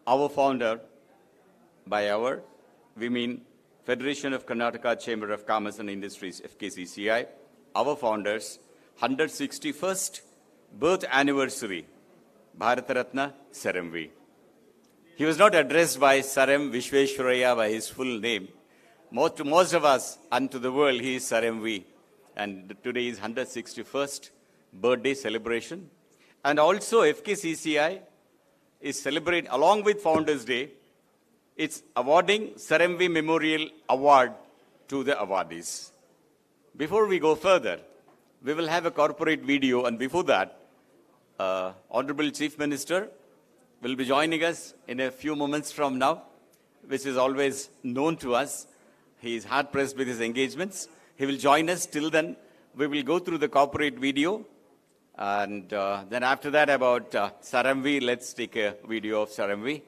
our founder, by our, we mean Federation of Karnataka Chamber of Commerce and Industries, FKCCI, our founders, 161st birth anniversary, Bharata Ratna Sir M.V. He was not addressed by Sir M. Visvesvaraya by his full name. To most of us and to the world, he is Sir M.V. And today is 161st birthday celebration. And also FKCCI is celebrating, along with Founders Day, it's awarding Sir M.V. Memorial Award to the awardees. Before we go further, we will have a corporate video, and before that, Honorable Chief Minister will be joining us in a few moments from now, which is always known to us. He is hard-pressed with his engagements. He will join us. Till then, we will go through the corporate video. And then after that, about Sir M.V., let's take a video of Sir M.V.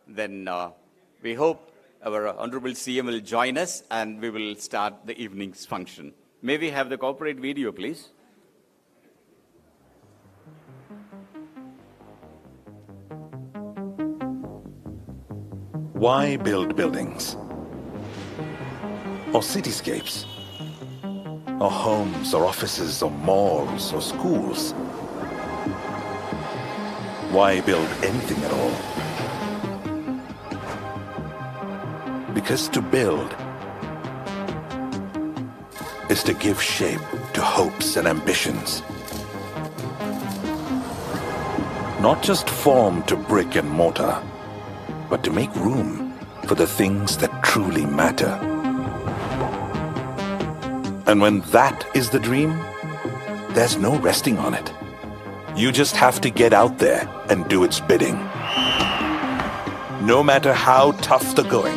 Then we hope our Honorable CM will join us, and we will start the evening's function. May we have the corporate video, please? Why build buildings? Or cityscapes? Or homes, or offices, or malls, or schools? Why build anything at all? Because to build is to give shape to hopes and ambitions. Not just form to brick and mortar, but to make room for the things that truly matter. And when that is the dream, there's no resting on it. You just have to get out there and do its bidding. No matter how tough the going,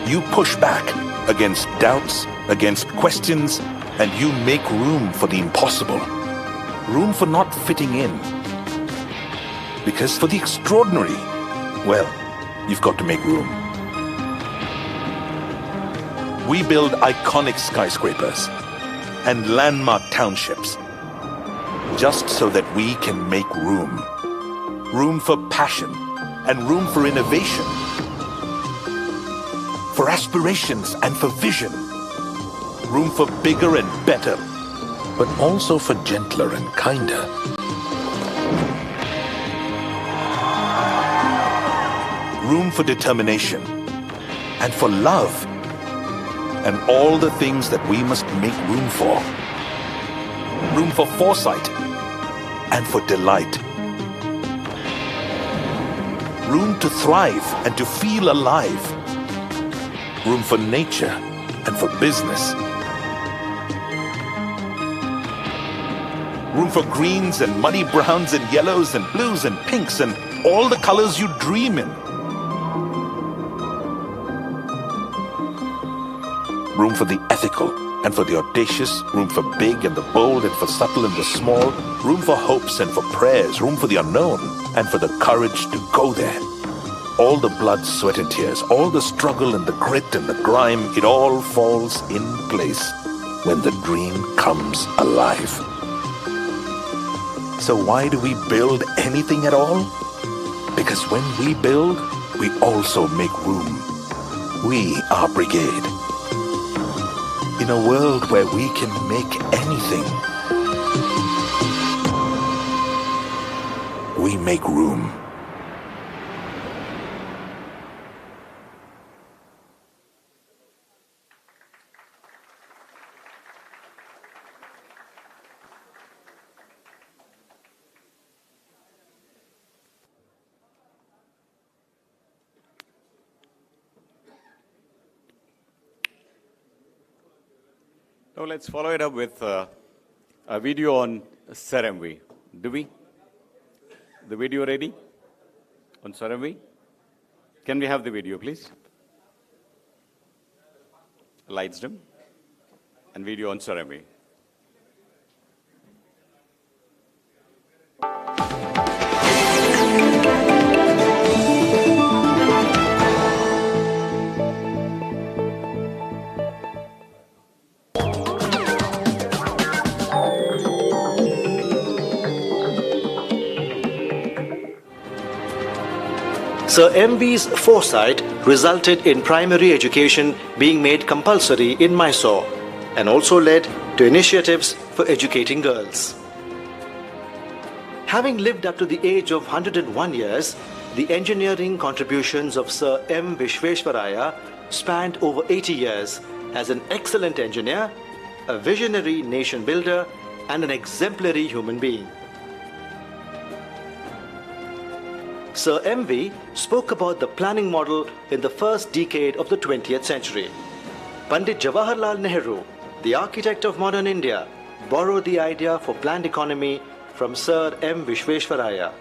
you push back against doubts, against questions, and you make room for the impossible. Room for not fitting in. Because for the extraordinary, well, you've got to make room. We build iconic skyscrapers and landmark townships just so that we can make room. Room for passion and room for innovation. For aspirations and for vision. Room for bigger and better, but also for gentler and kinder. Room for determination and for love and all the things that we must make room for. Room for foresight and for delight. Room to thrive and to feel alive. Room for nature and for business. Room for greens and muddy browns and yellows and blues and pinks and all the colors you dream in. Room for the ethical and for the audacious, room for big and the bold and for subtle and the small, room for hopes and for prayers, room for the unknown and for the courage to go there. All the blood, sweat and tears, all the struggle and the grit and the grime, it all falls in place when the dream comes alive. So why do we build anything at all? Because when we build, we also make room. We are brigade. In a world where we can make anything, we make room. Now let's follow it up with a video on Sir M.V. Do we? The video ready on Sir M.V.? Can we have the video, please? Lights dim. And video on Sir M.V. Sir M.V.'s foresight resulted in primary education being made compulsory in Mysore and also led to initiatives for educating girls. Having lived up to the age of 101 years, the engineering contributions of Sir M. Visvesvaraya spanned over 80 years as an excellent engineer, a visionary nation builder, and an exemplary human being. Sir M.V. spoke about the planning model in the first decade of the 20th century. Pandit Jawaharlal Nehru, the architect of modern India, borrowed the idea for planned economy from Sir M. Visvesvaraya.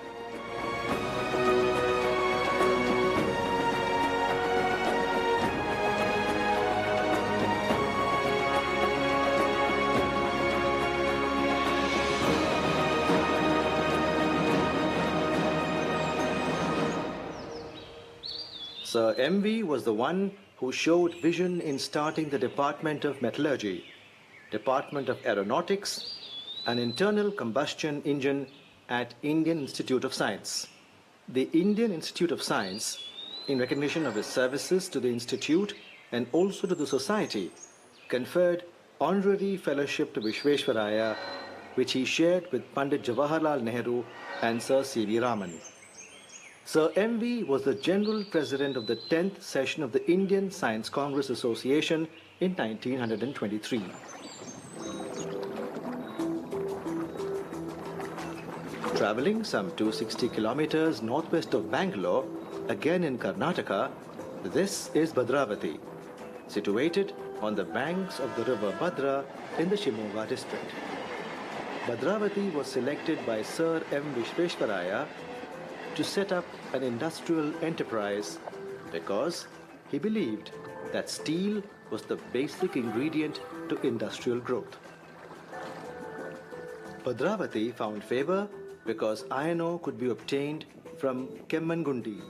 Sir M.V. was the one who showed vision in starting the Department of Metallurgy, Department of Aeronautics, an internal combustion engine at Indian Institute of Science. The Indian Institute of Science, in recognition of his services to the Institute and also to the society, conferred honorary fellowship to Visvesvaraya, which he shared with Pandit Jawaharlal Nehru and Sir C.V. Raman. Sir M.V. was the General President of the 10th session of the Indian Science Congress Association in 1923. Travelling some 260 kilometers northwest of Bangalore, again in Karnataka, this is Bhadravati, situated on the banks of the river Bhadra in the Shimoga district. Bhadravati was selected by Sir M. Visvesvaraya to set up an industrial enterprise because he believed that steel was the basic ingredient to industrial growth. Bhadravati found favor because iron ore could be obtained from Kemmangundi,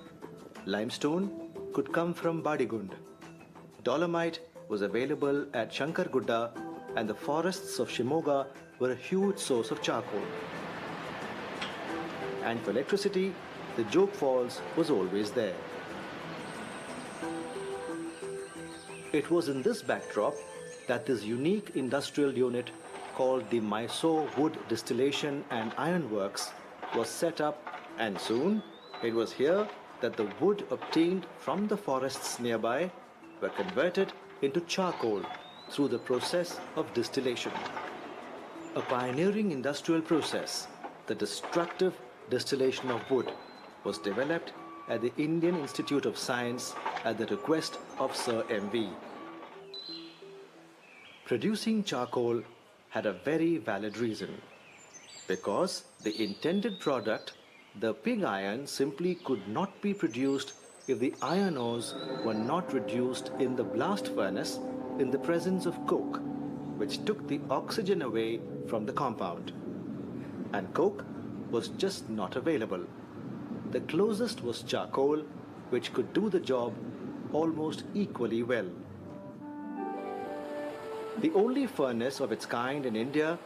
limestone could come from Badigund, dolomite was available at Shankargudda, and the forests of Shimoga were a huge source of charcoal. And for electricity, the Jog Falls was always there. It was in this backdrop that this unique industrial unit called the Mysore Wood Distillation and Iron Works was set up, and soon it was here that the wood obtained from the forests nearby were converted into charcoal through the process of distillation. A pioneering industrial process, the destructive distillation of wood, was developed at the Indian Institute of Science at the request of Sir M.V. Producing charcoal had a very valid reason, because the intended product, the pig iron, simply could not be produced if the iron ores were not reduced in the blast furnace in the presence of coke, which took the oxygen away from the compound. And coke was just not available. The closest was charcoal, which could do the job almost equally well. The only furnace of its kind in India,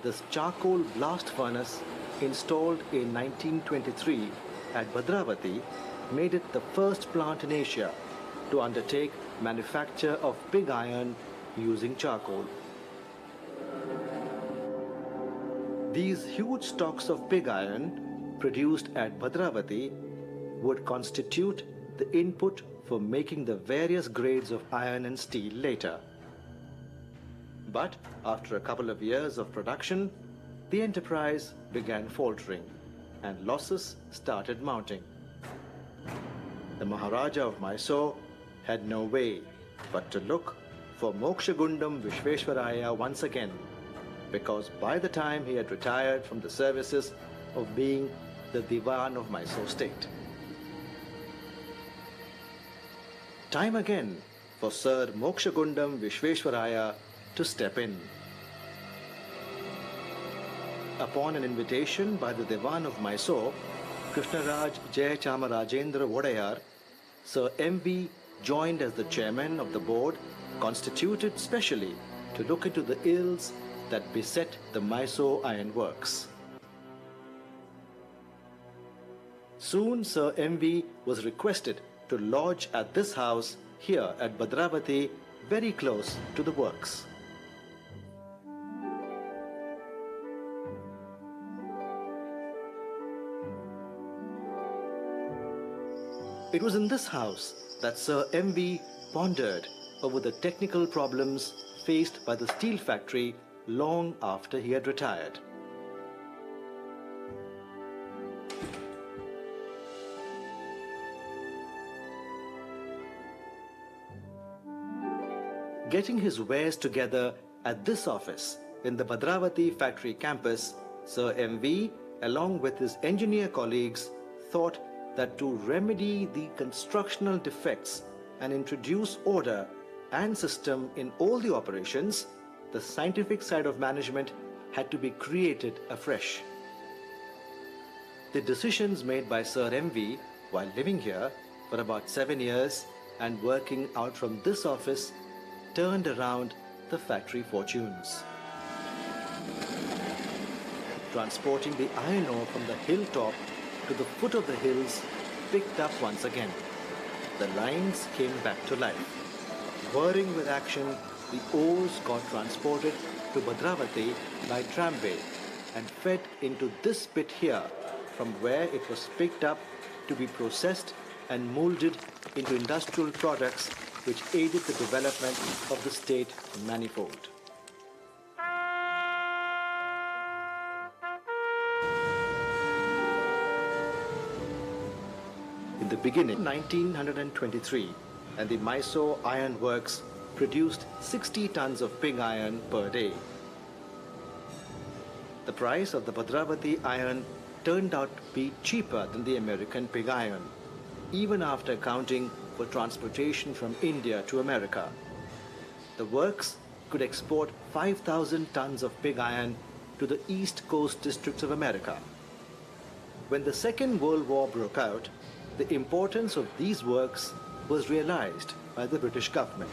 this charcoal blast furnace, installed in 1923 at Bhadravati, made it the first plant in Asia to undertake manufacture of pig iron using charcoal. These huge stocks of pig iron produced at Bhadravati would constitute the input for making the various grades of iron and steel later. But after a couple of years of production, the enterprise began faltering and losses started mounting. The Maharaja of Mysore had no way but to look for Mokshagundam Visvesvaraya once again, because by the time he had retired from the services of being the Diwan of Mysore state. Time again for Sir Mokshagundam Visvesvaraya to step in. Upon an invitation by the Diwan of Mysore, Krishnaraj Jayachamarajendra Vodayar, Sir M.V. joined as the chairman of the board constituted specially to look into the ills that beset the Mysore Iron Works. Soon Sir M.V. was requested to lodge at this house here at Bhadravati, very close to the works. It was in this house that Sir M.V. pondered over the technical problems faced by the steel factory long after he had retired. Getting his wares together at this office in the Bhadravati factory campus, Sir M.V., along with his engineer colleagues, thought that to remedy the constructional defects and introduce order and system in all the operations, the scientific side of management had to be created afresh. The decisions made by Sir M.V. while living here for about 7 years and working out from this office turned around the factory fortunes. Transporting the iron ore from the hilltop to the foot of the hills picked up once again. The lines came back to life. Whirring with action, the ores got transported to Bhadravati by tramway and fed into this pit here, from where it was picked up to be processed and molded into industrial products which aided the development of the state manifold. In the beginning, 1923, and the Mysore Iron Works produced 60 tons of pig iron per day. The price of the Bhadravati iron turned out to be cheaper than the American pig iron, even after accounting for transportation from India to America. The works could export 5,000 tons of pig iron to the East Coast districts of America. When the Second World War broke out, the importance of these works was realized by the British government,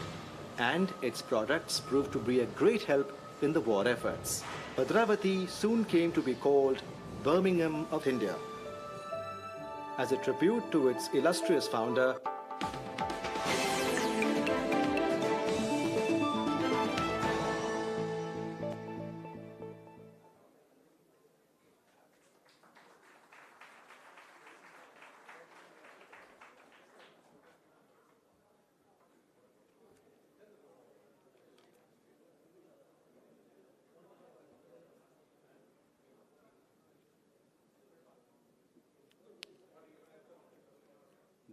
and its products proved to be a great help in the war efforts. Bhadravati soon came to be called Birmingham of India. As a tribute to its illustrious founder,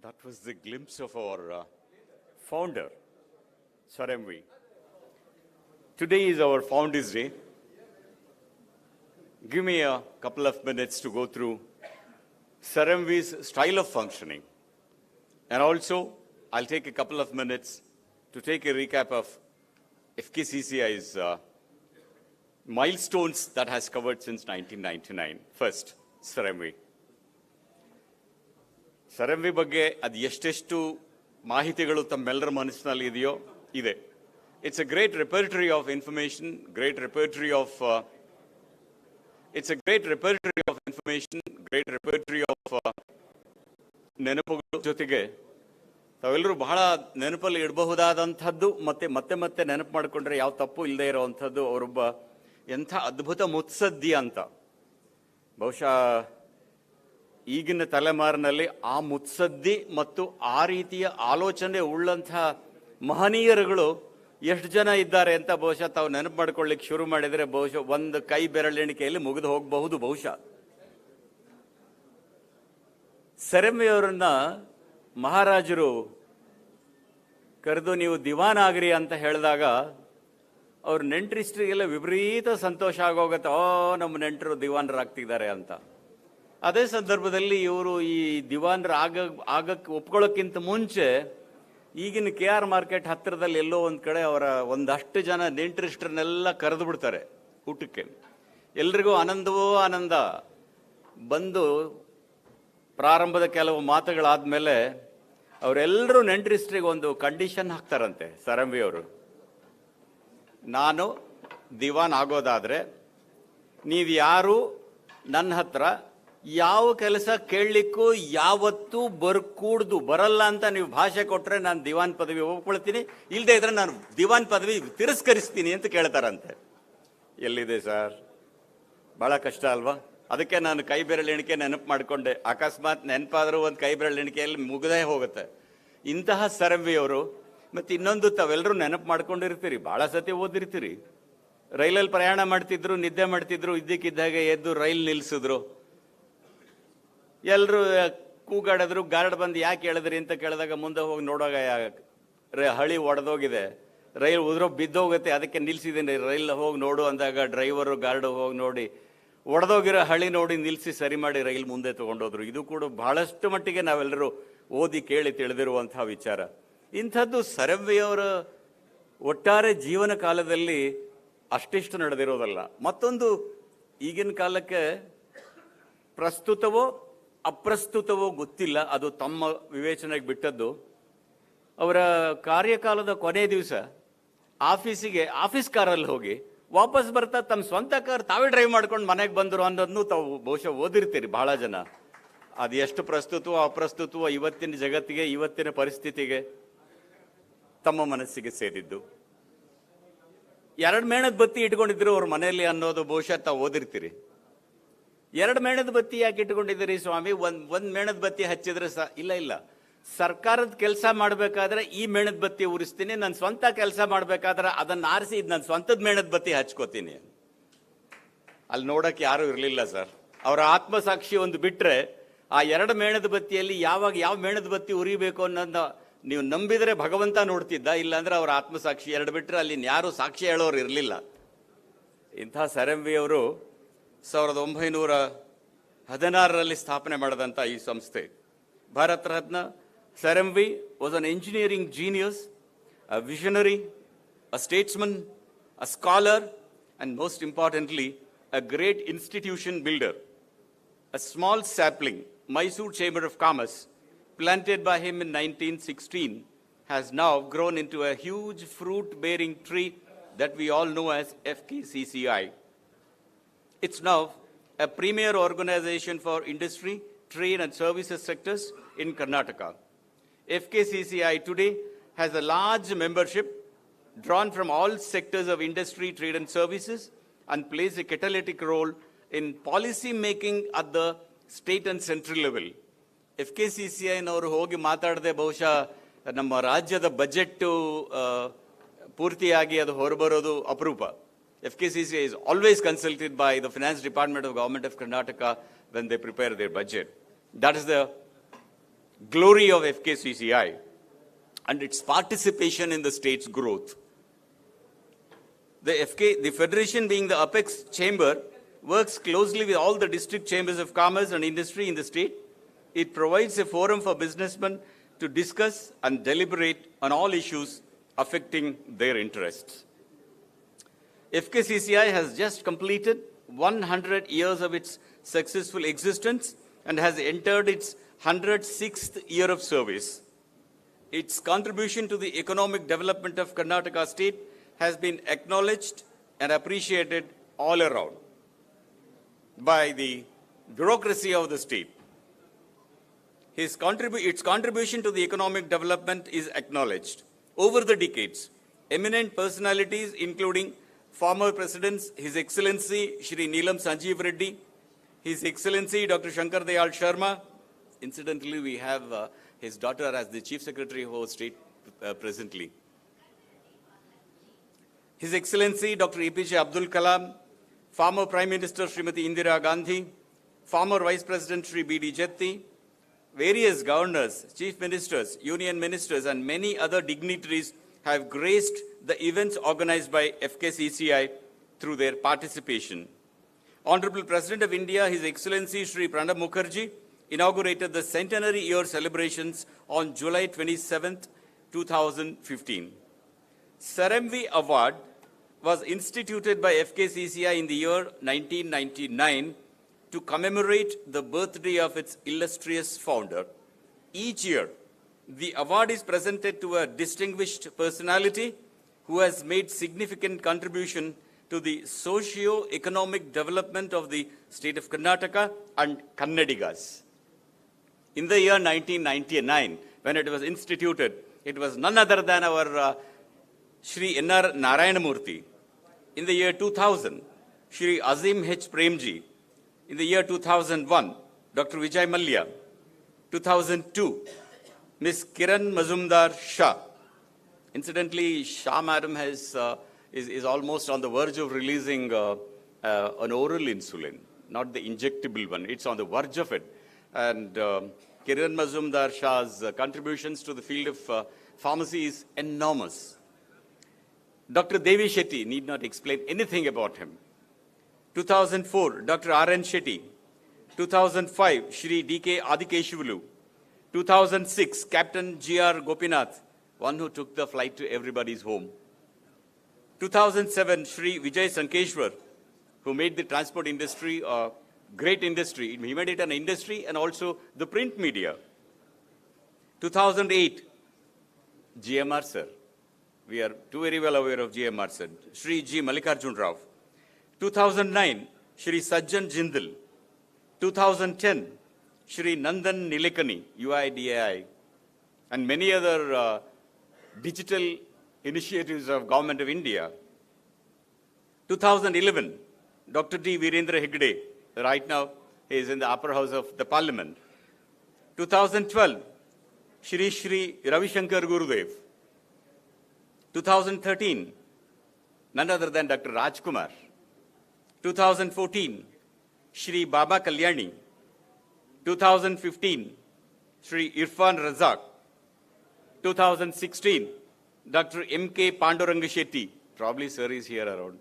that was the glimpse of our founder, Sir M.V. Today is our Founders' Day. Give me a couple of minutes to go through Sir M.V.'s style of functioning. And also, I'll take a couple of minutes to take a recap of FKCCI's milestones that has covered since 1999. First, Sir M.V. Sir M.V. ಬಗ್ಗೆ ಅದು ಎಷ್ಟೆಷ್ಟು ಮಾಹಿತಿಗಳು ತಮ್ಮೆಲ್ಲರ ಮನಸ್ಸಿನಲ್ಲಿ ಇದೆಯೋ ಇದೆ. It's a great repertory of information, great repertory of ನೆನಪುಗಳ ಜೊತೆಗೆ ತಾವೆಲ್ಲರೂ ಬಹಳ ನೆನಪಲ್ಲಿ ಇಡಬಹುದಾದಂಥದ್ದು ಮತ್ತೆ ನೆನಪು ಮಾಡಿಕೊಂಡ್ರೆ ಯಾವ ತಪ್ಪು ಇಲ್ಲದೆ ಇರೋವಂಥದ್ದು ಅವರೊಬ್ಬ ಎಂಥ ಅದ್ಭುತ ಮುತ್ಸದ್ದಿ ಅಂತ. ಬಹುಶಃ ಈಗಿನ ತಲೆಮಾರಿನಲ್ಲಿ ಆ ಮುತ್ಸದ್ದಿ ಮತ್ತು ಆ ರೀತಿಯ ಆಲೋಚನೆ ಉಳ್ಳಂಥ ಮಹನೀಯರುಗಳು ಎಷ್ಟು ಜನ ಇದ್ದಾರೆ ಅಂತ ಬಹುಶಃ ತಾವು ನೆನಪು ಮಾಡ್ಕೊಳ್ಳಿಕ್ಕೆ ಶುರು ಮಾಡಿದರೆ ಬಹುಶಃ ಒಂದು ಕೈ ಬೆರಳೆಣಿಕೆಯಲ್ಲಿ ಮುಗಿದು ಹೋಗಬಹುದು. ಬಹುಶಃ ಸರ್ ಎಂ.ವಿ. ಅವರನ್ನ ಮಹಾರಾಜರು ಕರೆದು ನೀವು ದಿವಾನ್ ಆಗ್ರಿ ಅಂತ ಹೇಳಿದಾಗ ಅವ್ರ ನೆಂಟರಿಸ್ಟ್ರಿಗೆಲ್ಲ ವಿಪರೀತ ಸಂತೋಷ ಆಗೋಗತ್ತೆ. ನಮ್ಮ ನೆಂಟರು ದಿವಾನರಾಗ್ತಿದ್ದಾರೆ ಅಂತ. ಅದೇ ಸಂದರ್ಭದಲ್ಲಿ ಇವರು ಈ ದಿವಾನ್ರ ಆಗಕ್ಕೆ ಒಪ್ಕೊಳ್ಳೋಕ್ಕಿಂತ ಮುಂಚೆ ಈಗಿನ KR ಮಾರ್ಕೆಟ್ ಹತ್ತಿರದಲ್ಲಿ ಎಲ್ಲೋ ಒಂದು ಕಡೆ ಅವರ ಒಂದಷ್ಟು ಜನ ನೆಂಟರಿಸ್ಟ್ರನ್ನೆಲ್ಲ ಕರೆದು ಬಿಡ್ತಾರೆ ಊಟಕ್ಕೆ. ಎಲ್ರಿಗೂ ಆನಂದವೋ ಆನಂದ. ಬಂದು ಪ್ರಾರಂಭದ ಕೆಲವು ಮಾತುಗಳಾದ್ಮೇಲೆ ಅವರೆಲ್ಲರೂ ನೆಂಟರಿಸ್ಟ್ರಿಗೆ ಒಂದು ಕಂಡೀಷನ್ ಹಾಕ್ತಾರಂತೆ ಸರ್ ಎಂ.ವಿ. ಅವರು. ನಾನು ದಿವಾನ್ ಆಗೋದಾದ್ರೆ ನೀವು ಯಾರು ನನ್ನ ಹತ್ರ ಯಾವ ಕೆಲಸ ಕೇಳಲಿಕ್ಕೂ ಯಾವತ್ತೂ ಬರಲ್ಲ ಅಂತ ನೀವು ಭಾಷೆ ಕೊಟ್ಟರೆ ನಾನು ದಿವಾನ್ ಪದವಿ ಒಪ್ಕೊಳ್ತೀನಿ, ಇಲ್ಲದೆ ಇದ್ರೆ ನಾನು ದಿವಾನ್ ಪದವಿ ತಿರಸ್ಕರಿಸ್ತೀನಿ ಅಂತ ಕೇಳ್ತಾರಂತೆ. ಎಲ್ಲಿದೆ ಸರ್? ಬಹಳ ಕಷ್ಟ ಅಲ್ವಾ? ಅದಕ್ಕೆ ನಾನು ಕೈ ಬೆರಳು ಎಣಿಕೆ ನೆನಪು ಮಾಡಿಕೊಂಡೆ. ಅಕಸ್ಮಾತ್ ನೆನಪಾದರೂ ಒಂದು ಕೈ ಬೆರಳು ಎಣಿಕೆಯಲ್ಲಿ ಮುಗದೇ ಹೋಗುತ್ತೆ. ಇಂತಹ ಸರಂವಿಯವರು ಮತ್ತು ಇನ್ನೊಂದು, ತಾವೆಲ್ಲರೂ ನೆನಪು ಮಾಡ್ಕೊಂಡಿರ್ತೀರಿ, ಭಾಳ ಸತಿ ಓದಿರ್ತೀರಿ. ರೈಲಲ್ಲಿ ಪ್ರಯಾಣ ಮಾಡ್ತಿದ್ರು, ನಿದ್ದೆ ಮಾಡ್ತಿದ್ರು, ಇದ್ದಕ್ಕಿದ್ದಾಗೆ ಎದ್ದು ರೈಲ್ ನಿಲ್ಲಿಸಿದ್ರು. ಎಲ್ಲರೂ ಕೂಗಾಡಿದ್ರು. ಗಾರ್ಡ್ ಬಂದು ಯಾಕೆ ಹೇಳಿದ್ರಿ ಅಂತ ಕೇಳಿದಾಗ ಮುಂದೆ ಹೋಗಿ ನೋಡೋಗ ಹಳಿ ಒಡೆದೋಗಿದೆ, ರೈಲ್ ಬಿದ್ದೋಗುತ್ತೆ, ಅದಕ್ಕೆ ನಿಲ್ಸಿದ್ದೀನಿ, ರೈಲ್ ಹೋಗಿ ನೋಡು ಅಂದಾಗ ಡ್ರೈವರು ಗಾರ್ಡು ಹೋಗಿ ನೋಡಿ ಒಡೆದೋಗಿರೋ ಹಳಿ ನೋಡಿ ನಿಲ್ಲಿಸಿ ಸರಿ ಮಾಡಿ ರೈಲ್ ಮುಂದೆ ತೊಗೊಂಡೋದ್ರು. ಇದು ಕೂಡ ಬಹಳಷ್ಟು ಮಟ್ಟಿಗೆ ನಾವೆಲ್ಲರೂ ಓದಿ ಕೇಳಿ ತಿಳಿದಿರುವಂತಹ ವಿಚಾರ. ಇಂಥದ್ದು ಸರಂವಿಯವರ ಒಟ್ಟಾರೆ ಜೀವನ ಕಾಲದಲ್ಲಿ ಅಷ್ಟಿಷ್ಟು ನಡೆದಿರೋದಲ್ಲ. ಮತ್ತೊಂದು, ಈಗಿನ ಕಾಲಕ್ಕೆ ಪ್ರಸ್ತುತವೋ ಅಪ್ರಸ್ತುತವೋ ಗೊತ್ತಿಲ್ಲ, ಅದು ತಮ್ಮ ವಿವೇಚನೆಗೆ ಬಿಟ್ಟದ್ದು. ಅವರ ಕಾರ್ಯಕಾಲದ ಕೊನೆ ದಿವಸ ಆಫೀಸ್ ಕಾರಲ್ಲಿ ಹೋಗಿ ವಾಪಸ್ ಬರ್ತಾ ತಮ್ಮ ಸ್ವಂತ ಕಾರ್ ತಾವೇ ಡ್ರೈವ್ ಮಾಡ್ಕೊಂಡು ಮನೆಗೆ ಬಂದರು ಅನ್ನೋದನ್ನು ತಾವು ಬಹುಶಃ ಓದಿರ್ತೀರಿ ಬಹಳ ಜನ. ಅದು ಎಷ್ಟು ಪ್ರಸ್ತುತವೋ ಅಪ್ರಸ್ತುತವೋ ಇವತ್ತಿನ ಜಗತ್ತಿಗೆ, ಇವತ್ತಿನ ಪರಿಸ್ಥಿತಿಗೆ ತಮ್ಮ ಮನಸ್ಸಿಗೆ ಸೇರಿದ್ದು. 2 ಮೇಣದ ಬತ್ತಿ ಇಟ್ಕೊಂಡಿದ್ರು ಅವ್ರ ಮನೆಯಲ್ಲಿ ಅನ್ನೋದು ಬಹುಶಃ ತಾವು ಓದಿರ್ತೀರಿ. 2 ಮೇಣದ ಬತ್ತಿ ಯಾಕೆ ಇಟ್ಕೊಂಡಿದ್ದೀರಿ ಸ್ವಾಮಿ? ಒಂದ್ ಮೇಣದ ಬತ್ತಿ ಹಚ್ಚಿದ್ರೆ ಇಲ್ಲ, ಸರ್ಕಾರದ ಕೆಲಸ ಮಾಡಬೇಕಾದ್ರೆ ಈ ಮೇಣದ ಬತ್ತಿ ಉರಿಸ್ತೀನಿ, ನನ್ನ ಸ್ವಂತ ಕೆಲಸ ಮಾಡಬೇಕಾದ್ರೆ ಅದನ್ನ ಆರಿಸಿ ಇದು ನನ್ನ ಸ್ವಂತದ ಮೇಣದ ಬತ್ತಿ ಹಚ್ಕೋತೀನಿ. ಅಲ್ಲಿ ನೋಡಕ್ಕೆ ಯಾರು ಇರಲಿಲ್ಲ ಸರ್. ಅವರ ಆತ್ಮಸಾಕ್ಷಿ ಒಂದು ಬಿಟ್ರೆ ಆ 2 ಮೇಣದ ಬತ್ತಿಯಲ್ಲಿ ಯಾವ ಮೇಣದ ಬತ್ತಿ ಉರಿಬೇಕು ಅನ್ನೋದನ್ನ ನೀವು ನಂಬಿದರೆ ಭಗವಂತ ನೋಡ್ತಿದ್ದ, ಇಲ್ಲಾಂದ್ರೆ ಅವರ ಆತ್ಮಸಾಕ್ಷಿ 2 ಬಿಟ್ರೆ ಅಲ್ಲಿ ಯಾರು ಸಾಕ್ಷಿ ಹೇಳೋರು ಇರಲಿಲ್ಲ. ಇಂಥ ಸರಂವಿಯವರು 1916ರಲ್ಲಿ ಸ್ಥಾಪನೆ ಮಾಡಿದಂಥ ಈ ಸಂಸ್ಥೆ Bharat Ratna. Saramvi was an engineering genius, a visionary, a statesman, a scholar, and most importantly, a great institution builder. A small sapling, Mysore Chamber of Commerce, planted by him in 1916, has now grown into a huge fruit-bearing tree that we all know as FKCCI. It's now a premier organization for industry, trade, and services sectors in Karnataka. FKCCI today has a large membership drawn from all sectors of industry, trade, and services, and plays a catalytic role in policy making at the state and central level. FKCCI ನವರು ಹೋಗಿ ಮಾತಾಡದೆ ಬಹುಶಃ ನಮ್ಮ ರಾಜ್ಯದ budget ಪೂರ್ತಿಯಾಗಿ ಅದು ಹೊರಬರೋದು ಅಪರೂಪ. FKCCI is always consulted by the Finance Department of Government of Karnataka when they prepare their budget. That is the glory of FKCCI and its participation in the state's growth. The Federation, being the apex chamber, works closely with all the district chambers of commerce and industry in the state. It provides a forum for businessmen to discuss and deliberate on all issues affecting their interests. FKCCI has just completed 100 years of its successful existence and has entered its 106th year of service. Its contribution to the economic development of Karnataka state has been acknowledged and appreciated all around by the bureaucracy of the state. Its contribution to the economic development is acknowledged. Over the decades, eminent personalities including former presidents, His Excellency Shri Neelam Sanjeev Reddy, His Excellency Dr. Shankar Dayal Sharma. Incidentally, we have his daughter as the Chief Secretary of our state presently. His Excellency Dr. APJ Abdul Kalam, former Prime Minister Srimati Indira Gandhi, former Vice President Shri B.D. Jetti, various governors, chief ministers, union ministers, and many other dignitaries have graced the events organized by FKCCI through their participation. Honorable President of India, His Excellency Shri Pranab Mukherjee, inaugurated the centenary year celebrations on July 27th, 2015. Saramvi Award was instituted by FKCCI in the year 1999 to commemorate the birthday of its illustrious founder. Each year, the award is presented to a distinguished personality who has made significant contribution to the socio-economic development of the state of Karnataka and Kannadigas. In the year 1999, when it was instituted, it was none other than our Shri N.R. Narayanamurthy. In the year 2000, Shri Azim H. Premji. In the year 2001, Dr. Vijay Mallya. 2002, Ms. Kiran Mazumdar Shah. Incidentally, Shah Madam is almost on the verge of releasing an oral insulin, not the injectable one. It's on the verge of it. And Kiran Mazumdar Shah's contributions to the field of pharmacy is enormous. Dr. Devi Shetty, need not explain anything about him. 2004, Dr. R.N. Shetty. 2005, Shri D.K. Adikeshvulu. 2006, Captain G.R. Gopinath, one who took the flight to everybody's home. 2007, Shri Vijay Sankeshwar, who made the transport industry a great industry. He made it an industry and also the print media. 2008, GMR sir. We are too very well aware of GMR sir. Shri G. Mallikarjun Rao. 2009, Shri Sajjan Jindal. 2010, Shri Nandan Nilekani, UIDAI, and many other digital initiatives of Government of India. 2011, Dr. D. Virendra Hegde, right now he is in the upper house of the Parliament. 2012, Shri Shri Ravi Shankar Gurudev. 2013, none other than Dr. Rajkumar. 2014, Shri Baba Kalyani. 2015, Shri Irfan Razak. 2016, Dr. M.K. Panduranga Shetty. Probably sir is here around.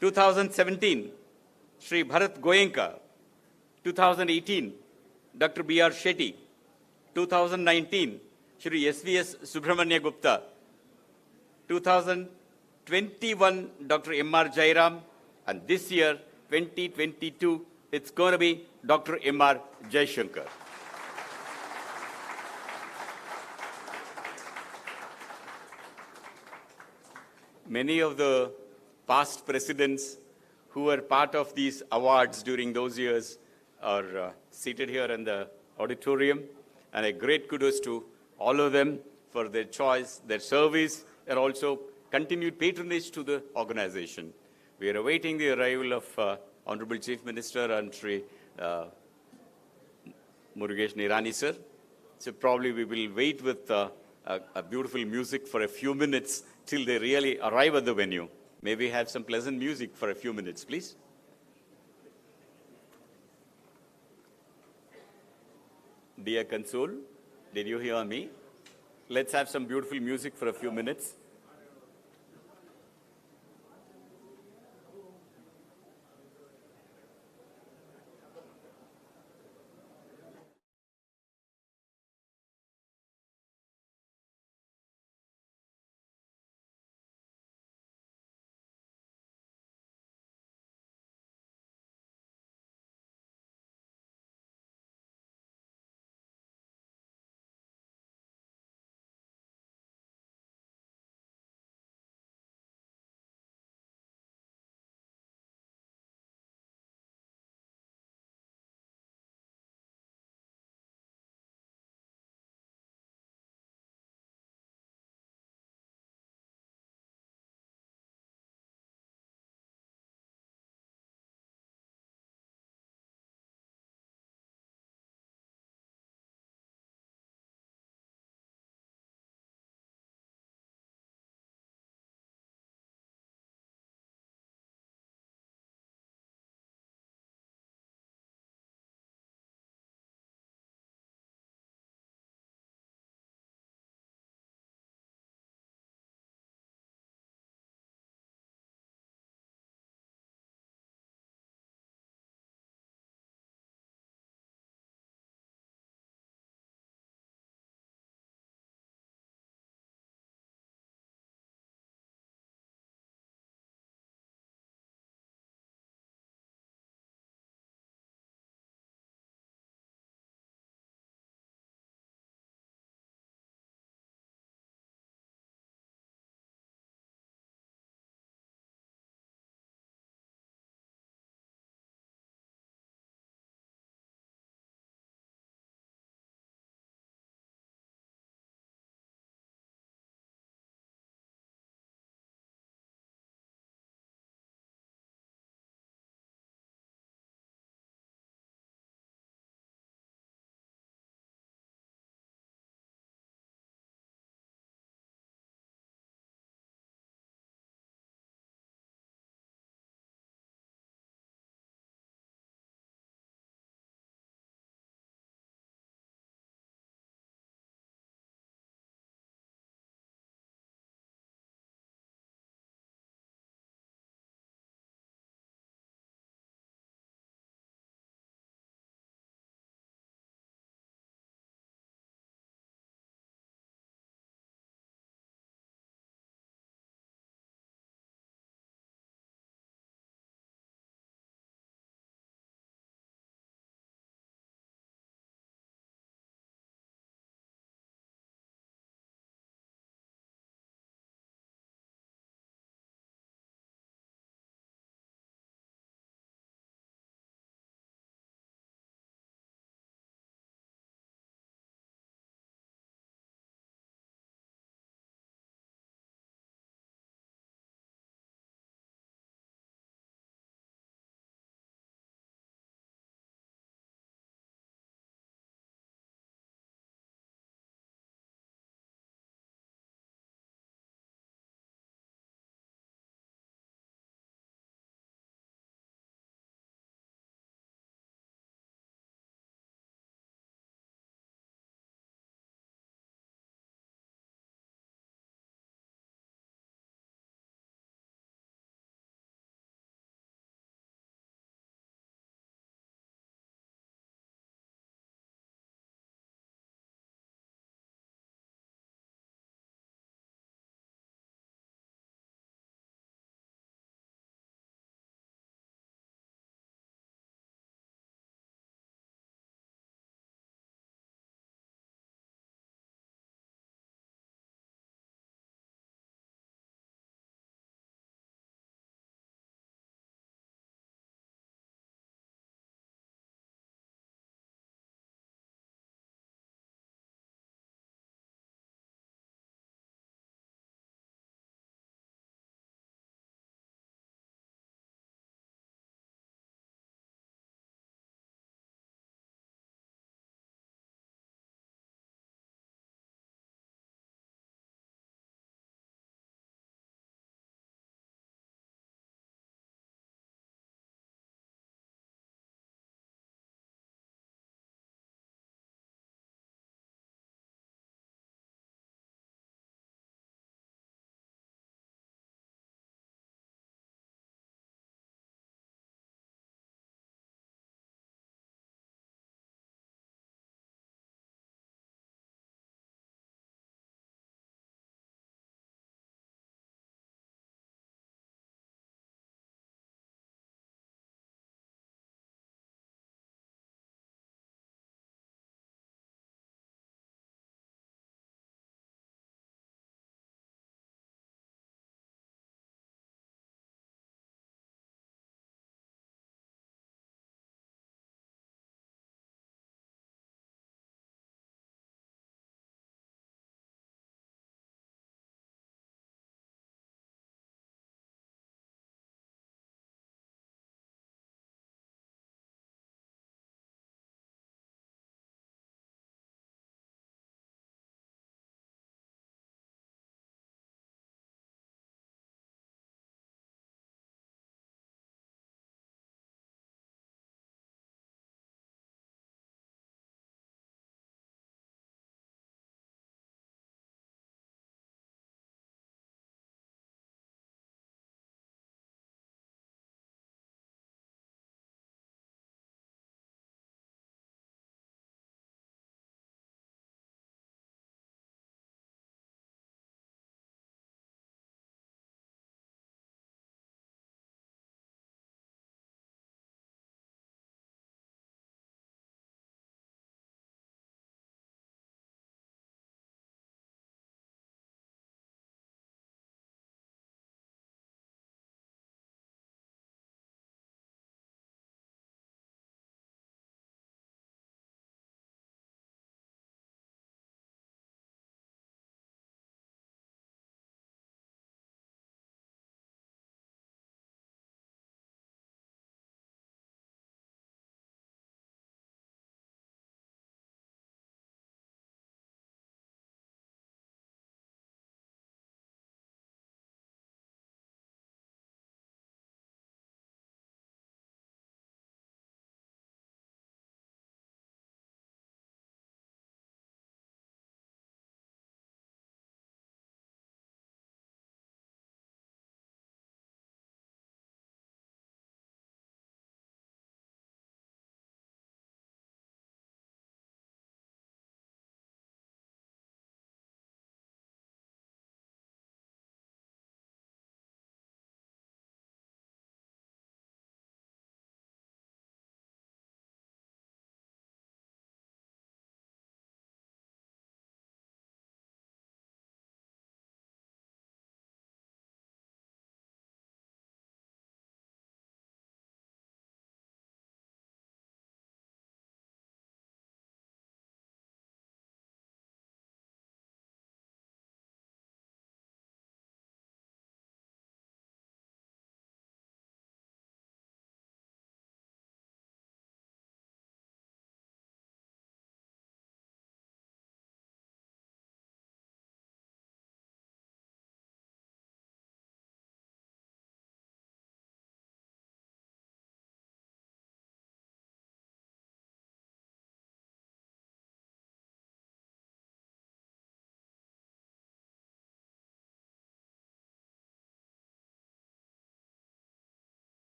2017, Shri Bharat Goenka. 2018, Dr. B.R. Shetty. 2019, Shri S.V.S. Subramanya Gupta. 2021, Dr. M.R. Jairam. And this year, 2022, it's going to be Dr. M.R. Jaishankar. Many of the past presidents who were part of these awards during those years are seated here in the auditorium. And a great kudos to all of them for their choice, their service, and also continued patronage to the organization. We are awaiting the arrival of Honorable Chief Minister and Shri Murugesh Nirani sir. So probably we will wait with a beautiful music for a few minutes till they really arrive at the venue. May we have some pleasant music for a few minutes, please? Dear Console, did you hear me? Let's have some beautiful music for a few minutes.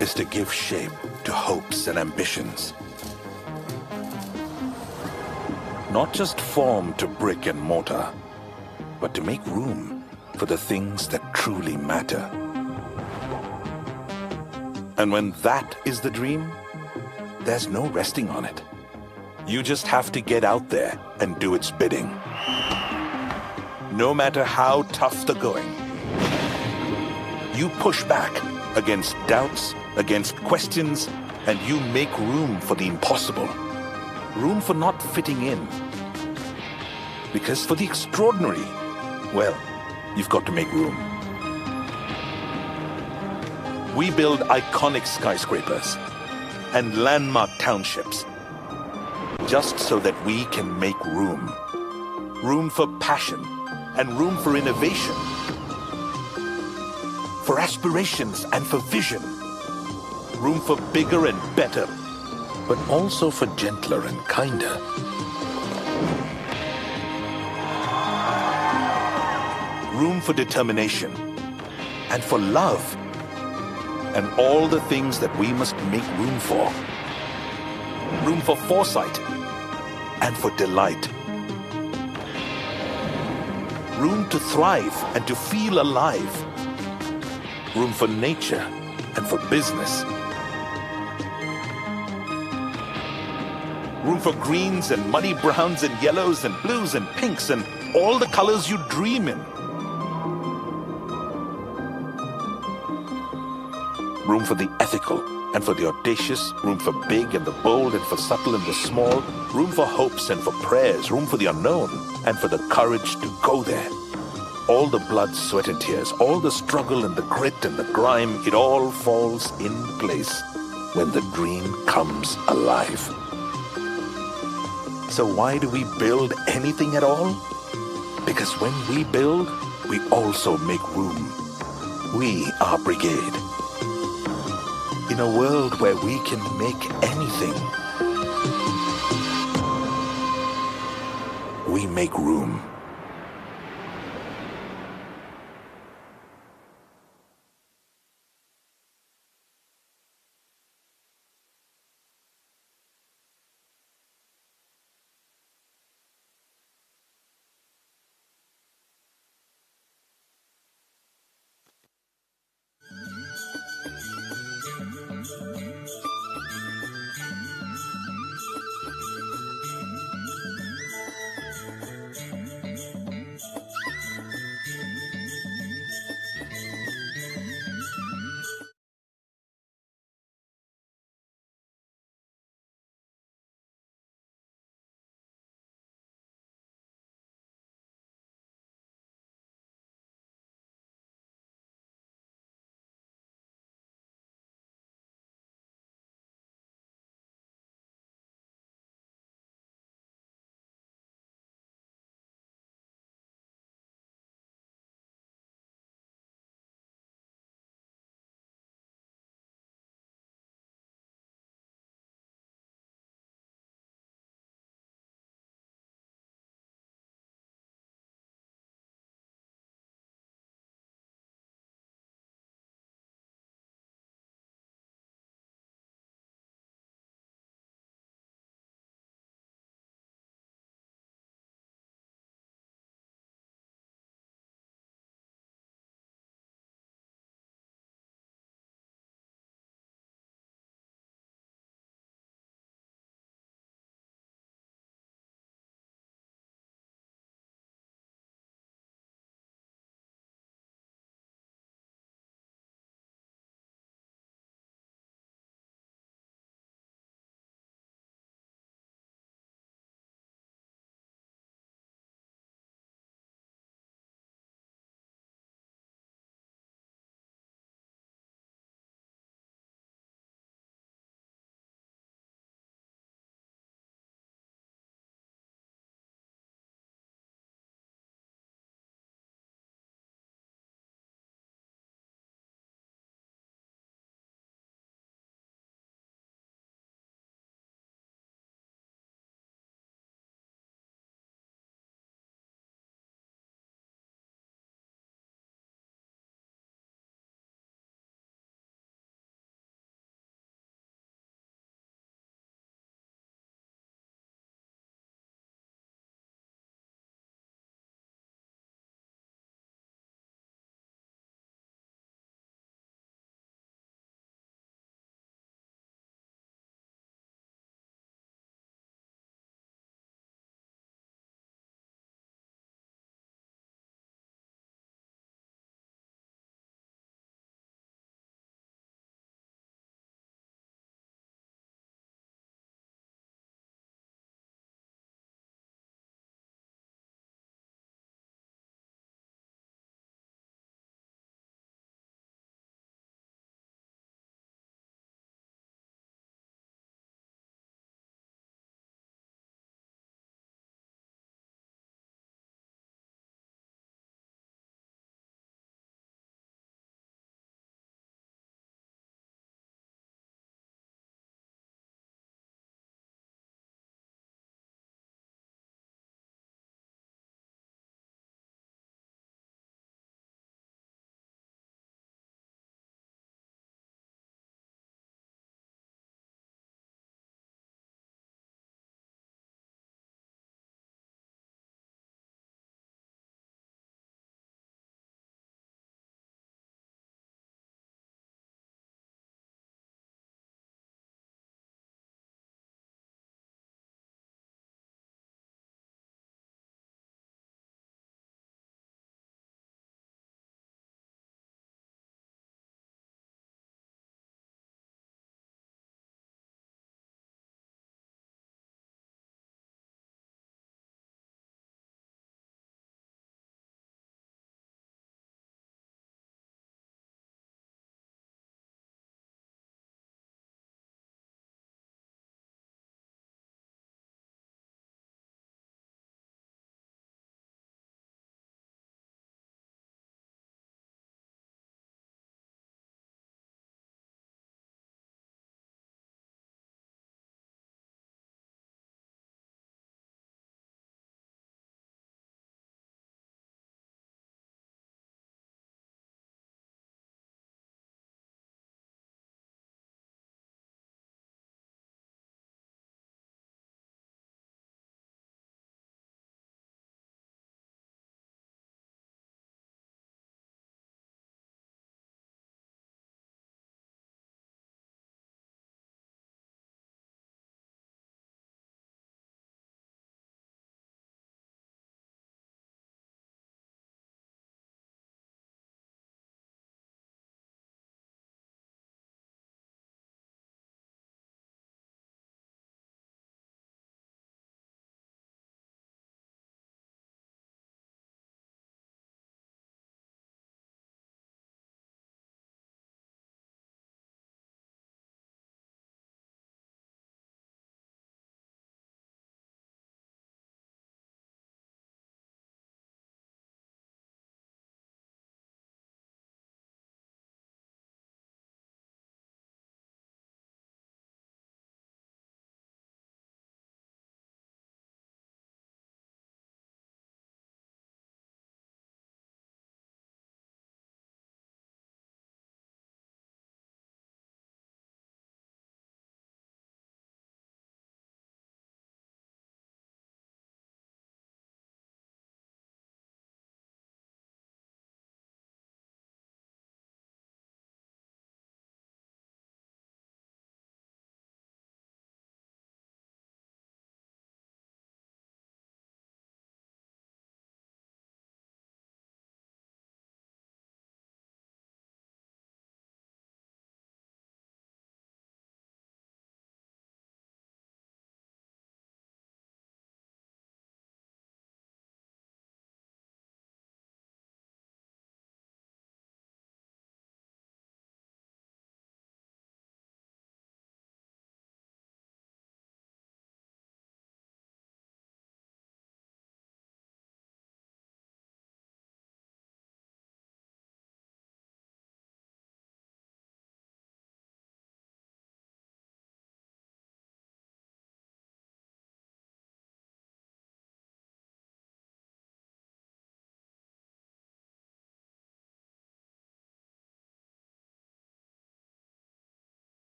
is to give shape to hopes and ambitions. Not just form to brick and mortar, but to make room for the things that truly matter. And when that is the dream, there's no resting on it. You just have to get out there and do its bidding. No matter how tough the going, you push back against doubts, against questions, and you make room for the impossible. Room for not fitting in. Because for the extraordinary, well, you've got to make room. We build iconic skyscrapers and landmark townships just so that we can make room. Room for passion and room for innovation. For aspirations and for vision. Room for bigger and better, but also for gentler and kinder. Room for determination and for love and all the things that we must make room for. Room for foresight and for delight. Room to thrive and to feel alive. Room for nature and for business. Room for greens and muddy browns and yellows and blues and pinks and all the colors you dream in. Room for the ethical and for the audacious, room for big and the bold and for subtle and the small, room for hopes and for prayers, room for the unknown and for the courage to go there. All the blood, sweat and tears, all the struggle and the grit and the grime, it all falls in place when the dream comes alive. So why do we build anything at all? Because when we build, we also make room. We are brigade. In a world where we can make anything, we make room.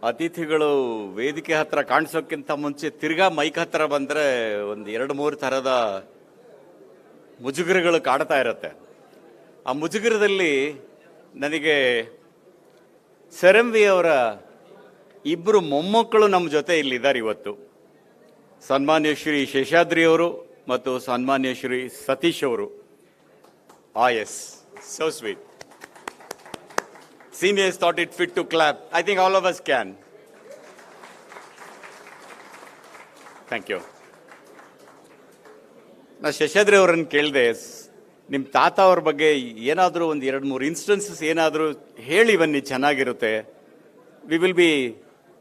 ಅತಿಥಿಗಳು ವೇದಿಕೆ ಹತ್ರ ಕಾಣಿಸೋಕ್ಕಿಂತ ಮುಂಚೆ ತಿರ್ಗಾ mic ಹತ್ರ ಬಂದರೆ ಒಂದು 2-3 ಥರದ ಮುಜುಗರಗಳು ಕಾಡ್ತಾ ಇರುತ್ತೆ. ಆ ಮುಜುಗರದಲ್ಲಿ ನನಗೆ ಸೆರೆಂವಿ ಅವರ ಇಬ್ಬರು ಮೊಮ್ಮಕ್ಕಳು ನಮ್ಮ ಜೊತೆ ಇಲ್ಲಿದ್ದಾರೆ ಇವತ್ತು. ಸನ್ಮಾನ್ಯ ಶ್ರೀ ಶೇಷಾದ್ರಿ ಅವರು ಮತ್ತು ಸನ್ಮಾನ್ಯ ಶ್ರೀ ಸತೀಶ್ ಅವರು. Yes, so sweet. Seniors thought it fit to clap. I think all of us can. Thank you. ನಾ ಶೇಷಾದ್ರಿ ಅವರನ್ನು ಕೇಳಿದೆ, ನಿಮ್ಮ ತಾತ ಅವ್ರ ಬಗ್ಗೆ ಏನಾದರೂ ಒಂದು 2-3 ಇನ್ಸ್ಟೆನ್ಸಸ್ ಏನಾದರೂ ಹೇಳಿ ಬನ್ನಿ, ಚೆನ್ನಾಗಿರುತ್ತೆ, ವಿ ವಿಲ್ ಬಿ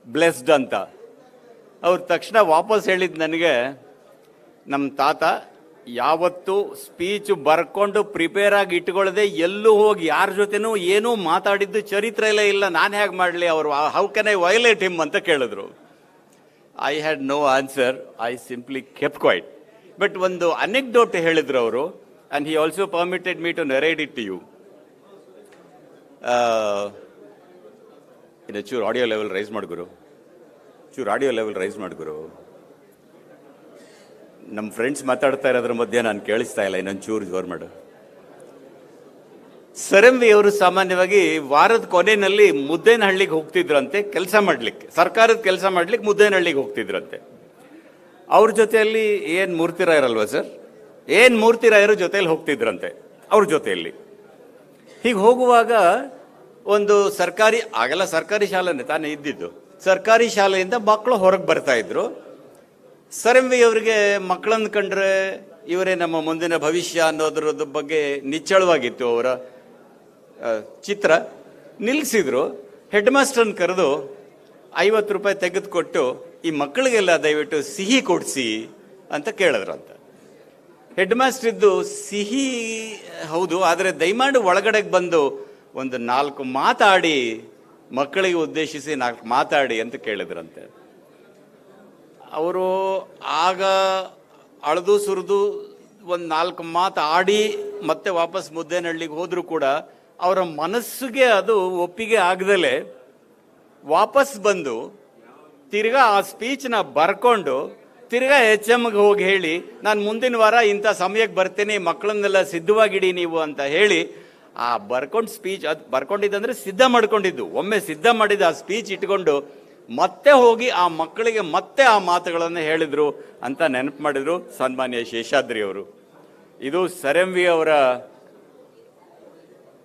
ಬ್ಲೆಸ್ಡ್ ಅಂತ. ಅವ್ರು ತಕ್ಷಣ ವಾಪಸ್ ಹೇಳಿದ್ದು ನನಗೆ, ನಮ್ಮ ತಾತ ಯಾವತ್ತೂ ಸ್ಪೀಚ್ ಬರ್ಕೊಂಡು ಪ್ರಿಪೇರ್ ಆಗಿ ಇಟ್ಕೊಳ್ಳದೆ ಎಲ್ಲೂ ಹೋಗಿ ಯಾರ ಜೊತೆನೂ ಏನೂ ಮಾತಾಡಿದ್ದು ಚರಿತ್ರೆಯಲ್ಲೇ ಇಲ್ಲ, ನಾನು ಹೇಗೆ ಮಾಡಲಿ, ಅವರು how can I violate him ಅಂತ ಕೇಳಿದ್ರು. I had no answer, I simply kept quiet. But ಒಂದು ಅನೆಕ್ಡೋಟ್ ಹೇಳಿದ್ರು ಅವರು, and he also permitted me to narrate it to you. ಇದು ಚೂರು ಆಡಿಯೋ ಲೆವೆಲ್ ರೈಸ್ ಮಾಡಿಗುರು, ಚೂರು ಆಡಿಯೋ ಲೆವೆಲ್ ರೈಸ್ ಮಾಡಿಗುರು. ನಮ್ಮ friends ಮಾತಾಡ್ತಾ ಇರೋದ್ರ ಮಧ್ಯೆ ನಾನು ಕೇಳಿಸ್ತಾ ಇಲ್ಲ, ಇನ್ನೊಂದು ಚೂರು ಜೋರು ಮಾಡು. ಸೆರೆಂವಿ ಅವರು ಸಾಮಾನ್ಯವಾಗಿ ವಾರದ ಕೊನೆಯಲ್ಲಿ ಮುದ್ದೇನಹಳ್ಳಿಗೆ ಹೋಗ್ತಿದ್ರಂತೆ ಕೆಲಸ ಮಾಡಲಿಕ್ಕೆ, ಸರ್ಕಾರದ ಕೆಲಸ ಮಾಡಲಿಕ್ಕೆ ಮುದ್ದೇನಹಳ್ಳಿಗೆ ಹೋಗ್ತಿದ್ರಂತೆ. ಅವ್ರ ಜೊತೆಯಲ್ಲಿ ಏನು ಮೂರ್ತಿರಾಯರಲ್ವ ಸರ್, ಏನು ಮೂರ್ತಿರಾಯರು ಜೊತೆಯಲ್ಲಿ ಹೋಗ್ತಿದ್ರಂತೆ ಅವ್ರ ಜೊತೆಯಲ್ಲಿ. ಹೀಗೆ ಹೋಗುವಾಗ ಒಂದು ಆಗೆಲ್ಲ ಸರ್ಕಾರಿ ಶಾಲೆನೇ ತಾನೇ ಇದ್ದಿದ್ದು, ಸರ್ಕಾರಿ ಶಾಲೆಯಿಂದ ಮಕ್ಕಳು ಹೊರಗೆ ಬರ್ತಾ ಇದ್ರು. ಸೆರೆಂವಿ ಅವರಿಗೆ ಮಕ್ಕಳನ್ನು ಕಂಡ್ರೆ ಇವರೇ ನಮ್ಮ ಮುಂದಿನ ಭವಿಷ್ಯ ಅನ್ನೋದ್ರದ ಬಗ್ಗೆ ನಿಚ್ಚಳವಾಗಿತ್ತು ಅವರ ಚಿತ್ರ. ನಿಲ್ಲಿಸಿದ್ರು. ಹೆಡ್ ಮಾಸ್ಟರ್ನ ಕರೆದು 50 ರೂಪಾಯಿ ತೆಗೆದುಕೊಟ್ಟು, ಈ ಮಕ್ಕಳಿಗೆಲ್ಲ ದಯವಿಟ್ಟು ಸಿಹಿ ಕೊಡಿಸಿ ಅಂತ ಕೇಳಿದ್ರಂತ. ಹೆಡ್ ಮಾಸ್ಟರ್ ಇದ್ದು, ಸಿಹಿ ಹೌದು, ಆದರೆ ದಯಮಾಡಿ ಒಳಗಡೆಗೆ ಬಂದು ಒಂದು 4 ಮಾತಾಡಿ, ಮಕ್ಕಳಿಗೆ ಉದ್ದೇಶಿಸಿ 4 ಮಾತಾಡಿ ಅಂತ ಕೇಳಿದ್ರಂತೆ. ಅವರು ಆಗ ಅಳದು ಸುರಿದು ಒಂದು 4 ಮಾತು ಆಡಿ ಮತ್ತೆ ವಾಪಸ್ ಮುದ್ದೇನಹಳ್ಳಿಗೆ ಹೋದರೂ ಕೂಡ ಅವರ ಮನಸ್ಸಿಗೆ ಅದು ಒಪ್ಪಿಗೆ ಆಗದಲೇ ವಾಪಸ್ ಬಂದು ತಿರ್ಗಾ ಆ ಸ್ಪೀಚ್ನ ಬರ್ಕೊಂಡು ತಿರ್ಗಾ HMಗೆ ಹೋಗಿ ಹೇಳಿ, ನಾನು ಮುಂದಿನ ವಾರ ಇಂಥ ಸಮಯಕ್ಕೆ ಬರ್ತೀನಿ, ಮಕ್ಕಳನ್ನೆಲ್ಲ ಸಿದ್ಧವಾಗಿಡಿ ನೀವು ಅಂತ ಹೇಳಿ ಆ ಬರ್ಕೊಂಡು ಸ್ಪೀಚ್, ಅದು ಬರ್ಕೊಂಡಿದ್ದಂದ್ರೆ ಸಿದ್ಧ ಮಾಡ್ಕೊಂಡಿದ್ದು, ಒಮ್ಮೆ ಸಿದ್ಧ ಮಾಡಿದ ಆ ಸ್ಪೀಚ್ ಇಟ್ಕೊಂಡು ಮತ್ತೆ ಹೋಗಿ ಆ ಮಕ್ಕಳಿಗೆ ಮತ್ತೆ ಆ ಮಾತುಗಳನ್ನು ಹೇಳಿದ್ರು ಅಂತ ನೆನಪು ಮಾಡಿದ್ರು ಸನ್ಮಾನ್ಯ ಶೇಷಾದ್ರಿ ಅವರು. ಇದು ಸೆರೆಂವಿ ಅವರ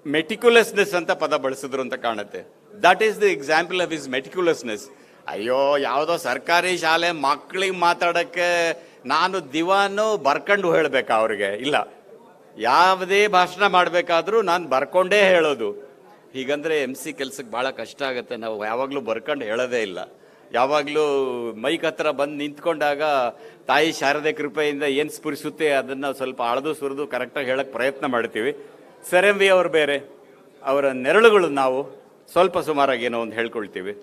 ಮೆಟಿಕ್ಯುಲಸ್ನೆಸ್ ಅಂತ ಪದ ಬಳಸಿದ್ರು ಅಂತ ಕಾಣುತ್ತೆ. That is the example of his meticulousness. ಅಯ್ಯೋ, ಯಾವುದೋ ಸರ್ಕಾರಿ ಶಾಲೆ ಮಕ್ಕಳಿಗೆ ಮಾತಾಡೋಕ್ಕೆ ನಾನು ದಿವಾನು ಬರ್ಕೊಂಡು ಹೇಳಬೇಕಾ ಅವ್ರಿಗೆ? ಇಲ್ಲ, ಯಾವುದೇ ಭಾಷಣ ಮಾಡಬೇಕಾದ್ರೂ ನಾನು ಬರ್ಕೊಂಡೇ ಹೇಳೋದು. ಹೀಗಂದ್ರೆ MC ಕೆಲ್ಸಕ್ಕೆ ಭಾಳ ಕಷ್ಟ ಆಗುತ್ತೆ. ನಾವು ಯಾವಾಗಲೂ ಬರ್ಕೊಂಡು ಹೇಳೋದೇ ಇಲ್ಲ. ಯಾವಾಗಲೂ ಮೈಕ್ ಹತ್ರ ಬಂದು ನಿಂತ್ಕೊಂಡಾಗ ತಾಯಿ ಶಾರದೆ ಕೃಪೆಯಿಂದ ಏನು ಸ್ಫುರಿಸುತ್ತೆ ಅದನ್ನು ಸ್ವಲ್ಪ ಅಳದು ಸುರಿದು ಕರೆಕ್ಟಾಗಿ ಹೇಳೋಕ್ಕೆ ಪ್ರಯತ್ನ ಮಾಡ್ತೀವಿ. ಸೆರೆಂವಿ ಅವರು ಬೇರೆ, ಅವರ ನೆರಳುಗಳು ನಾವು ಸ್ವಲ್ಪ ಸುಮಾರಾಗಿ ಏನೋ ಒಂದು ಹೇಳ್ಕೊಳ್ತೀವಿ.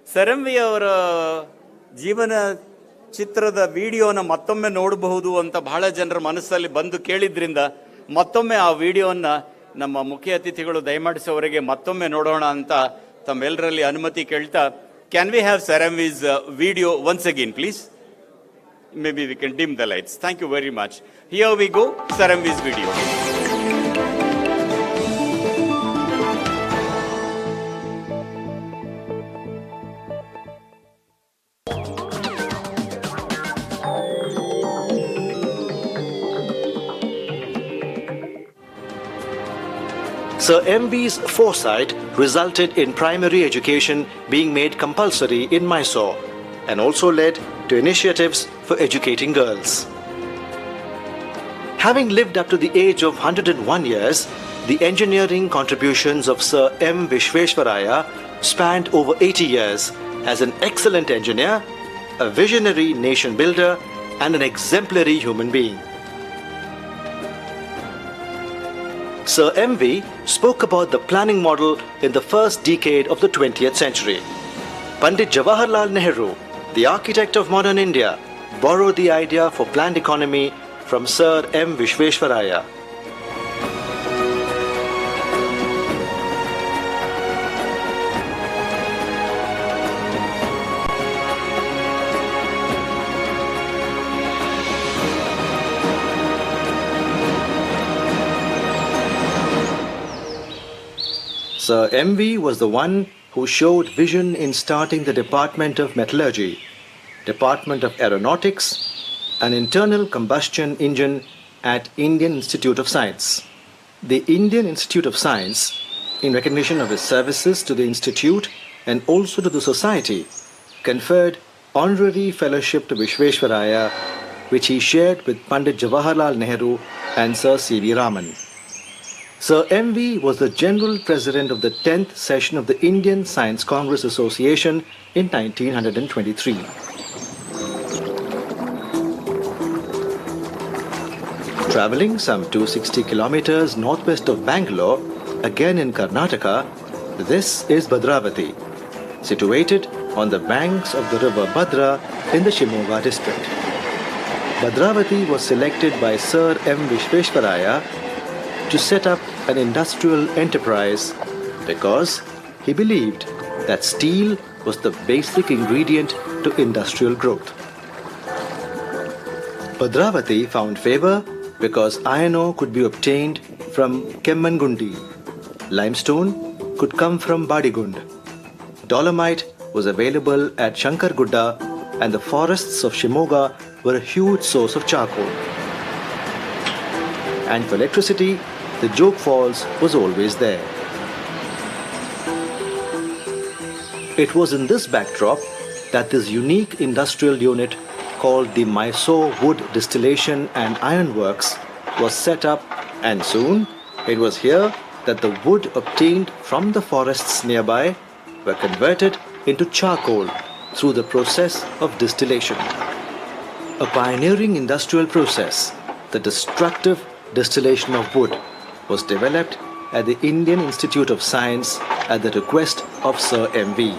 ಸೆರೆಂವಿ ಅವರ ಜೀವನ ಚಿತ್ರದ ವಿಡಿಯೋನ ಮತ್ತೊಮ್ಮೆ ನೋಡಬಹುದು ಅಂತ ಬಹಳ ಜನರ ಮನಸ್ಸಲ್ಲಿ ಬಂದು ಕೇಳಿದ್ರಿಂದ ಮತ್ತೊಮ್ಮೆ ಆ ವಿಡಿಯೋನ ನಮ್ಮ ಮುಖ್ಯ ಅತಿಥಿಗಳು ದಯಮಾಡಿಸೋವರೆಗೆ ಮತ್ತೊಮ್ಮೆ ನೋಡೋಣ ಅಂತ ತಮ್ಮೆಲ್ಲರಲ್ಲಿ ಅನುಮತಿ ಕೇಳ್ತಾ, can we have Sir MV's video once again please? Maybe we can dim the lights. Thank you very much. Here we go, Ceremonial's video. Sir M.V.'s foresight resulted in primary education being made compulsory in Mysore and also led to initiatives for educating girls. Having lived up to the age of 101 years, the engineering contributions of Sir M. Visvesvaraya spanned over 80 years as an excellent engineer, a visionary nation builder, and an exemplary human being. Sir M.V. spoke about the planning model in the first decade of the 20th century. Pandit Jawaharlal Nehru, the architect of modern India, borrowed the idea for planned economy from Sir M. Visvesvaraya. Sir M.V. was the one who showed vision in starting the Department of Metallurgy, Department of Aeronautics, an internal combustion engine at Indian Institute of Science. The Indian Institute of Science, in recognition of his services to the institute and also to the society, conferred honorary fellowship to Visvesvaraya, which he shared with Pandit Jawaharlal Nehru and Sir C.V. Raman. Sir M.V. was the General President of the 10th session of the Indian Science Congress Association in 1923. Travelling some 260 kilometers northwest of Bangalore, again in Karnataka, this is Bhadravati, situated on the banks of the river Bhadra in the Shimoga district. Bhadravati was selected by Sir M. Visvesvaraya to set up an industrial enterprise because he believed that steel was the basic ingredient to industrial growth. Bhadravati found favour because iron ore could be obtained from Kemmangundi, limestone could come from Badigund, dolomite was available at Shankargudda, and the forests of Shimoga were a huge source of charcoal. And for electricity, the Jog Falls was always there. It was in this backdrop that this unique industrial unit called the Mysore Wood Distillation and Iron Works was set up, and soon it was here that the wood obtained from the forests nearby were converted into charcoal through the process of distillation. A pioneering industrial process, the destructive distillation of wood, was developed at the Indian Institute of Science at the request of Sir M.V.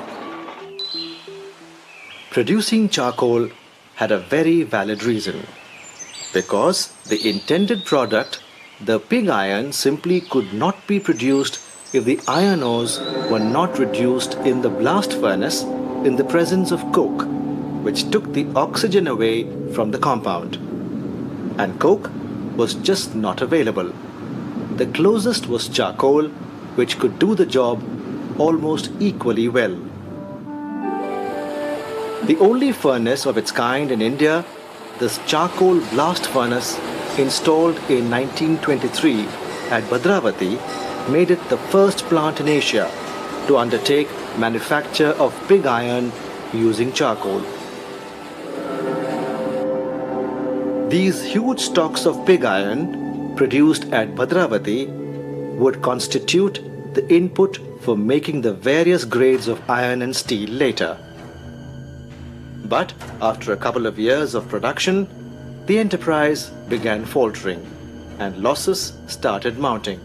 Producing charcoal had a very valid reason, because the intended product, the pig iron, simply could not be produced if the iron ores were not reduced in the blast furnace in the presence of coke, which took the oxygen away from the compound. And coke was just not available. The closest was charcoal, which could do the job almost equally well. The only furnace of its kind in India, this charcoal blast furnace, installed in 1923 at Bhadravati, made it the first plant in Asia to undertake manufacture of pig iron using charcoal. These huge stocks of pig iron produced at Bhadravati would constitute the input for making the various grades of iron and steel later. But after a couple of years of production, the enterprise began faltering and losses started mounting.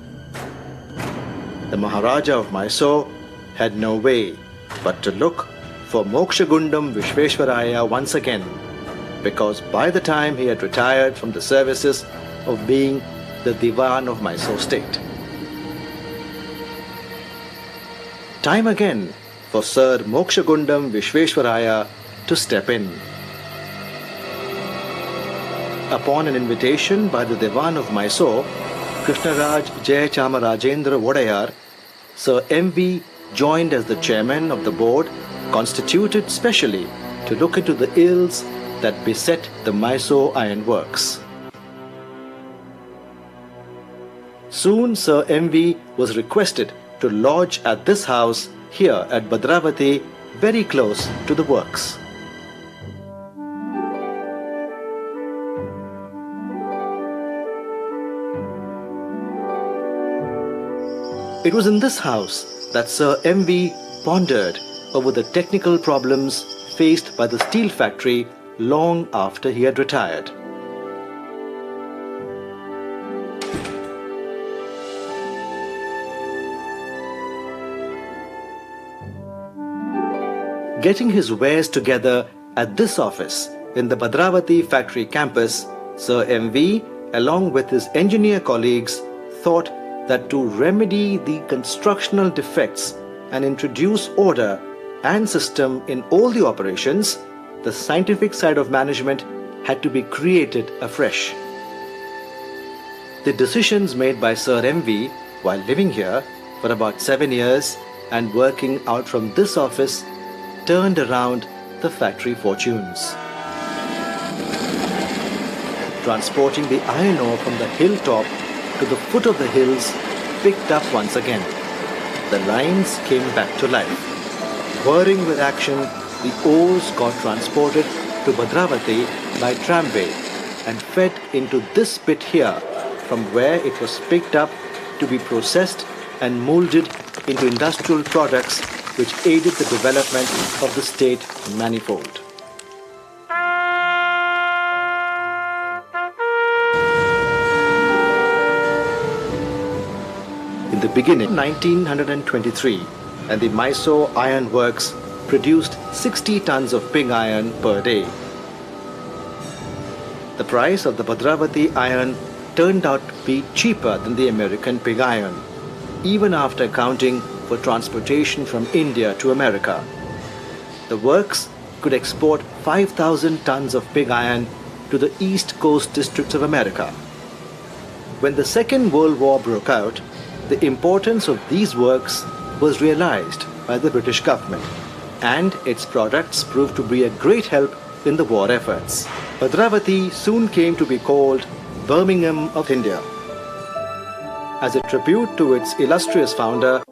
The Maharaja of Mysore had no way but to look for Mokshagundam Visvesvaraya once again, because by the time he had retired from the services of being the Diwan of Mysore state. Time again for Sir Mokshagundam Visvesvaraya to step in. Upon an invitation by the Diwan of Mysore, Krishnaraj Jayachamarajendra Vodayar, Sir M.V. joined as the chairman of the board constituted specially to look into the ills that beset the Mysore Iron Works. Soon Sir M.V. was requested to lodge at this house here at Bhadravati, very close to the works. It was in this house that Sir M.V. pondered over the technical problems faced by the steel factory long after he had retired. Getting his wares together at this office in the Bhadravati factory campus, Sir M.V., along with his engineer colleagues, thought that to remedy the constructional defects and introduce order and system in all the operations, the scientific side of management had to be created afresh. The decisions made by Sir M.V. while living here for about 7 years and working out from this office turned around the factory fortunes. Transporting the iron ore from the hilltop to the foot of the hills picked up once again. The lines came back to life. Whirring with action, the ores got transported to Bhadravati by tramway and fed into this pit here, from where it was picked up to be processed and molded into industrial products which aided the development of the state manifold. In the beginning, 1923, and the Mysore Iron Works produced 60 tons of pig iron per day. The price of the Bhadravati iron turned out to be cheaper than the American pig iron, even after accounting for transportation from India to America. The works could export 5,000 tons of pig iron to the East Coast districts of America. When the Second World War broke out, the importance of these works was realized by the British government, and its products proved to be a great help in the war efforts. Bhadravati soon came to be called Birmingham of India. As a tribute to its illustrious founder,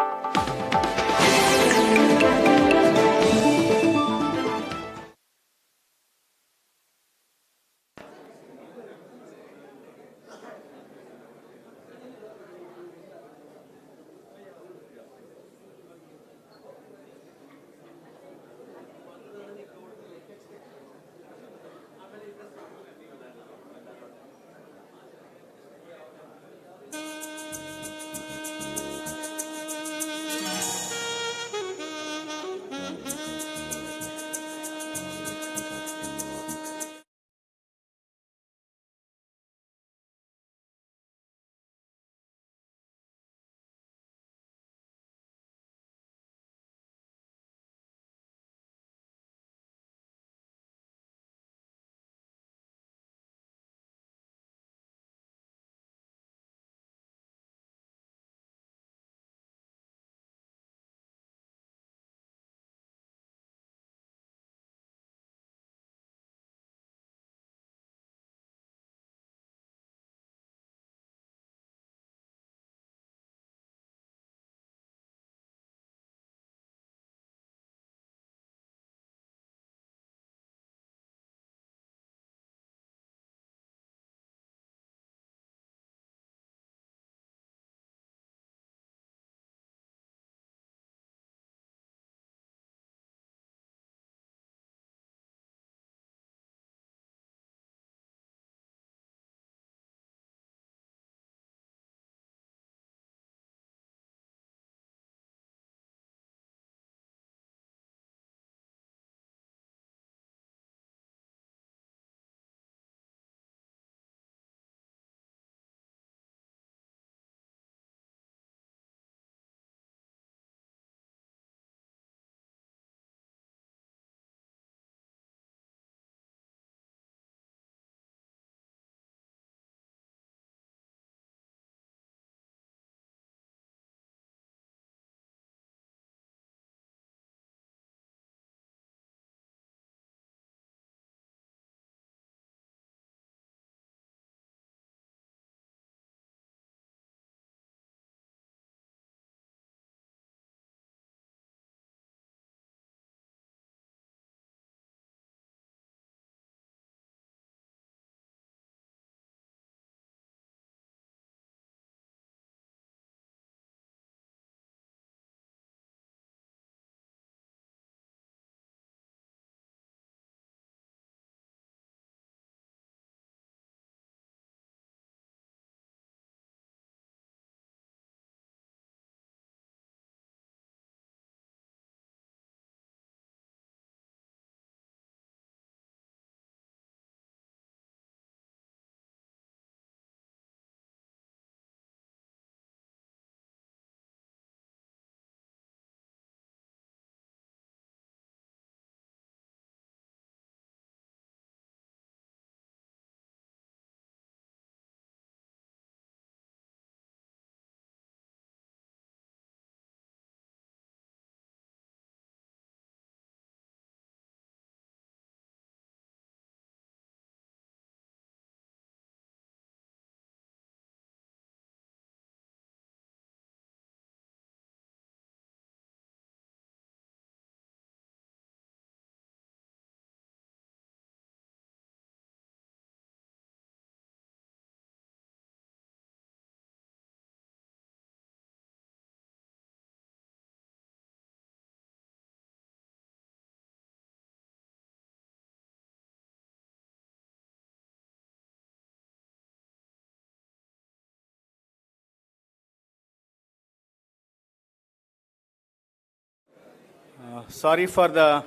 sorry for the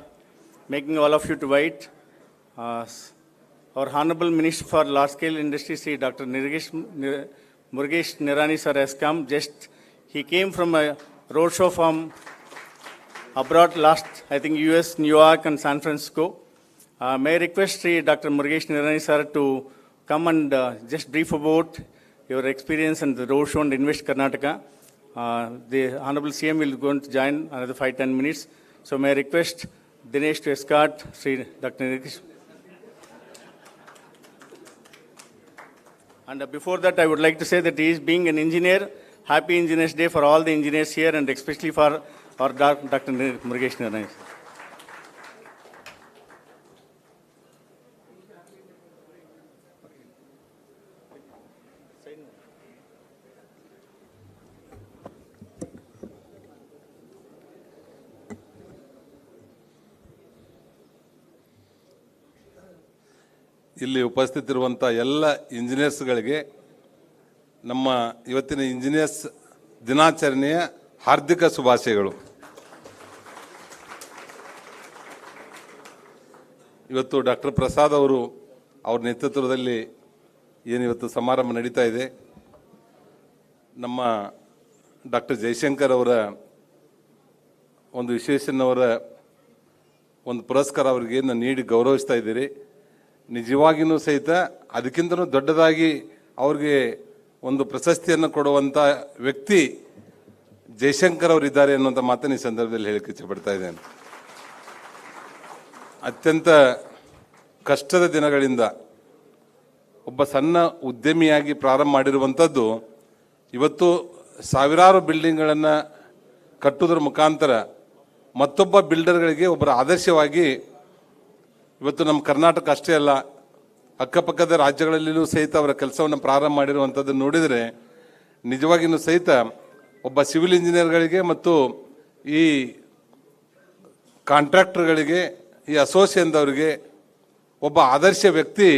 making all of you to wait. Our Honorable Minister for Large Scale Industry, Sri Dr. Murugesh Nirani sir has come. He came from a roadshow from abroad last, I think, US, New York and San Francisco. May I request Sri Dr. Murugesh Nirani sir to come and just brief about your experience in the roadshow and Invest Karnataka. The Honorable CM will go to join another 5-10 minutes. So may I request Dinesh to escort Sri Dr. Murugesh. And before that, I would like to say that he is being an engineer. Happy Engineers Day for all the engineers here and especially for our Dr. Murugesh Nirani. ಇಲ್ಲಿ ಉಪಸ್ಥಿತರಿರುವಂಥ ಎಲ್ಲ ಇಂಜಿನಿಯರ್ಸ್ಗಳಿಗೆ ನಮ್ಮ ಇವತ್ತಿನ engineers ದಿನಾಚರಣೆಯ ಹಾರ್ದಿಕ ಶುಭಾಶಯಗಳು. ಇವತ್ತು doctor Prasad ಅವರು ಅವ್ರ ನೇತೃತ್ವದಲ್ಲಿ ಏನಿವತ್ತು ಸಮಾರಂಭ ನಡೀತಾ ಇದೆ, ನಮ್ಮ ಡಾಕ್ಟರ್ ಜಯಶಂಕರ್ ಅವರ ಒಂದು ವಿಶ್ವೇಶ್ವರಯ್ಯನವರ ಒಂದು ಪುರಸ್ಕಾರ ಅವರಿಗೆ ನೀಡಿ ಗೌರವಿಸ್ತಾ ಇದ್ದೀರಿ. ನಿಜವಾಗಿಯೂ ಸಹಿತ ಅದಕ್ಕಿಂತಲೂ ದೊಡ್ಡದಾಗಿ ಅವ್ರಿಗೆ ಒಂದು ಪ್ರಶಸ್ತಿಯನ್ನು ಕೊಡುವಂಥ ವ್ಯಕ್ತಿ ಜಯಶಂಕರ್ ಅವರಿದ್ದಾರೆ ಅನ್ನುವಂಥ ಮಾತನ್ನು ಈ ಸಂದರ್ಭದಲ್ಲಿ ಹೇಳಕ್ಕೆ ಇಚ್ಛೆಪಡ್ತಾ ಇದ್ದೇನೆ. ಅತ್ಯಂತ ಕಷ್ಟದ ದಿನಗಳಿಂದ ಒಬ್ಬ ಸಣ್ಣ ಉದ್ಯಮಿಯಾಗಿ ಪ್ರಾರಂಭ ಮಾಡಿರುವಂಥದ್ದು ಇವತ್ತು ಸಾವಿರಾರು ಬಿಲ್ಡಿಂಗ್ಗಳನ್ನು ಕಟ್ಟುವುದರ ಮುಖಾಂತರ ಮತ್ತೊಬ್ಬ ಬಿಲ್ಡರ್ಗಳಿಗೆ ಒಬ್ಬರ ಆದರ್ಶವಾಗಿ ಇವತ್ತು ನಮ್ಮ ಕರ್ನಾಟಕ ಅಷ್ಟೇ ಅಲ್ಲ, ಅಕ್ಕಪಕ್ಕದ ರಾಜ್ಯಗಳಲ್ಲಿಯೂ ಸಹಿತ ಅವರ ಕೆಲಸವನ್ನು ಪ್ರಾರಂಭ ಮಾಡಿರುವಂಥದ್ದು ನೋಡಿದರೆ ನಿಜವಾಗಿಯೂ ಸಹಿತ ಒಬ್ಬ ಸಿವಿಲ್ ಇಂಜಿನಿಯರ್ಗಳಿಗೆ ಮತ್ತು ಈ ಕಾಂಟ್ರಾಕ್ಟರ್ಗಳಿಗೆ, ಈ ಅಸೋಸಿಯೇಷನ್ದವರಿಗೆ ಒಬ್ಬ ಆದರ್ಶ ವ್ಯಕ್ತಿ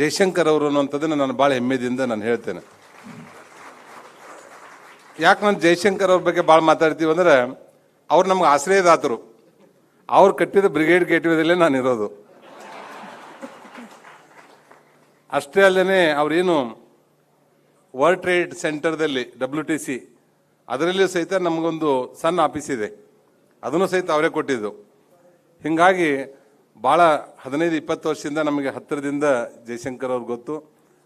ಜಯಶಂಕರ್ ಅವರು ಅನ್ನುವಂಥದ್ದನ್ನು ನಾನು ಭಾಳ ಹೆಮ್ಮೆದಿಂದ ನಾನು ಹೇಳ್ತೇನೆ. ಯಾಕೆ ನಾನು ಜಯಶಂಕರ್ ಅವ್ರ ಬಗ್ಗೆ ಭಾಳ ಮಾತಾಡ್ತೀವಿ ಅಂದರೆ ಅವ್ರು ನಮ್ಗೆ ಆಶ್ರಯದಾತರು. ಅವ್ರು ಕಟ್ಟಿದ ಬ್ರಿಗೇಡ್ ಗೇಟ್ವೇದಲ್ಲೇ ನಾನು ಇರೋದು. ಅಷ್ಟೇ ಅಲ್ಲೇ ಅವರೇನು ವರ್ಲ್ಡ್ ಟ್ರೇಡ್ ಸೆಂಟರ್ದಲ್ಲಿ WTC ಅದರಲ್ಲಿಯೂ ಸಹಿತ ನಮಗೊಂದು ಸಣ್ಣ ಆಫೀಸ್ ಇದೆ, ಅದನ್ನು ಸಹಿತ ಅವರೇ ಕೊಟ್ಟಿದ್ದು. ಹೀಗಾಗಿ ಭಾಳ 15-20 ವರ್ಷದಿಂದ ನಮಗೆ ಹತ್ತಿರದಿಂದ ಜಯಶಂಕರ್ ಅವ್ರಿಗೆ ಗೊತ್ತು.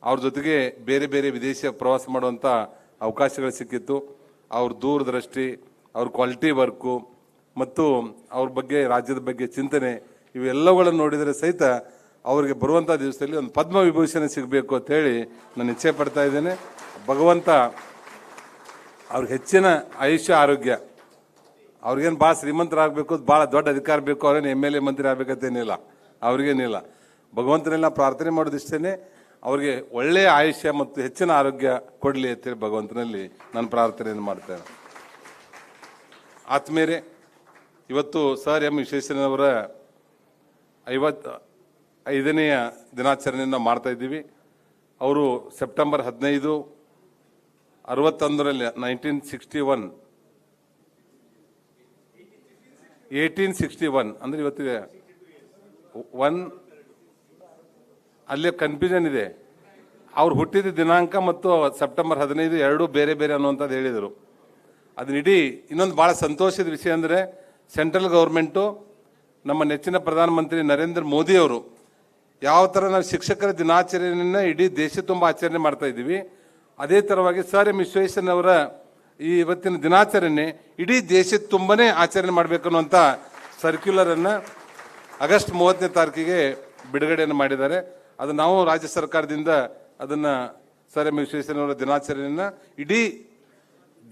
ಅವ್ರ ಜೊತೆಗೆ ಬೇರೆ ಬೇರೆ ವಿದೇಶ ಪ್ರವಾಸ ಮಾಡುವಂಥ ಅವಕಾಶಗಳು ಸಿಕ್ಕಿತ್ತು. ಅವ್ರ ದೂರದೃಷ್ಟಿ, ಅವ್ರ ಕ್ವಾಲಿಟಿ ವರ್ಕು ಮತ್ತು ಅವ್ರ ಬಗ್ಗೆ ರಾಜ್ಯದ ಬಗ್ಗೆ ಚಿಂತನೆ ಇವೆಲ್ಲಗಳನ್ನು ನೋಡಿದರೆ ಸಹಿತ ಅವರಿಗೆ ಬರುವಂಥ ದಿವಸದಲ್ಲಿ ಒಂದು ಪದ್ಮ ವಿಭೂಷಣ ಸಿಗಬೇಕು ಅಂತೇಳಿ ನಾನು ಇಚ್ಛೆ ಪಡ್ತಾ ಇದ್ದೇನೆ. ಭಗವಂತ ಅವ್ರಿಗೆ ಹೆಚ್ಚಿನ ಆಯುಷ್ಯ ಆರೋಗ್ಯ, ಅವ್ರಿಗೇನು ಭಾಳ ಶ್ರೀಮಂತರಾಗಬೇಕು, ಭಾಳ ದೊಡ್ಡ ಅಧಿಕಾರ ಬೇಕು, ಅವ್ರೇನು MLA ಮಂತ್ರಿ ಆಗಬೇಕಂತೇನಿಲ್ಲ, ಅವ್ರಿಗೇನಿಲ್ಲ. ಭಗವಂತನೆಲ್ಲ ಪ್ರಾರ್ಥನೆ ಮಾಡೋದಿಷ್ಟೇ ಅವ್ರಿಗೆ ಒಳ್ಳೆಯ ಆಯುಷ್ಯ ಮತ್ತು ಹೆಚ್ಚಿನ ಆರೋಗ್ಯ ಕೊಡಲಿ ಅಂತೇಳಿ ಭಗವಂತನಲ್ಲಿ ನಾನು ಪ್ರಾರ್ಥನೆಯನ್ನು ಮಾಡ್ತೇನೆ. ಆತ್ಮೇರೆ, ಇವತ್ತು ಸರ್ ಎಂ ವಿಶ್ವೇಶ್ವರಯ್ಯನವರ 55ನೇ ದಿನಾಚರಣೆಯನ್ನು ಮಾಡ್ತಾ ಇದ್ದೀವಿ. ಅವರು ಸೆಪ್ಟೆಂಬರ್ 15, 61ರಲ್ಲಿ 1861 ಅಂದರೆ ಇವತ್ತಿಗೆ 1 ಅಲ್ಲೇ ಕನ್ಫ್ಯೂಷನ್ ಇದೆ. ಅವ್ರು ಹುಟ್ಟಿದ ದಿನಾಂಕ ಮತ್ತು ಸೆಪ್ಟೆಂಬರ್ 15 ಎರಡೂ ಬೇರೆ ಬೇರೆ ಅನ್ನುವಂಥದ್ದು ಹೇಳಿದರು. ಅದನ್ನಿಡೀ ಇನ್ನೊಂದು ಭಾಳ ಸಂತೋಷದ ವಿಷಯ ಅಂದರೆ ಸೆಂಟ್ರಲ್ ಗೌರ್ಮೆಂಟು, ನಮ್ಮ ನೆಚ್ಚಿನ ಪ್ರಧಾನಮಂತ್ರಿ ನರೇಂದ್ರ ಮೋದಿಯವರು ಯಾವ ಥರ ನಾವು ಶಿಕ್ಷಕರ ದಿನಾಚರಣೆಯನ್ನು ಇಡೀ ದೇಶ ತುಂಬ ಆಚರಣೆ ಮಾಡ್ತಾ ಇದ್ದೀವಿ, ಅದೇ ಥರವಾಗಿ ಸರ್ ಎಂ ವಿಶ್ವೇಶ್ವರಯ್ಯನವರ ಈ ಇವತ್ತಿನ ದಿನಾಚರಣೆ ಇಡೀ ದೇಶದ ತುಂಬನೇ ಆಚರಣೆ ಮಾಡಬೇಕನ್ನುವಂಥ ಸರ್ಕ್ಯುಲರನ್ನು ಆಗಸ್ಟ್ 30ನೇ ತಾರೀಕಿಗೆ ಬಿಡುಗಡೆಯನ್ನು ಮಾಡಿದ್ದಾರೆ. ಅದು ನಾವು ರಾಜ್ಯ ಸರ್ಕಾರದಿಂದ ಅದನ್ನು ಸರ್ ಎಂ ವಿಶ್ವೇಶ್ವರಯ್ಯನವರ ದಿನಾಚರಣೆಯನ್ನು ಇಡೀ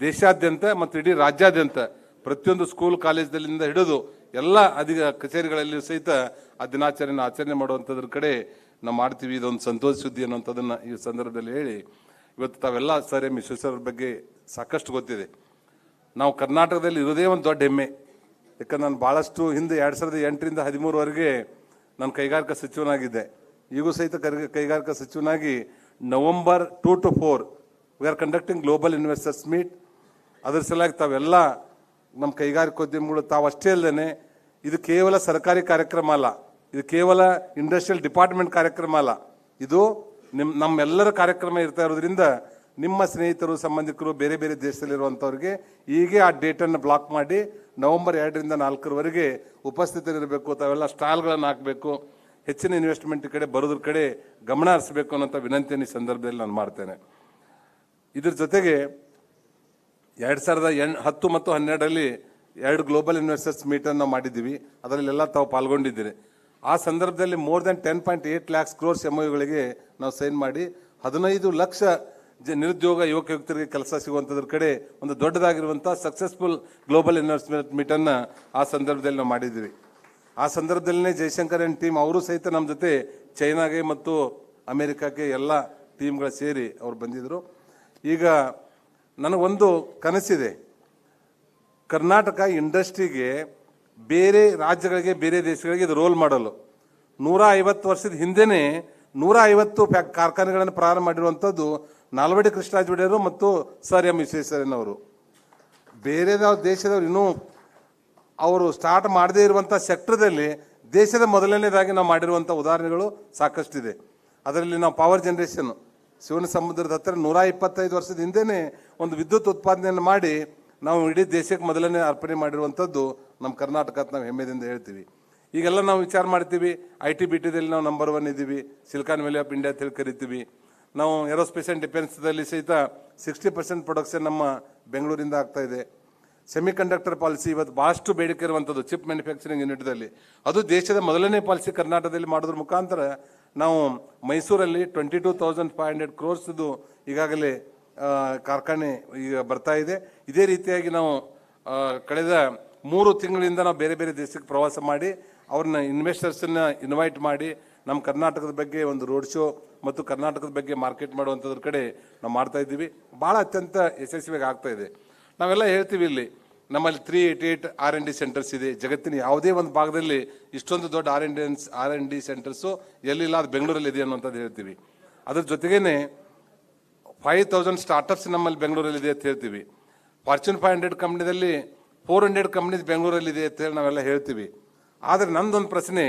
ದೇಶಾದ್ಯಂತ ಮತ್ತು ಇಡೀ ರಾಜ್ಯಾದ್ಯಂತ ಪ್ರತಿಯೊಂದು ಸ್ಕೂಲ್ ಕಾಲೇಜ್ದಲ್ಲಿಂದ ಹಿಡಿದು ಎಲ್ಲ ಕಚೇರಿಗಳಲ್ಲಿ ಸಹಿತ ಆ ದಿನಾಚರಣೆ ಆಚರಣೆ ಮಾಡುವಂಥದ್ರ ಕಡೆ ನಾವು ಮಾಡ್ತೀವಿ. ಇದೊಂದು ಸಂತೋಷ ಸುದ್ದಿ ಅನ್ನುವಂಥದ್ದನ್ನು ಈ ಸಂದರ್ಭದಲ್ಲಿ ಹೇಳಿ, ಇವತ್ತು ತಾವೆಲ್ಲ ಸರ್ ಎಂ ವಿಶ್ವೇಶ್ವರಯ್ಯನವರ ಬಗ್ಗೆ ಸಾಕಷ್ಟು ಗೊತ್ತಿದೆ. ನಾವು ಕರ್ನಾಟಕದಲ್ಲಿ ಇರೋದೇ ಒಂದು ದೊಡ್ಡ ಹೆಮ್ಮೆ. ಯಾಕಂದ್ರೆ ನಾನು ಭಾಳಷ್ಟು ಹಿಂದೆ 2008ರಿಂದ 2013ವರೆಗೆ ನಾನು ಕೈಗಾರಿಕಾ ಸಚಿವನಾಗಿದ್ದೆ. ಈಗೂ ಸಹಿತ ಕೈಗಾರಿಕಾ ಸಚಿವನಾಗಿ November 2 to 4 we are conducting global investors meet. ಅದರ ಸಲುವಾಗಿ ತಾವೆಲ್ಲ ನಮ್ಮ ಕೈಗಾರಿಕೋದ್ಯಮಿಗಳು ತಾವು ಅಷ್ಟೇ ಅಲ್ಲದೆ ಇದು ಕೇವಲ ಸರ್ಕಾರಿ ಕಾರ್ಯಕ್ರಮ ಅಲ್ಲ, ಇದು ಕೇವಲ ಇಂಡಸ್ಟ್ರಿಯಲ್ ಡಿಪಾರ್ಟ್ಮೆಂಟ್ ಕಾರ್ಯಕ್ರಮ ಅಲ್ಲ, ಇದು ನಮ್ಮೆಲ್ಲರ ಕಾರ್ಯಕ್ರಮ ಇರ್ತಾ ಇರೋದ್ರಿಂದ ನಿಮ್ಮ ಸ್ನೇಹಿತರು ಸಂಬಂಧಿಕರು ಬೇರೆ ಬೇರೆ ದೇಶದಲ್ಲಿರುವಂಥವ್ರಿಗೆ ಹೀಗೆ ಆ ಡೇಟನ್ನು ಬ್ಲಾಕ್ ಮಾಡಿ ನವೆಂಬರ್ 2ರಿಂದ 4ರವರೆಗೆ ಉಪಸ್ಥಿತರಿರಬೇಕು, ತಾವೆಲ್ಲ ಸ್ಟಾಲ್ಗಳನ್ನು ಹಾಕಬೇಕು, ಹೆಚ್ಚಿನ ಇನ್ವೆಸ್ಟ್ಮೆಂಟ್ ಕಡೆ ಬರೋದ್ರ ಕಡೆ ಗಮನ ಹರಿಸಬೇಕು ಅನ್ನೋಂಥ ವಿನಂತಿಯನ್ನು ಈ ಸಂದರ್ಭದಲ್ಲಿ ನಾನು ಮಾಡ್ತೇನೆ. ಇದ್ರ ಜೊತೆಗೆ 2010 ಮತ್ತು 12ರಲ್ಲಿ 2 ಗ್ಲೋಬಲ್ ಇನ್ವೆಸ್ಟರ್ಸ್ ಮೀಟನ್ನು ನಾವು ಮಾಡಿದ್ದೀವಿ. ಅದರಲ್ಲೆಲ್ಲ ತಾವು ಪಾಲ್ಗೊಂಡಿದ್ದೀರಿ. ಆ ಸಂದರ್ಭದಲ್ಲಿ ಮೋರ್ ದೆನ್ 10.8 lakhs crores MOUಗಳಿಗೆ ನಾವು ಸೈನ್ ಮಾಡಿ 15 ಲಕ್ಷ ನಿರುದ್ಯೋಗ ಯುವಕರಿಗೆ ಕೆಲಸ ಸಿಗುವಂಥದ್ರ ಕಡೆ ಒಂದು ದೊಡ್ಡದಾಗಿರುವಂಥ ಸಕ್ಸಸ್ಫುಲ್ ಗ್ಲೋಬಲ್ ಇನ್ವೆಸ್ಟ್ಮೆಂಟ್ ಮೀಟನ್ನು ಆ ಸಂದರ್ಭದಲ್ಲಿ ನಾವು ಮಾಡಿದ್ದೀವಿ. ಆ ಸಂದರ್ಭದಲ್ಲೇ ಜೈಶಂಕರ್ ಆ್ಯಂಡ್ ಟೀಮ್ ಅವರು ಸಹಿತ ನಮ್ಮ ಜೊತೆ ಚೈನಾಗೆ ಮತ್ತು ಅಮೇರಿಕಾಕ್ಕೆ ಎಲ್ಲ ಟೀಮ್ಗಳು ಸೇರಿ ಅವ್ರು ಬಂದಿದ್ದರು. ಈಗ ನನಗೊಂದು ಕನಸಿದೆ, ಕರ್ನಾಟಕ ಇಂಡಸ್ಟ್ರಿಗೆ ಬೇರೆ ರಾಜ್ಯಗಳಿಗೆ ಬೇರೆ ದೇಶಗಳಿಗೆ ಇದು ರೋಲ್ ಮಾಡಲು 150 ವರ್ಷದ ಹಿಂದೆನೇ 150 ಕಾರ್ಖಾನೆಗಳನ್ನು ಪ್ರಾರಂಭ ಮಾಡಿರುವಂಥದ್ದು ನಾಲ್ವಡಿ ಕೃಷ್ಣರಾಜ ಒಡೆಯರು ಮತ್ತು ಸರ್ ಎಂ ವಿಶ್ವೇಶ್ವರಯ್ಯನವರು. ಬೇರೆ ದೇಶದವರು ಇನ್ನೂ ಅವರು ಸ್ಟಾರ್ಟ್ ಮಾಡದೇ ಇರುವಂಥ ಸೆಕ್ಟರ್ದಲ್ಲಿ ದೇಶದ ಮೊದಲನೇದಾಗಿ ನಾವು ಮಾಡಿರುವಂಥ ಉದಾಹರಣೆಗಳು ಸಾಕಷ್ಟಿದೆ. ಅದರಲ್ಲಿ ನಾವು ಪವರ್ ಜನರೇಷನ್ ಶಿವನ ಸಮುದ್ರದ ಹತ್ತಿರ 125 ವರ್ಷದ ಹಿಂದೆನೇ ಒಂದು ವಿದ್ಯುತ್ ಉತ್ಪಾದನೆಯನ್ನು ಮಾಡಿ ನಾವು ಇಡೀ ದೇಶಕ್ಕೆ ಮೊದಲನೇ ಅರ್ಪಣೆ ಮಾಡಿರುವಂಥದ್ದು ನಮ್ಮ ಕರ್ನಾಟಕ ಅಂತ ನಾವು ಹೆಮ್ಮೆದಿಂದ ಹೇಳ್ತೀವಿ. ಈಗೆಲ್ಲ ನಾವು ವಿಚಾರ ಮಾಡ್ತೀವಿ, IT-BTದಲ್ಲಿ ನಾವು ನಂಬರ್ 1 ಇದ್ದೀವಿ, ಸಿಲಿಕಾನ್ ವ್ಯಾಲಿ ಆಫ್ ಇಂಡಿಯಾ ಅಂತ ಹೇಳಿ ಕರಿತೀವಿ. ನಾವು ಏರೋಸ್ಪೇಸ್ ಆ್ಯಂಡ್ ಡಿಫೆನ್ಸ್ದಲ್ಲಿ ಸಹಿತ 60% ಪ್ರೊಡಕ್ಷನ್ ನಮ್ಮ ಬೆಂಗಳೂರಿಂದ ಆಗ್ತಾ ಇದೆ. ಸೆಮಿಕಂಡಕ್ಟರ್ ಪಾಲಿಸಿ ಇವತ್ತು ಭಾಳಷ್ಟು ಬೇಡಿಕೆ ಇರುವಂಥದ್ದು ಚಿಪ್ ಮ್ಯಾನುಫ್ಯಾಕ್ಚರಿಂಗ್ ಯೂನಿಟ್ದಲ್ಲಿ, ಅದು ದೇಶದ ಮೊದಲನೇ ಪಾಲಿಸಿ ಕರ್ನಾಟಕದಲ್ಲಿ ಮಾಡೋದ್ರ ಮುಖಾಂತರ ನಾವು ಮೈಸೂರಲ್ಲಿ 22,500 crores ಈಗಾಗಲೇ ಕಾರ್ಖಾನೆ ಈಗ ಬರ್ತಾ ಇದೆ. ಇದೇ ರೀತಿಯಾಗಿ ನಾವು ಕಳೆದ 3 ತಿಂಗಳಿಂದ ನಾವು ಬೇರೆ ಬೇರೆ ದೇಶಕ್ಕೆ ಪ್ರವಾಸ ಮಾಡಿ ಅವ್ರನ್ನ ಇನ್ವೆಸ್ಟರ್ಸನ್ನ ಇನ್ವೈಟ್ ಮಾಡಿ ನಮ್ಮ ಕರ್ನಾಟಕದ ಬಗ್ಗೆ ಒಂದು ರೋಡ್ ಶೋ ಮತ್ತು ಕರ್ನಾಟಕದ ಬಗ್ಗೆ ಮಾರ್ಕೆಟ್ ಮಾಡುವಂಥದ್ರ ಕಡೆ ನಾವು ಮಾಡ್ತಾ ಇದ್ದೀವಿ. ಭಾಳ ಅತ್ಯಂತ ಯಶಸ್ವಿಯಾಗಿ ಆಗ್ತಾ ಇದೆ. ನಾವೆಲ್ಲ ಹೇಳ್ತೀವಿ, ಇಲ್ಲಿ ನಮ್ಮಲ್ಲಿ 388 R&D ಸೆಂಟರ್ಸ್ ಇದೆ. ಜಗತ್ತಿನ ಯಾವುದೇ ಒಂದು ಭಾಗದಲ್ಲಿ ಇಷ್ಟೊಂದು ದೊಡ್ಡ R&D ಸೆಂಟರ್ಸು ಎಲ್ಲಿಲ್ಲ, ಅದು ಬೆಂಗಳೂರಲ್ಲಿ ಇದೆ ಅನ್ನೋಂಥದ್ದು ಹೇಳ್ತೀವಿ. ಅದ್ರ ಜೊತೆಗೇನೆ 5,000 ಸ್ಟಾರ್ಟಪ್ಸ್ ನಮ್ಮಲ್ಲಿ ಬೆಂಗಳೂರಲ್ಲಿದೆ ಅಂತ ಹೇಳ್ತೀವಿ. ಫಾರ್ಚೂನ್ 500 ಕಂಪ್ನಿದಲ್ಲಿ 400 ಕಂಪ್ನೀಸ್ ಬೆಂಗಳೂರಲ್ಲಿದೆ ಅಂತ ಹೇಳಿ ನಾವೆಲ್ಲ ಹೇಳ್ತೀವಿ. ಆದರೆ ನಂದೊಂದು ಪ್ರಶ್ನೆ,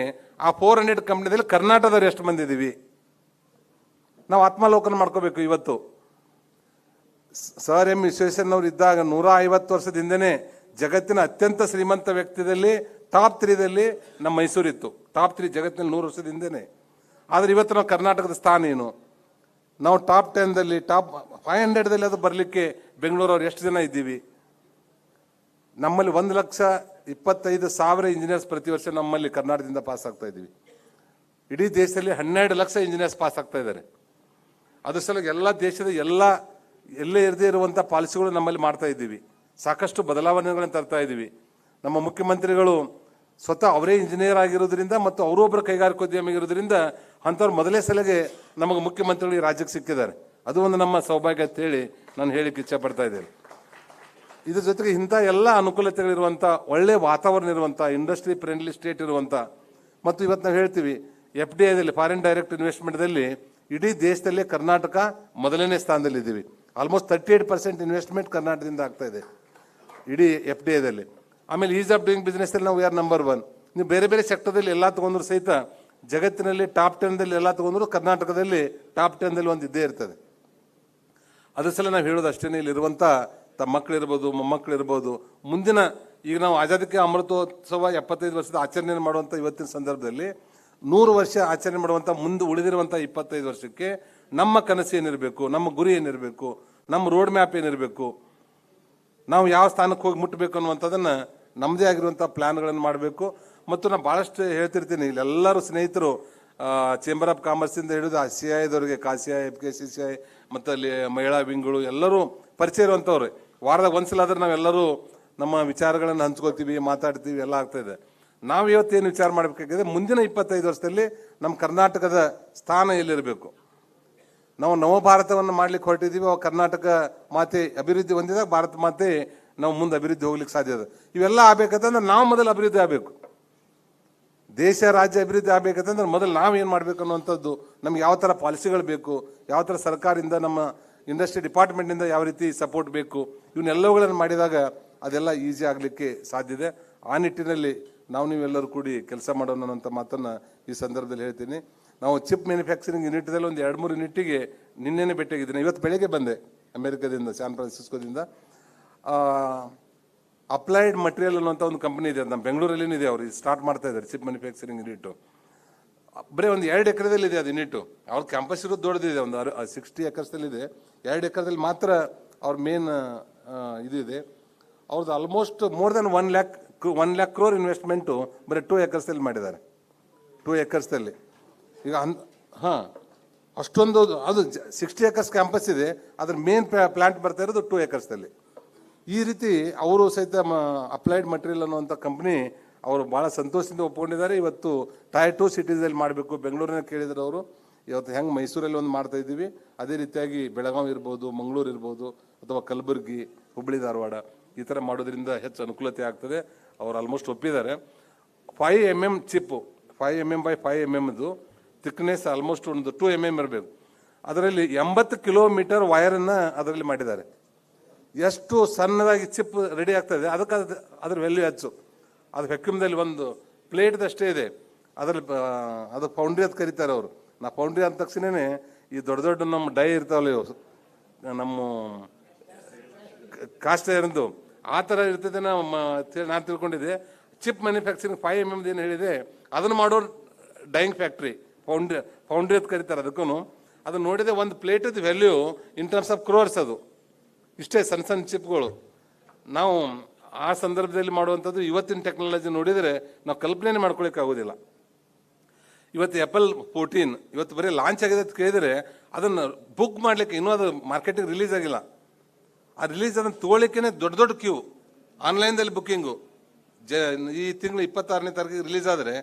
ಆ 400 ಕಂಪ್ನಿದಲ್ಲಿ ಕರ್ನಾಟಕದವ್ರು ಎಷ್ಟು ಮಂದಿ ಇದ್ದೀವಿ? ನಾವು ಆತ್ಮಾವಲೋಕನ ಮಾಡ್ಕೋಬೇಕು. ಇವತ್ತು ಸರ್ ಎಂ ವಿಶ್ವೇಶ್ವರಯ್ಯನವರು ಇದ್ದಾಗ 150 ವರ್ಷದ ಹಿಂದೆನೇ ಜಗತ್ತಿನ ಅತ್ಯಂತ ಶ್ರೀಮಂತ ವ್ಯಕ್ತಿಯಲ್ಲಿ ಟಾಪ್ 3ದಲ್ಲಿ ನಮ್ಮ ಮೈಸೂರಿತ್ತು. ಟಾಪ್ 3 ಜಗತ್ತಿನಲ್ಲಿ 100 ವರ್ಷದ ಹಿಂದೆನೇ. ಆದರೆ ಇವತ್ತು ನಾವು ಕರ್ನಾಟಕದ ಸ್ಥಾನ ಏನು? ನಾವು ಟಾಪ್ 10ದಲ್ಲಿ ಟಾಪ್ 500ದಲ್ಲಿ ಅದು ಬರಲಿಕ್ಕೆ ಬೆಂಗಳೂರವ್ರು ಎಷ್ಟು ಜನ ಇದ್ದೀವಿ? ನಮ್ಮಲ್ಲಿ 1,25,000 ಇಂಜಿನಿಯರ್ಸ್ ಪ್ರತಿ ವರ್ಷ ನಮ್ಮಲ್ಲಿ ಕರ್ನಾಟಕದಿಂದ ಪಾಸ್ ಆಗ್ತಾ ಇದ್ದೀವಿ. ಇಡೀ ದೇಶದಲ್ಲಿ 12 ಲಕ್ಷ ಇಂಜಿನಿಯರ್ಸ್ ಪಾಸ್ ಆಗ್ತಾ ಇದ್ದಾರೆ. ಅದ್ರ ಸಲುವಾಗಿ ಎಲ್ಲ ದೇಶದ ಎಲ್ಲೇ ಇರದೇ ಇರುವಂಥ ಪಾಲಿಸಿಗಳು ನಮ್ಮಲ್ಲಿ ಮಾಡ್ತಾ ಇದ್ದೀವಿ. ಸಾಕಷ್ಟು ಬದಲಾವಣೆಗಳನ್ನು ತರ್ತಾ ಇದ್ದೀವಿ. ನಮ್ಮ ಮುಖ್ಯಮಂತ್ರಿಗಳು ಸ್ವತಃ ಅವರೇ ಇಂಜಿನಿಯರ್ ಆಗಿರೋದ್ರಿಂದ ಮತ್ತು ಅವರೊಬ್ಬರ ಕೈಗಾರಿಕೋದ್ಯಮಿ ಇರೋದ್ರಿಂದ ಅಂಥವ್ರು ಮೊದಲೇ ಸಲಗೆ ನಮಗೆ ಮುಖ್ಯಮಂತ್ರಿಗಳು ಈ ರಾಜ್ಯಕ್ಕೆ ಸಿಕ್ಕಿದ್ದಾರೆ. ಅದು ಒಂದು ನಮ್ಮ ಸೌಭಾಗ್ಯ ಅಂತೇಳಿ ನಾನು ಹೇಳಿಕ್ಕೆ ಇಚ್ಛೆಪಡ್ತಾ ಇದ್ದೇನೆ. ಇದ್ರ ಜೊತೆಗೆ ಇಂಥ ಎಲ್ಲ ಅನುಕೂಲತೆಗಳಿರುವಂಥ ಒಳ್ಳೆ ವಾತಾವರಣ ಇರುವಂಥ ಇಂಡಸ್ಟ್ರಿ ಫ್ರೆಂಡ್ಲಿ ಸ್ಟೇಟ್ ಇರುವಂಥ, ಮತ್ತು ಇವತ್ತು ನಾವು ಹೇಳ್ತೀವಿ FDIದಲ್ಲಿ ಫಾರಿನ್ ಡೈರೆಕ್ಟ್ ಇನ್ವೆಸ್ಟ್ಮೆಂಟ್ದಲ್ಲಿ ಇಡೀ ದೇಶದಲ್ಲೇ ಕರ್ನಾಟಕ ಮೊದಲನೇ ಸ್ಥಾನದಲ್ಲಿ ಇದ್ದೀವಿ. ಆಲ್ಮೋಸ್ಟ್ 38% ಇನ್ವೆಸ್ಟ್ಮೆಂಟ್ ಕರ್ನಾಟಕದಿಂದ ಆಗ್ತಾ ಇದೆ ಇಡೀ FDIದಲ್ಲಿ. ಆಮೇಲೆ ಈಸ್ ಆಫ್ ಡೂಯಿಂಗ್ ಬಿಸ್ನೆಸ್ಸಲ್ಲಿ ನಾವು ನಂಬರ್ 1. ನೀವು ಬೇರೆ ಬೇರೆ ಸೆಕ್ಟರ್ದಲ್ಲಿ ಎಲ್ಲ ತೊಗೊಂಡ್ರು ಸಹಿತ ಜಗತ್ತಿನಲ್ಲಿ ಟಾಪ್ 10ದಲ್ಲಿ ಎಲ್ಲ ತೊಗೊಂಡ್ರು ಕರ್ನಾಟಕದಲ್ಲಿ ಟಾಪ್ 10ದಲ್ಲಿ ಒಂದು ಇದ್ದೇ ಇರ್ತದೆ. ಅದ್ರ ಸಲ ನಾವು ಹೇಳೋದು ಅಷ್ಟೇ, ಇಲ್ಲಿರುವಂಥ ತಮ್ಮ ಮಕ್ಕಳಿರ್ಬೋದು, ಮೊಮ್ಮಕ್ಕಳಿರ್ಬೋದು, ಮುಂದಿನ ಈಗ ನಾವು ಆಜಾದಿ ಅಮೃತೋತ್ಸವ 75 ವರ್ಷದ ಆಚರಣೆ ಮಾಡುವಂಥ ಇವತ್ತಿನ ಸಂದರ್ಭದಲ್ಲಿ 100 ವರ್ಷ ಆಚರಣೆ ಮಾಡುವಂಥ ಮುಂದೆ ಉಳಿದಿರುವಂಥ 25 ವರ್ಷಕ್ಕೆ ನಮ್ಮ ಕನಸು ಏನಿರಬೇಕು, ನಮ್ಮ ಗುರಿ ಏನಿರಬೇಕು, ನಮ್ಮ ರೋಡ್ ಮ್ಯಾಪ್ ಏನಿರಬೇಕು, ನಾವು ಯಾವ ಸ್ಥಾನಕ್ಕೆ ಹೋಗಿ ಮುಟ್ಟಬೇಕು ಅನ್ನುವಂಥದ್ದನ್ನು ನಮ್ಮದೇ ಆಗಿರುವಂಥ ಪ್ಲ್ಯಾನ್ಗಳನ್ನು ಮಾಡಬೇಕು. ಮತ್ತು ನಾನು ಭಾಳಷ್ಟು ಹೇಳ್ತಿರ್ತೀನಿ, ಇಲ್ಲೆಲ್ಲರೂ ಸ್ನೇಹಿತರು ಚೇಂಬರ್ ಆಫ್ ಕಾಮರ್ಸಿಂದ ಹಿಡಿದು CIದವರಿಗೆ CACCI, FKCCI ಮತ್ತು ಅಲ್ಲಿ ಮಹಿಳಾ ವಿಂಗ್ಗಳು ಎಲ್ಲರೂ ಪರಿಚಯ ಇರುವಂಥವ್ರು. ವಾರದಾಗ ಒಂದ್ಸಲ ನಾವೆಲ್ಲರೂ ನಮ್ಮ ವಿಚಾರಗಳನ್ನು ಹಂಚ್ಕೋತೀವಿ, ಮಾತಾಡ್ತೀವಿ, ಎಲ್ಲ ಆಗ್ತಾಯಿದೆ. ನಾವು ಇವತ್ತೇನು ವಿಚಾರ ಮಾಡಬೇಕಾಗಿದೆ, ಮುಂದಿನ 25 ವರ್ಷದಲ್ಲಿ ನಮ್ಮ ಕರ್ನಾಟಕದ ಸ್ಥಾನ ಎಲ್ಲಿರಬೇಕು. ನಾವು ನವಭಾರತವನ್ನು ಮಾಡ್ಲಿಕ್ಕೆ ಹೊರಟಿದ್ದೀವಿ. ಅವಾಗ ಕರ್ನಾಟಕ ಮಾತೆ ಅಭಿವೃದ್ಧಿ ಹೊಂದಿದಾಗ ಭಾರತ ಮಾತೆ ನಾವು ಮುಂದೆ ಅಭಿವೃದ್ಧಿ ಹೋಗ್ಲಿಕ್ಕೆ ಸಾಧ್ಯ ಇದೆ. ಇವೆಲ್ಲ ಆಗ್ಬೇಕಂತಂದ್ರೆ ನಾವು ಮೊದಲು ಅಭಿವೃದ್ಧಿ ಆಗಬೇಕು. ದೇಶ ರಾಜ್ಯ ಅಭಿವೃದ್ಧಿ ಆಗಬೇಕಂತಂದ್ರೆ ಮೊದಲು ನಾವೇನು ಮಾಡಬೇಕು ಅನ್ನುವಂಥದ್ದು, ನಮ್ಗೆ ಯಾವ ಥರ ಪಾಲಿಸಿಗಳು ಬೇಕು, ಯಾವ ಥರ ಸರ್ಕಾರದಿಂದ ನಮ್ಮ ಇಂಡಸ್ಟ್ರಿ ಡಿಪಾರ್ಟ್ಮೆಂಟಿಂದ ಯಾವ ರೀತಿ ಸಪೋರ್ಟ್ ಬೇಕು, ಇವನ್ನೆಲ್ಲವುಗಳನ್ನು ಮಾಡಿದಾಗ ಅದೆಲ್ಲ ಈಸಿ ಆಗಲಿಕ್ಕೆ ಸಾಧ್ಯ ಇದೆ. ಆ ನಿಟ್ಟಿನಲ್ಲಿ ನೀವೆಲ್ಲರೂ ಕೂಡಿ ಕೆಲಸ ಮಾಡೋಣ ಅಂತ ಮಾತನ್ನು ಈ ಸಂದರ್ಭದಲ್ಲಿ ಹೇಳ್ತೀನಿ. ನಾವು ಚಿಪ್ ಮ್ಯಾನುಫ್ಯಾಕ್ಚರಿಂಗ್ ಯೂನಿಟ್ದಲ್ಲಿ ಒಂದು 2-3 ಯೂನಿಟ್ಟಿಗೆ ನಿನ್ನೆನೇ ಭೇಟಿಯಾಗಿದ್ದೀನಿ. ಇವತ್ತು ಬೆಳಗ್ಗೆ ಬಂದೆ ಅಮೆರಿಕದಿಂದ, ಸ್ಯಾನ್ ಫ್ರಾನ್ಸಿಸ್ಕೋದಿಂದ. ಅಪ್ಲೈಡ್ ಮಟೀರಿಯಲ್ ಅನ್ನುವಂಥ ಒಂದು ಕಂಪನಿ ಇದೆ, ನಮ್ಮ ಬೆಂಗಳೂರಲ್ಲಿ ಇದೆ. ಅವರು ಸ್ಟಾರ್ಟ್ ಮಾಡ್ತಾ ಇದ್ದಾರೆ ಚಿಪ್ ಮ್ಯಾನುಫ್ಯಾಕ್ಚರಿಂಗ್ ಯೂನಿಟ್. ಬರೀ ಒಂದು 2 ಎಕರೆದಲ್ಲಿ ಇದೆ ಅದು ಯೂನಿಟು. ಅವ್ರ ಕ್ಯಾಂಪಸ್ ಇರೋದು ದೊಡ್ಡದಿದೆ, ಒಂದು 60 ಎಕರ್ಸ್ದಲ್ಲಿ ಇದೆ. 2 ಎಕರೆದಲ್ಲಿ ಮಾತ್ರ ಅವ್ರ ಮೇನ್ ಇದು ಇದೆ. ಅವ್ರದ್ದು almost more than 1 lakh crore investment ಬರೀ 2 ಎಕರ್ಸ್ದಲ್ಲಿ ಮಾಡಿದ್ದಾರೆ. 2 ಎಕರ್ಸ್ದಲ್ಲಿ ಈಗ ಅಷ್ಟೊಂದು, ಅದು 60 ಎಕರ್ಸ್ ಕ್ಯಾಂಪಸ್ ಇದೆ, ಅದ್ರ ಮೇನ್ ಪ್ಲಾಂಟ್ ಬರ್ತಾ ಇರೋದು 2 ಎಕರ್ಸ್ದಲ್ಲಿ. ಈ ರೀತಿ ಅವರು ಸಹಿತ ಅಪ್ಲೈಡ್ ಮಟೀರಿಯಲ್ ಅನ್ನುವಂಥ ಕಂಪ್ನಿ ಅವರು ಭಾಳ ಸಂತೋಷದಿಂದ ಒಪ್ಕೊಂಡಿದ್ದಾರೆ. ಇವತ್ತು Tier 2 ಸಿಟೀಸಲ್ಲಿ ಮಾಡಬೇಕು, ಬೆಂಗಳೂರಿನ ಕೇಳಿದ್ರು ಅವರು. ಇವತ್ತು ಹೆಂಗೆ ಮೈಸೂರಲ್ಲಿ ಒಂದು ಮಾಡ್ತಾ ಇದ್ದೀವಿ, ಅದೇ ರೀತಿಯಾಗಿ ಬೆಳಗಾವಿ ಇರ್ಬೋದು, ಮಂಗಳೂರು ಇರ್ಬೋದು, ಅಥವಾ ಕಲಬುರಗಿ, ಹುಬ್ಬಳ್ಳಿ, ಧಾರವಾಡ ಈ ಥರ ಮಾಡೋದ್ರಿಂದ ಹೆಚ್ಚು ಅನುಕೂಲತೆ ಆಗ್ತದೆ. ಅವ್ರು ಆಲ್ಮೋಸ್ಟ್ ಒಪ್ಪಿದ್ದಾರೆ. 5 mm ಚಿಪ್ಪು, 5 mm by 5 mm thickness almost ಒಂದು 2 mm ಇರಬೇಕು. ಅದರಲ್ಲಿ 80 ಕಿಲೋಮೀಟರ್ ವೈರನ್ನು ಅದರಲ್ಲಿ ಮಾಡಿದ್ದಾರೆ. ಎಷ್ಟು ಸಣ್ಣದಾಗಿ ಚಿಪ್ ರೆಡಿ ಆಗ್ತದೆ, ಅದಕ್ಕೆ ಅದ್ರ ವ್ಯಾಲ್ಯೂ ಹೆಚ್ಚು. ಅದು ವ್ಯಾಕ್ಯೂಮ್ದಲ್ಲಿ ಒಂದು ಪ್ಲೇಟ್ದಷ್ಟೇ ಇದೆ. ಅದ್ರಲ್ಲಿ ಅದು ಫೌಂಡ್ರಿ ಅಂತ ಕರೀತಾರೆ ಅವರು. ನಾ ಫೌಂಡ್ರಿ ಅಂದ ತಕ್ಷಣವೇ ಈ ದೊಡ್ಡ ದೊಡ್ಡ ನಮ್ಮ ಡೈ ಇರ್ತಾವಲ್ಲ ಇವು, ನಮ್ಮ ಕಾಸ್ಟ್ ಇರೋದು ಆ ಥರ ಇರ್ತದೆ. ನಾನು ತಿಳ್ಕೊಂಡಿದ್ದೆ ಚಿಪ್ ಮ್ಯಾನುಫ್ಯಾಕ್ಚರಿಂಗ್ 5 mm ಏನು ಹೇಳಿದೆ, ಅದನ್ನು ಮಾಡೋರು ಡೈಯಿಂಗ್ ಫ್ಯಾಕ್ಟ್ರಿ, ಫೌಂಡ್ರಿ ಅಂತ ಕರೀತಾರೆ ಅದಕ್ಕೂ. ಅದು ನೋಡಿದೆ ಒಂದು ಪ್ಲೇಟದ value in terms of crores. ಅದು ಇಷ್ಟೇ ಸಣ್ಣ ಸಣ್ಣ ಚಿಪ್ಗಳು. ನಾವು ಆ ಸಂದರ್ಭದಲ್ಲಿ ಮಾಡುವಂಥದ್ದು ಇವತ್ತಿನ ಟೆಕ್ನಾಲಜಿ ನೋಡಿದರೆ ನಾವು ಕಲ್ಪನೆ ಮಾಡ್ಕೊಳ್ಳಿಕ್ಕೆ ಆಗೋದಿಲ್ಲ. ಇವತ್ತು Apple 14 ಇವತ್ತು ಬರೀ ಲಾಂಚ್ ಆಗಿದೆ ಅಂತ ಕೇಳಿದರೆ ಅದನ್ನು ಬುಕ್ ಮಾಡಲಿಕ್ಕೆ ಇನ್ನೂ ಅದು ಮಾರ್ಕೆಟಿಗೆ ರಿಲೀಸ್ ಆಗಿಲ್ಲ. ಆ ರಿಲೀಸ್ ಅದನ್ನು ತೊಗೊಳ್ಳಿಕ್ಕೇ ದೊಡ್ಡ ದೊಡ್ಡ ಕ್ಯೂ, ಆನ್ಲೈನ್ದಲ್ಲಿ ಬುಕ್ಕಿಂಗು. ಈ ತಿಂಗಳು 26ನೇ ತಾರೀಕಿಗೆ ರಿಲೀಸ್ ಆದರೆ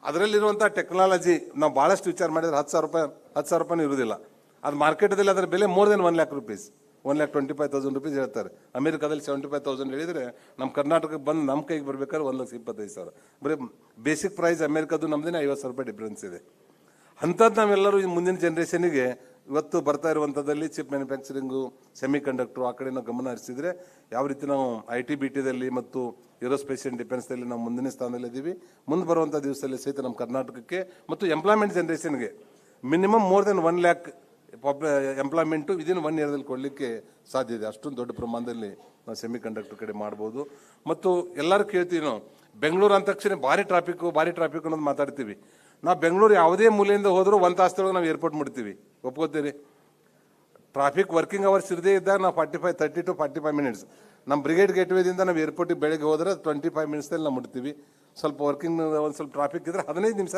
ಅದರಲ್ಲಿರುವಂಥ ಟೆಕ್ನಾಲಜಿ ನಾವು ಭಾಳಷ್ಟು ವಿಚಾರ ಮಾಡಿದರೆ 10,000 ರೂಪಾಯಿ ಇರೋದಿಲ್ಲ. ಅದು ಮಾರ್ಕೆಟದಲ್ಲಿ ಅದರ ಬೆಲೆ more than 1 lakh rupees, 1,25,000 rupees ಹೇಳ್ತಾರೆ. ಅಮೆರಿಕಾದಲ್ಲಿ 75,000 ಹೇಳಿದರೆ ನಮ್ಮ ಕರ್ನಾಟಕಕ್ಕೆ ಬಂದು ನಮ್ಮ ಕೈಗೆ ಬರ್ಬೇಕಾದ್ರೆ 1,25,000. ಬರೀ ಬೇಸಿಕ್ ಪ್ರೈಸ್ ಅಮೆರಿಕದ್ದು ನಮ್ಮದೇ 50,000 ರೂಪಾಯಿ ಡಿಫ್ರೆನ್ಸ್ ಇದೆ. ಅಂಥದ್ದು ನಾವೆಲ್ಲರೂ ಈ ಮುಂದಿನ ಜನ್ರೇಷನಿಗೆ ಇವತ್ತು ಬರ್ತಾ ಇರುವಂಥದ್ದಲ್ಲಿ ಚಿಪ್ ಮ್ಯಾನುಫ್ಯಾಕ್ಚರಿಂಗು, ಸೆಮಿ ಕಂಡಕ್ಟ್ರು ಆ ಕಡೆ ನಾವು ಗಮನ ಹರಿಸಿದರೆ ಯಾವ ರೀತಿ ನಾವು IT-BTದಲ್ಲಿ ಮತ್ತು ಏರೋಸ್ಪೇಸ್ ಆ್ಯಂಡ್ ಡಿಫೆನ್ಸ್ದಲ್ಲಿ ನಾವು ಮುಂದಿನ ಸ್ಥಾನದಲ್ಲಿ ಇದ್ದೀವಿ. ಮುಂದೆ ಬರುವಂಥ ದಿವಸದಲ್ಲಿ ಸಹಿತ ನಮ್ಮ ಕರ್ನಾಟಕಕ್ಕೆ ಮತ್ತು ಎಂಪ್ಲಾಯ್ಮೆಂಟ್ ಜನ್ರೇಷನ್ಗೆ minimum more than 1 lakh employment within 1 yearದಲ್ಲಿ ಕೊಡಲಿಕ್ಕೆ ಸಾಧ್ಯ ಇದೆ. ಅಷ್ಟೊಂದು ದೊಡ್ಡ ಪ್ರಮಾಣದಲ್ಲಿ ನಾವು ಸೆಮಿ ಕಂಡಕ್ಟರ್ ಕಡೆ ಮಾಡ್ಬೋದು. ಮತ್ತು ಎಲ್ಲರೂ ಕೇಳ್ತೀವಿ ನಾವು, ಬೆಂಗಳೂರು ಅಂದ ತಕ್ಷಣ ಭಾರಿ ಟ್ರಾಫಿಕ್ಕು ಅನ್ನೋದು ಮಾತಾಡ್ತೀವಿ. ನಾವು ಬೆಂಗಳೂರು ಯಾವುದೇ ಮೂಲೆಯಿಂದ ಹೋದರೂ 1 ತಾಸದೊಳಗೆ ನಾವು ಏರ್ಪೋರ್ಟ್ ಮುಡ್ತೀವಿ, ಒಪ್ಕೋತೀರಿ? ಟ್ರಾಫಿಕ್ ವರ್ಕಿಂಗ್ ಅವರ್ಸ್ ಇರದೇ ಇದ್ದಾಗ ನಾವು 30 to 45 minutes. ನಮ್ಮ ಬ್ರಿಗೇಡ್ ಗೇಟ್ವೇದಿಂದ ನಾವು ಏರ್ಪೋರ್ಟಿಗೆ ಬೆಳಗ್ಗೆ ಹೋದರೆ 25 minutesದಲ್ಲಿ ನಾವು ಮುಡ್ತೀವಿ. ಸ್ವಲ್ಪ ವರ್ಕಿಂಗ್ ಒಂದು ಸ್ವಲ್ಪ ಟ್ರಾಫಿಕ್ ಇದ್ದರೆ 15 ನಿಮಿಷ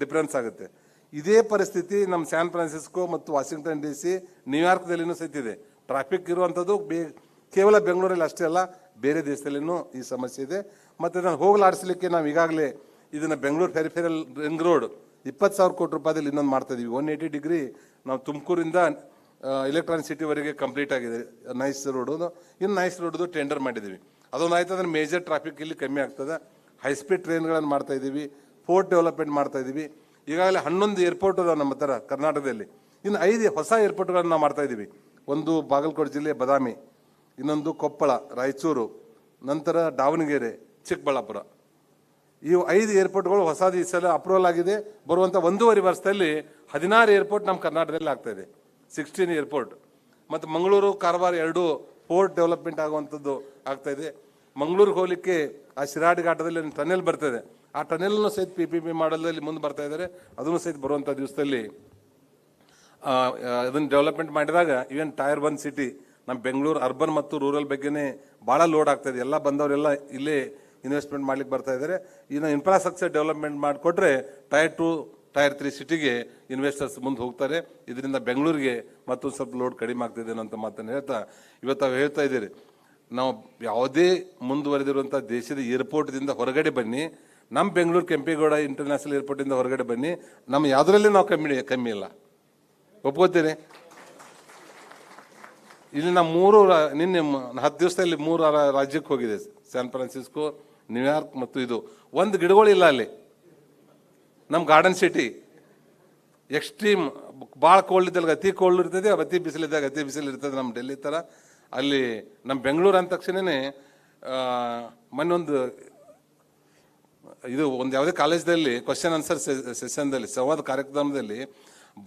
ಡಿಫ್ರೆನ್ಸ್ ಆಗುತ್ತೆ. ಇದೇ ಪರಿಸ್ಥಿತಿ ನಮ್ಮ ಸ್ಯಾನ್ ಫ್ರಾನ್ಸಿಸ್ಕೋ ಮತ್ತು ವಾಷಿಂಗ್ಟನ್ DC, ನ್ಯೂಯಾರ್ಕ್ದಲ್ಲಿನೂ ಸಹಿತ ಇದೆ. ಟ್ರಾಫಿಕ್ ಇರುವಂಥದ್ದು ಕೇವಲ ಬೆಂಗಳೂರಲ್ಲಿ ಅಷ್ಟೇ ಅಲ್ಲ, ಬೇರೆ ದೇಶದಲ್ಲಿನೂ ಈ ಸಮಸ್ಯೆ ಇದೆ. ಮತ್ತು ಇದನ್ನು ಹೋಗಲಾಡಿಸಲಿಕ್ಕೆ ನಾವು ಈಗಾಗಲೇ ಇದನ್ನು ಬೆಂಗಳೂರು ಪೆರಿಫೆರಲ್ ರಿಂಗ್ ರೋಡ್ 20,000 ಕೋಟಿ ರೂಪಾಯಿದಲ್ಲಿ ಇನ್ನೊಂದು ಮಾಡ್ತಾ ಇದ್ದೀವಿ. 180 degree ನಾವು ತುಮಕೂರಿಂದ ಎಲೆಕ್ಟ್ರಾನಿಕ್ ಸಿಟಿವರೆಗೆ ಕಂಪ್ಲೀಟ್ ಆಗಿದೆ. ನೈಸ್ ರೋಡು, ಇನ್ನು ನೈಸ್ ರೋಡ್ದು ಟೆಂಡರ್ ಮಾಡಿದ್ದೀವಿ. ಅದೊಂದು ಆಯ್ತು ಅಂದ್ರೆ ಮೇಜರ್ ಟ್ರಾಫಿಕ್ ಇಲ್ಲಿ ಕಮ್ಮಿ ಆಗ್ತದೆ. ಹೈಸ್ಪೀಡ್ ಟ್ರೈನ್ಗಳನ್ನು ಮಾಡ್ತಾ ಇದ್ದೀವಿ, ಪೋರ್ಟ್ ಡೆವಲಪ್ಮೆಂಟ್ ಮಾಡ್ತಾ ಇದ್ದೀವಿ. ಈಗಾಗಲೇ 11 ಏರ್ಪೋರ್ಟ್ ಅದಾವೆ ನಮ್ಮ ಹತ್ರ ಕರ್ನಾಟಕದಲ್ಲಿ. ಇನ್ನು 5 ಹೊಸ ಏರ್ಪೋರ್ಟ್ಗಳನ್ನು ನಾವು ಮಾಡ್ತಾ ಇದ್ದೀವಿ. ಒಂದು ಬಾಗಲಕೋಟೆ ಜಿಲ್ಲೆ ಬದಾಮಿ, ಇನ್ನೊಂದು ಕೊಪ್ಪಳ, ರಾಯಚೂರು, ನಂತರ ದಾವಣಗೆರೆ, ಚಿಕ್ಕಬಳ್ಳಾಪುರ. ಇವು 5 ಏರ್ಪೋರ್ಟ್ಗಳು ಹೊಸದು ಈ ಸಲ ಅಪ್ರೂವಲ್ ಆಗಿದೆ. ಬರುವಂಥ 1.5 ವರ್ಷದಲ್ಲಿ 16 ಏರ್ಪೋರ್ಟ್ ನಮ್ಮ ಕರ್ನಾಟಕದಲ್ಲಿ ಆಗ್ತಾ ಇದೆ, 16 ಏರ್ಪೋರ್ಟ್. ಮತ್ತು ಮಂಗಳೂರು, ಕಾರವಾರ 2 ಪೋರ್ಟ್ ಡೆವಲಪ್ಮೆಂಟ್ ಆಗುವಂಥದ್ದು ಆಗ್ತಾ ಇದೆ. ಮಂಗಳೂರಿಗೆ ಹೋಗಲಿಕ್ಕೆ ಆ ಶಿರಾಡಿ ಘಾಟದಲ್ಲಿ ಟನೆಲ್ ಬರ್ತದೆ, ಆ ಟನೆಲ್ನು ಸಹಿತ PPP ಮಾಡಲಲ್ಲಿ ಮುಂದೆ ಬರ್ತಾ ಇದ್ದಾರೆ. ಅದನ್ನು ಸಹಿತ ಬರುವಂಥ ದಿವಸದಲ್ಲಿ ಅದನ್ನು ಡೆವಲಪ್ಮೆಂಟ್ ಮಾಡಿದಾಗ ಈವನ್ Tier 1 ಸಿಟಿ ನಮ್ಮ ಬೆಂಗಳೂರು ಅರ್ಬನ್ ಮತ್ತು ರೂರಲ್ ಬಗ್ಗೆನೇ ಭಾಳ ಲೋಡ್ ಆಗ್ತಾಯಿದೆ. ಎಲ್ಲ ಬಂದವರೆಲ್ಲ ಇಲ್ಲೇ ಇನ್ವೆಸ್ಟ್ಮೆಂಟ್ ಮಾಡ್ಲಿಕ್ಕೆ ಬರ್ತಾ ಇದ್ದಾರೆ. ಇನ್ನು ಇನ್ಫ್ರಾಸ್ಟ್ರಕ್ಚರ್ ಡೆವಲಪ್ಮೆಂಟ್ ಮಾಡಿಕೊಟ್ರೆ Tier 2, Tier 3 ಸಿಟಿಗೆ ಇನ್ವೆಸ್ಟರ್ಸ್ ಮುಂದೆ ಹೋಗ್ತಾರೆ. ಇದರಿಂದ ಬೆಂಗಳೂರಿಗೆ ಮತ್ತೊಂದು ಸ್ವಲ್ಪ ಲೋಡ್ ಕಡಿಮೆ ಆಗ್ತಿದೆ ಅನ್ನೋಂಥ ಮಾತನ್ನು ಹೇಳ್ತಾ ಇವತ್ತು ಹೇಳ್ತಾ ಇದ್ದೀರಿ. ನಾವು ಯಾವುದೇ ಮುಂದುವರೆದಿರುವಂಥ ದೇಶದ ಏರ್ಪೋರ್ಟ್ದಿಂದ ಹೊರಗಡೆ ಬನ್ನಿ, ನಮ್ಮ ಬೆಂಗಳೂರು ಕೆಂಪೇಗೌಡ ಇಂಟರ್ನ್ಯಾಷನಲ್ ಏರ್ಪೋರ್ಟಿಂದ ಹೊರಗಡೆ ಬನ್ನಿ, ನಮ್ಮ ಯಾವುದರಲ್ಲಿ ನಾವು ಕಮ್ಮಿ ಇಲ್ಲ, ಒಪ್ಕೋತೀರಿ? ಇಲ್ಲಿ ನಾವು ನಿನ್ನೆ 10 ದಿವಸದಲ್ಲಿ 3 ರಾಜ್ಯಕ್ಕೆ ಹೋಗಿದೆ, ಸ್ಯಾನ್ ಫ್ರಾನ್ಸಿಸ್ಕೋ, ನ್ಯೂಯಾರ್ಕ್ ಮತ್ತು ಇದು. ಒಂದು ಗಿಡಗಳಿಲ್ಲ ಅಲ್ಲಿ. ನಮ್ಮ ಗಾರ್ಡನ್ ಸಿಟಿ ಎಕ್ಸ್ಟ್ರೀಮ್ ಭಾಳ ಕೋಲ್ಡ್ ಇದ್ದಾಗ ಅತಿ ಕೋಲ್ಡ್ ಇರ್ತದೆ, ಅತಿ ಬಿಸಿಲಿದ್ದಾಗ ಅತಿ ಬಿಸಿಲು ಇರ್ತದೆ. ನಮ್ಮ ಡೆಲ್ಲಿ ಥರ ಅಲ್ಲಿ ನಮ್ಮ ಬೆಂಗಳೂರು ಅಂದ ತಕ್ಷಣವೇ ಮೊನ್ನೊಂದು ಇದು ಒಂದು ಯಾವುದೇ ಕಾಲೇಜ್ದಲ್ಲಿ ಕ್ವಶನ್ ಆನ್ಸರ್ ಸೆಷನ್ದಲ್ಲಿ ಸಂವಾದ ಕಾರ್ಯಕ್ರಮದಲ್ಲಿ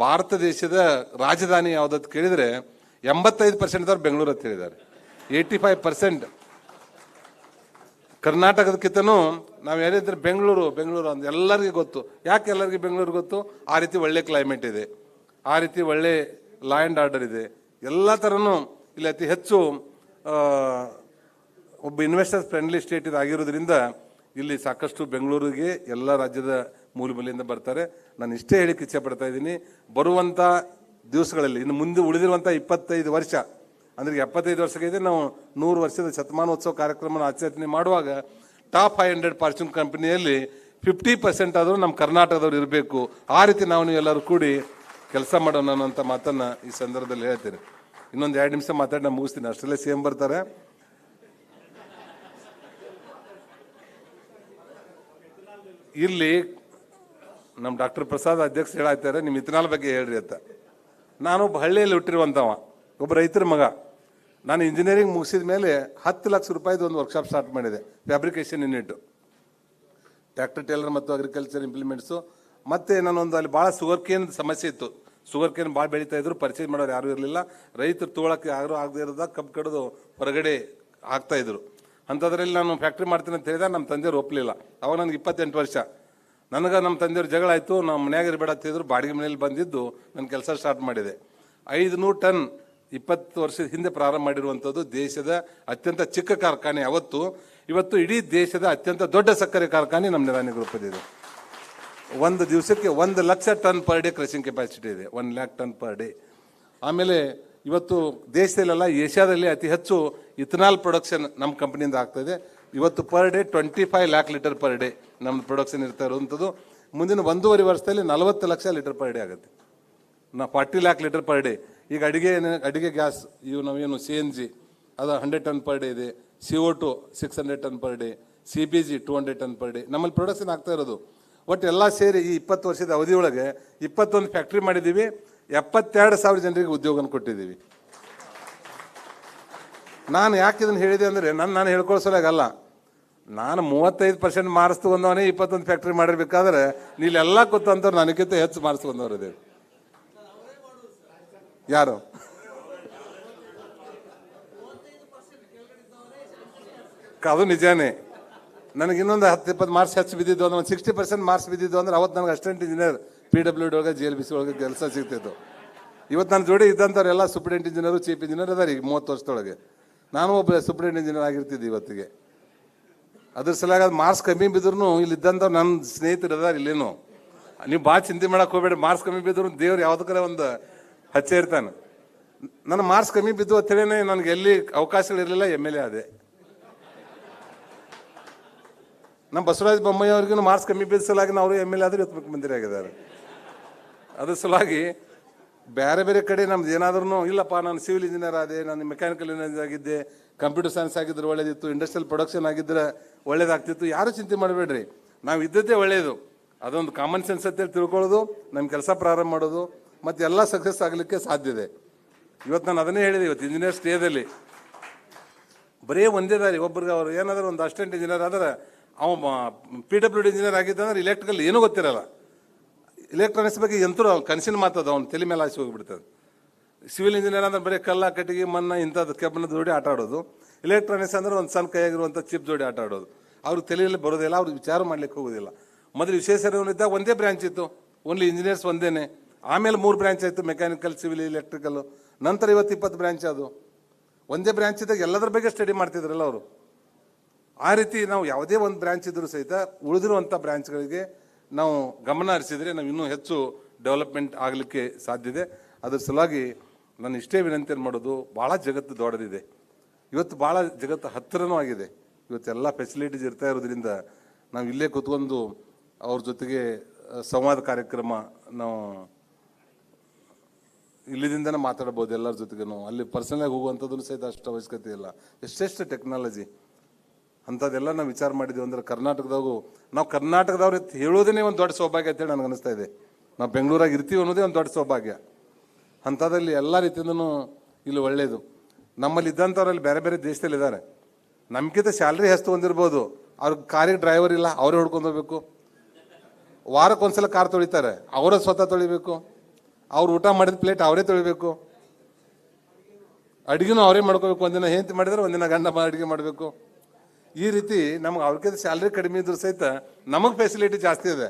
ಭಾರತ ದೇಶದ ರಾಜಧಾನಿ ಯಾವುದಂತ ಕೇಳಿದರೆ 85% ಬೆಂಗಳೂರು ಅಂತ ಹೇಳಿದ್ದಾರೆ. 85% ಕರ್ನಾಟಕದಕ್ಕಿಂತನೂ ನಾವು ಹೇಳಿದ್ರೆ ಬೆಂಗಳೂರು ಅಂತ ಎಲ್ಲರಿಗೂ ಗೊತ್ತು. ಯಾಕೆ ಎಲ್ಲರಿಗೂ ಬೆಂಗಳೂರು ಗೊತ್ತು? ಆ ರೀತಿ ಒಳ್ಳೆ ಕ್ಲೈಮೇಟ್ ಇದೆ, ಆ ರೀತಿ ಒಳ್ಳೆ ಲಾ ಆ್ಯಂಡ್ ಆರ್ಡರ್ ಇದೆ, ಎಲ್ಲ ಥರನೂ ಇಲ್ಲಿ ಅತಿ ಹೆಚ್ಚು ಒಬ್ಬ ಇನ್ವೆಸ್ಟರ್ ಫ್ರೆಂಡ್ಲಿ ಸ್ಟೇಟ್ ಇದಾಗಿರೋದ್ರಿಂದ ಇಲ್ಲಿ ಸಾಕಷ್ಟು ಬೆಂಗಳೂರಿಗೆ ಎಲ್ಲ ರಾಜ್ಯದ ಮೂಲೆಯಿಂದ ಬರ್ತಾರೆ. ನಾನು ಇಷ್ಟೇ ಹೇಳಿಕ್ಕೆ ಇಚ್ಛೆ ಪಡ್ತಾ ಇದ್ದೀನಿ, ಬರುವಂಥ ದಿವಸಗಳಲ್ಲಿ ಇನ್ನು ಮುಂದೆ ಉಳಿದಿರುವಂಥ 25 ವರ್ಷ ಅಂದ್ರೆ 75 ವರ್ಷಕ್ಕೆ ನಾವು 100 ವರ್ಷದ ಶತಮಾನೋತ್ಸವ ಕಾರ್ಯಕ್ರಮ ಆಚರಣೆ ಮಾಡುವಾಗ ಟಾಪ್ 500 ಫಾರ್ಚೂನ್ ಕಂಪನಿಯಲ್ಲಿ 50% ಆದರೂ ನಮ್ಮ ಕರ್ನಾಟಕದವ್ರು ಇರಬೇಕು. ಆ ರೀತಿ ನಾವು ಎಲ್ಲರೂ ಕೂಡಿ ಕೆಲಸ ಮಾಡೋಣ ಅನ್ನೋಂಥ ಮಾತನ್ನ ಈ ಸಂದರ್ಭದಲ್ಲಿ ಹೇಳ್ತೇನೆ. ಇನ್ನೊಂದು 2 ನಿಮಿಷ ಮಾತಾಡಿ ನಾನು ಮುಗಿಸ್ತೀನಿ, ಅಷ್ಟರಲ್ಲೇ CM ಬರ್ತಾರೆ. ಇಲ್ಲಿ ನಮ್ಮ ಡಾಕ್ಟರ್ ಪ್ರಸಾದ್ ಅಧ್ಯಕ್ಷ ಹೇಳಾಯ್ತಾರೆ, ನಿಮ್ಮ ಇಥನಾಲ್ ಬಗ್ಗೆ ಹೇಳ್ರಿ ಅಂತ. ನಾನು ಒಬ್ಬ ಹಳ್ಳಿಯಲ್ಲಿ ಹುಟ್ಟಿರುವಂಥವ, ಒಬ್ಬ ರೈತರ ಮಗ. ನಾನು ಇಂಜಿನಿಯರಿಂಗ್ ಮುಗಿಸಿದ ಮೇಲೆ 10 ಲಕ್ಷ ರೂಪಾಯಿದು ಒಂದು ವರ್ಕ್ಶಾಪ್ ಸ್ಟಾರ್ಟ್ ಮಾಡಿದೆ, ಫ್ಯಾಬ್ರಿಕೇಶನ್ ಯೂನಿಟ್, ಟ್ರ್ಯಾಕ್ಟರ್ ಟೇಲರ್ ಮತ್ತು ಅಗ್ರಿಕಲ್ಚರ್ ಇಂಪ್ಲಿಮೆಂಟ್ಸು. ಮತ್ತು ನಾನೊಂದು ಅಲ್ಲಿ ಭಾಳ ಶುಗರ್ ಕೇನ್ ಸಮಸ್ಯೆ ಇತ್ತು, ಶುಗರ್ ಕೇನ್ ಭಾಳ ಬೆಳೀತಾ ಇದ್ರು, ಪರ್ಚೇಸ್ ಮಾಡೋರು ಯಾರೂ ಇರಲಿಲ್ಲ, ರೈತರು ತೊಗೊಳಕ್ಕೆ ಯಾರು ಆಗದೆ ಇರೋದಾಗ ಕಬ್ಬು ಕಡಿದು ಹೊರಗಡೆ ಹಾಕ್ತಾಯಿದ್ರು. ಅಂಥದ್ರಲ್ಲಿ ನಾನು ಫ್ಯಾಕ್ಟ್ರಿ ಮಾಡ್ತೀನಿ ಅಂತ ಹೇಳಿದಾಗ ನಮ್ಮ ತಂದೆಯವ್ರು ಒಪ್ಪಲಿಲ್ಲ. ಅವಾಗ ನನಗೆ 28 ವರ್ಷ. ನನಗೆ ನಮ್ಮ ತಂದೆಯವ್ರ ಜಗಳ ಆಯಿತು, ನಮ್ಮ ಮನ್ಯಾಗ ಇರಬೇಡ ಅಂತಿದ್ರು, ಬಾಡಿಗೆ ಮನೇಲಿ ಬಂದಿದ್ದು ನನ್ನ ಕೆಲಸ ಸ್ಟಾರ್ಟ್ ಮಾಡಿದೆ. 500 ಟನ್ 20 ವರ್ಷದ ಹಿಂದೆ ಪ್ರಾರಂಭ ಮಾಡಿರುವಂಥದ್ದು ದೇಶದ ಅತ್ಯಂತ ಚಿಕ್ಕ ಕಾರ್ಖಾನೆ ಇವತ್ತು ಇಡೀ ದೇಶದ ಅತ್ಯಂತ ದೊಡ್ಡ ಸಕ್ಕರೆ ಕಾರ್ಖಾನೆ ನಮ್ಮ ನಿರಾಣಿ ಗ್ರೂಪದಿದೆ. ಒಂದು ದಿವಸಕ್ಕೆ 1 lakh ton per day crushing capacity ಇದೆ, 1 ಲ್ಯಾಕ್ ಟನ್ ಪರ್ ಡೇ. ಆಮೇಲೆ ಇವತ್ತು ದೇಶದಲ್ಲೆಲ್ಲ ಏಷ್ಯಾದಲ್ಲಿ ಅತಿ ಹೆಚ್ಚು ಇಥನಾಲ್ ಪ್ರೊಡಕ್ಷನ್ ನಮ್ಮ ಕಂಪ್ನಿಯಿಂದ ಆಗ್ತಾಯಿದೆ. ಇವತ್ತು per day 25 lac litre per day ನಮ್ಮ ಪ್ರೊಡಕ್ಷನ್ ಇರ್ತಾ ಇರುವಂಥದ್ದು. ಮುಂದಿನ 1.5 ವರ್ಷದಲ್ಲಿ 40 ಲಕ್ಷ ಲೀಟರ್ ಪರ್ ಡೇ ಆಗುತ್ತೆ, 40 ಲ್ಯಾಕ್ ಲೀಟರ್ ಪರ್ ಡೇ. ಈಗ ಅಡಿಗೆ ಗ್ಯಾಸ್ ಇವು ನಾವೇನು CNG ಅದು 100 ಟನ್ ಪರ್ ಡೇ ಇದೆ, CO2 600 ton per day, CBG 200 ton per day ನಮ್ಮಲ್ಲಿ ಪ್ರೊಡಕ್ಷನ್ ಆಗ್ತಾ ಇರೋದು. ಒಟ್ಟು ಎಲ್ಲ ಸೇರಿ ಈ 20 ವರ್ಷದ ಅವಧಿಯೊಳಗೆ 21 ಫ್ಯಾಕ್ಟ್ರಿ ಮಾಡಿದ್ದೀವಿ, 72,000 ಜನರಿಗೆ ಉದ್ಯೋಗನ ಕೊಟ್ಟಿದ್ದೀವಿ. ನಾನು ಯಾಕೆ ಇದನ್ನು ಹೇಳಿದೆ ಅಂದರೆ ನಾನು ಹೇಳ್ಕೊಳ್ಸೋಲಾಗಲ್ಲ, ನಾನು 35% ಮಾರ್ಕ್ಸ್ ತಗೊಂಡವನೇ 21 ಫ್ಯಾಕ್ಟ್ರಿ ಮಾಡಿರ್ಬೇಕಾದ್ರೆ ನೀವೆಲ್ಲ ಕೂತಂತವ್ರು ನನಗಿಂತ ಹೆಚ್ಚು ಮಾರ್ಕ್ಸ್ ತಗೊಂಡವ್ರು ಇದೆ. ಯಾರು ಅದು ನಿಜಾನೇ. ನನಗೆ ಇನ್ನೊಂದು 10-20 ಮಾರ್ಕ್ಸ್ ಹೆಚ್ಚು ಬಿದ್ದಿದ್ದು ಅಂದ್ರೆ 60% ಮಾರ್ಕ್ಸ್ ಬಿದ್ದಿದ್ದು ಅಂದ್ರೆ ಅವತ್ತು ನನಗೆ ಅಸಿಸ್ಟೆಂಟ್ ಇಂಜಿನಿಯರ್ PWD ಒಳಗೆ JLBC ಒಳಗೆ ಕೆಲಸ ಸಿಗ್ತಿತ್ತು. ಇವತ್ತು ನನ್ನ ಜೋಡಿ ಇದ್ದಂಥವ್ರೆಲ್ಲ ಸೂಪರಿಂಟೆಂಡೆಂಟ್ ಇಂಜಿನಿಯರು ಚೀಫ್ ಇಂಜಿನಿಯರ್ ಅದಾರ. ಈಗ 30 ವರ್ಷದೊಳಗೆ ನಾನು ಒಬ್ಬ ಸೂಪರಿಂಟೆಂಡೆಂಟ್ ಇಂಜಿನಿಯರ್ ಆಗಿರ್ತಿದ್ದೆ ಇವತ್ತಿಗೆ. ಅದ್ರ ಸಲಾಗಿ ಅದು ಮಾರ್ಕ್ಸ್ ಕಮ್ಮಿ ಬಿದ್ರು ಇಲ್ಲಿದ್ದಂಥವ್ರು ನನ್ನ ಸ್ನೇಹಿತರು ಅದಾರ ಇಲ್ಲೇನು. ನೀವು ಭಾಳ ಚಿಂತೆ ಮಾಡಕ್ಕೆ ಹೋಗ್ಬೇಡಿ, ಮಾರ್ಕ್ಸ್ ಕಮ್ಮಿ ಬಿದ್ರು ದೇವ್ರು ಯಾವುದಕ್ಕರ ಒಂದು ಹಚ್ಚೆ ಇರ್ತಾನೆ. ನನ್ನ ಮಾರ್ಕ್ಸ್ ಕಮ್ಮಿ ಬಿದ್ದು ಅಂತೇಳಿ ನನಗೆ ಎಲ್ಲಿ ಅವಕಾಶಗಳಿರಲಿಲ್ಲ, MLA ಆದೆ. ನಮ್ಮ ಬಸವರಾಜ ಬೊಮ್ಮಾಯಿ ಅವ್ರಿಗೂ ಮಾರ್ಕ್ಸ್ ಕಮ್ಮಿ ಬಿದ್ದ ಸಲಾಗಿ ನಾವು MLA ಆದ್ರೆ ಇವತ್ತು ಮುಖ್ಯಮಂತ್ರಿ ಆಗಿದ್ದಾರೆ. ಅದ್ರ ಸಲುವಾಗಿ ಬೇರೆ ಬೇರೆ ಕಡೆ ನಮ್ದು ಏನಾದ್ರೂ ಇಲ್ಲಪ್ಪ ನಾನು ಸಿವಿಲ್ ಇಂಜಿನಿಯರ್ ಆದೆ, ನಾನು ಮೆಕ್ಯಾನಿಕಲ್ ಇಂಜಿನಿಯರ್ ಆಗಿದ್ದೆ, ಕಂಪ್ಯೂಟರ್ ಸೈನ್ಸ್ ಆಗಿದ್ರೆ ಒಳ್ಳೇದಿತ್ತು, ಇಂಡಸ್ಟ್ರಿಯಲ್ ಪ್ರೊಡಕ್ಷನ್ ಆಗಿದ್ರೆ ಒಳ್ಳೇದಾಗ್ತಿತ್ತು, ಯಾರು ಚಿಂತೆ ಮಾಡಬೇಡ್ರಿ, ನಾವು ಇದ್ದದ್ದೇ ಒಳ್ಳೆಯದು. ಅದೊಂದು ಕಾಮನ್ ಸೆನ್ಸ್ ಅಂತೇಳಿ ತಿಳ್ಕೊಳ್ಳೋದು, ನಮ್ಮ ಕೆಲಸ ಪ್ರಾರಂಭ ಮಾಡೋದು, ಮತ್ತು ಎಲ್ಲ ಸಕ್ಸಸ್ ಆಗಲಿಕ್ಕೆ ಸಾಧ್ಯ ಇದೆ. ಇವತ್ತು ನಾನು ಅದನ್ನೇ ಹೇಳಿದೆ, ಇವತ್ತು ಇಂಜಿನಿಯರ್ಸ್ ಡೇದಲ್ಲಿ ಬರೀ ಒಂದೇ ದಾರಿ. ಒಬ್ರಿಗೆ ಅವ್ರು ಏನಾದರೂ ಒಂದು ಅಸಿಸ್ಟೆಂಟ್ ಇಂಜಿನಿಯರ್ ಆದರೆ ಅವ PWD ಇಂಜಿನಿಯರ್ ಆಗಿದ್ದಂದ್ರೆ ಇಲೆಕ್ಟ್ರಿಕಲ್ ಏನೂ ಗೊತ್ತಿರಲ್ಲ, ಇಲೆಕ್ಟ್ರಾನಿಕ್ಸ್ ಬಗ್ಗೆ ಎಂತೂ ಕನಸಿನ ಮಾತದ ಅವ್ನು ತಲೆ ಮೇಲೆ ಆಸೆ ಹೋಗಿಬಿಡ್ತದೆ. ಸಿವಿಲ್ ಇಂಜಿನಿಯರ್ ಅಂದ್ರೆ ಬರೀ ಕಲ್ಲ ಕಟ್ಟಿಗೆ ಮಣ್ಣ ಇಂಥದ್ದು ಕೆಬ್ಬಣದ ಜೋಡಿ ಆಟ ಆಡೋದು, ಇಲೆಕ್ಟ್ರಾನಿಕ್ಸ್ ಅಂದ್ರೆ ಒಂದು ಸಣ್ಣ ಕೈಯಾಗಿರುವಂಥ ಚಿಪ್ ಜೋಡಿ ಆಟ ಆಡೋದು. ಅವ್ರಿಗೆ ತಲೆಯಲ್ಲಿ ಬರೋದಿಲ್ಲ, ಅವ್ರಿಗೆ ವಿಚಾರ ಮಾಡ್ಲಿಕ್ಕೆ ಹೋಗೋದಿಲ್ಲ. ಮೊದಲು ವಿಶ್ವೇಶ್ವರಯ್ಯನಿದ್ದಾಗ ಒಂದೇ ಬ್ರಾಂಚ್ ಇತ್ತು, ಓನ್ಲಿ ಇಂಜಿನಿಯರ್ಸ್ ಒಂದೇನೆ. ಆಮೇಲೆ 3 ಬ್ರಾಂಚ್ ಆಯಿತು, ಮೆಕ್ಯಾನಿಕಲ್, ಸಿವಿಲ್, ಎಲೆಕ್ಟ್ರಿಕಲ್. ನಂತರ ಇವತ್ತು 20 ಬ್ರಾಂಚ್ ಅದು. ಒಂದೇ ಬ್ರಾಂಚ್ ಇದ್ದಾಗ ಎಲ್ಲದರ ಬಗ್ಗೆ ಸ್ಟಡಿ ಮಾಡ್ತಿದ್ರಲ್ಲ ಅವರು. ಆ ರೀತಿ ನಾವು ಯಾವುದೇ ಒಂದು ಬ್ರಾಂಚ್ ಇದ್ರೂ ಸಹಿತ ಉಳಿದಿರುವಂಥ ಬ್ರಾಂಚ್ಗಳಿಗೆ ನಾವು ಗಮನ ಹರಿಸಿದರೆ ನಾವು ಇನ್ನೂ ಹೆಚ್ಚು ಡೆವಲಪ್ಮೆಂಟ್ ಆಗಲಿಕ್ಕೆ ಸಾಧ್ಯ ಇದೆ. ಅದ್ರ ಸಲುವಾಗಿ ನಾನು ಇಷ್ಟೇ ವಿನಂತಿಯನ್ನು ಮಾಡೋದು, ಭಾಳ ಜಗತ್ತು ದೊಡ್ಡದಿದೆ ಇವತ್ತು, ಭಾಳ ಜಗತ್ತು ಹತ್ತಿರನೂ ಆಗಿದೆ. ಇವತ್ತೆಲ್ಲ ಫೆಸಿಲಿಟೀಸ್ ಇರ್ತಾ ಇರೋದ್ರಿಂದ ನಾವು ಇಲ್ಲೇ ಕೂತ್ಕೊಂಡು ಅವ್ರ ಜೊತೆಗೆ ಸಂವಾದ ಕಾರ್ಯಕ್ರಮ ನಾವು ಇಲ್ಲಿದಿಂದನೇ ಮಾತಾಡ್ಬೋದು ಎಲ್ಲರ ಜೊತೆಗೂ. ಅಲ್ಲಿ ಪರ್ಸನಲಾಗಿ ಹೋಗುವಂಥದ್ದು ಸಹಿತ ಅಷ್ಟು ಅವಶ್ಯಕತೆ ಇಲ್ಲ. ಎಷ್ಟೆಷ್ಟು ಟೆಕ್ನಾಲಜಿ ಅಂಥದ್ದೆಲ್ಲ ನಾವು ವಿಚಾರ ಮಾಡಿದ್ದೀವಿ ಅಂದ್ರೆ ನಾವು ಕರ್ನಾಟಕದವ್ರು ಹೇಳೋದೇ ಒಂದು ದೊಡ್ಡ ಸೌಭಾಗ್ಯ ಅಂತೇಳಿ ನನಗೆ ಅನಿಸ್ತಾ ಇದೆ. ನಾವು ಬೆಂಗಳೂರಾಗಿ ಇರ್ತೀವಿ ಅನ್ನೋದೇ ಒಂದು ದೊಡ್ಡ ಸೌಭಾಗ್ಯ. ಅಂಥದ್ರಲ್ಲಿ ಎಲ್ಲ ರೀತಿಯಿಂದನೂ ಇಲ್ಲಿ ಒಳ್ಳೆಯದು. ನಮ್ಮಲ್ಲಿ ಇದ್ದಂಥವ್ರಲ್ಲಿ ಬೇರೆ ಬೇರೆ ದೇಶದಲ್ಲಿ ಇದ್ದಾರೆ, ನಮ್ಗಿಂತ ಸ್ಯಾಲ್ರಿ ಹೆಚ್ಚು ತೊಗೊಂಡಿರ್ಬೋದು, ಅವ್ರಿಗೆ ಕಾರಿಗೆ ಡ್ರೈವರ್ ಇಲ್ಲ, ಅವರೇ ಹೊಡ್ಕೊಂಡು ಹೋಗ್ಬೇಕು. ವಾರಕ್ಕೊಂದ್ಸಲ ಕಾರ್ ತೊಳಿತಾರೆ, ಅವರೇ ಸ್ವತಃ ತೊಳಿಬೇಕು. ಅವ್ರು ಊಟ ಮಾಡಿದ ಪ್ಲೇಟ್ ಅವರೇ ತೊಳಿಬೇಕು. ಅಡುಗೆನೂ ಅವರೇ ಮಾಡ್ಕೋಬೇಕು. ಒಂದಿನ ಹೆಂಡತಿ ಮಾಡಿದ್ರೆ ಒಂದಿನ ಗಂಡ ಅಡುಗೆ ಮಾಡಬೇಕು. ಈ ರೀತಿ ನಮ್ಗೆ ಅವ್ರಿಗಿಂತ ಸ್ಯಾಲ್ರಿ ಕಡಿಮೆ ಇದ್ರೂ ಸಹಿತ ನಮಗೆ ಫೆಸಿಲಿಟಿ ಜಾಸ್ತಿ ಇದೆ.